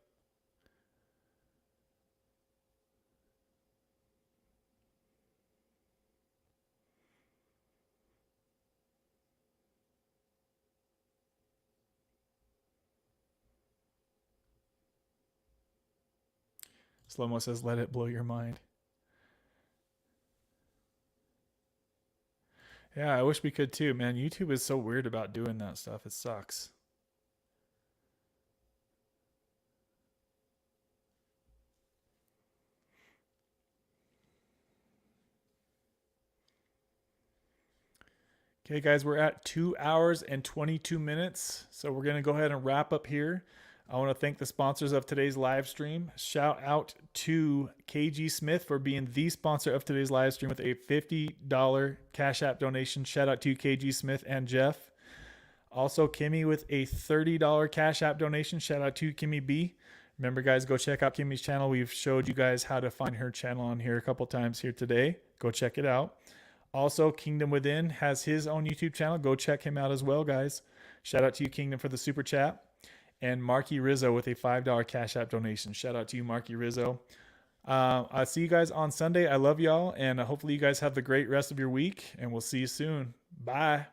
Slow-mo says, let it blow your mind. Yeah, I wish we could too, man. YouTube is so weird about doing that stuff. It sucks. Okay, guys, we're at 2 hours and 22 minutes. So we're going to go ahead and wrap up here. I want to thank the sponsors of today's live stream. Shout out to KG Smith for being the sponsor of today's live stream with a $50 Cash App donation. Shout out to KG Smith and Jeff. Also, Kimmy with a $30 Cash App donation. Shout out to Kimmy B. Remember, guys, go check out Kimmy's channel. We've showed you guys how to find her channel on here a couple times here today. Go check it out. Also, Kingdom Within has his own YouTube channel. Go check him out as well, guys. Shout out to you, Kingdom, for the super chat. And Marky Rizzo with a $5 Cash App donation. Shout out to you, Marky Rizzo. I'll see you guys on Sunday. I love y'all, and hopefully you guys have the great rest of your week, and we'll see you soon. Bye.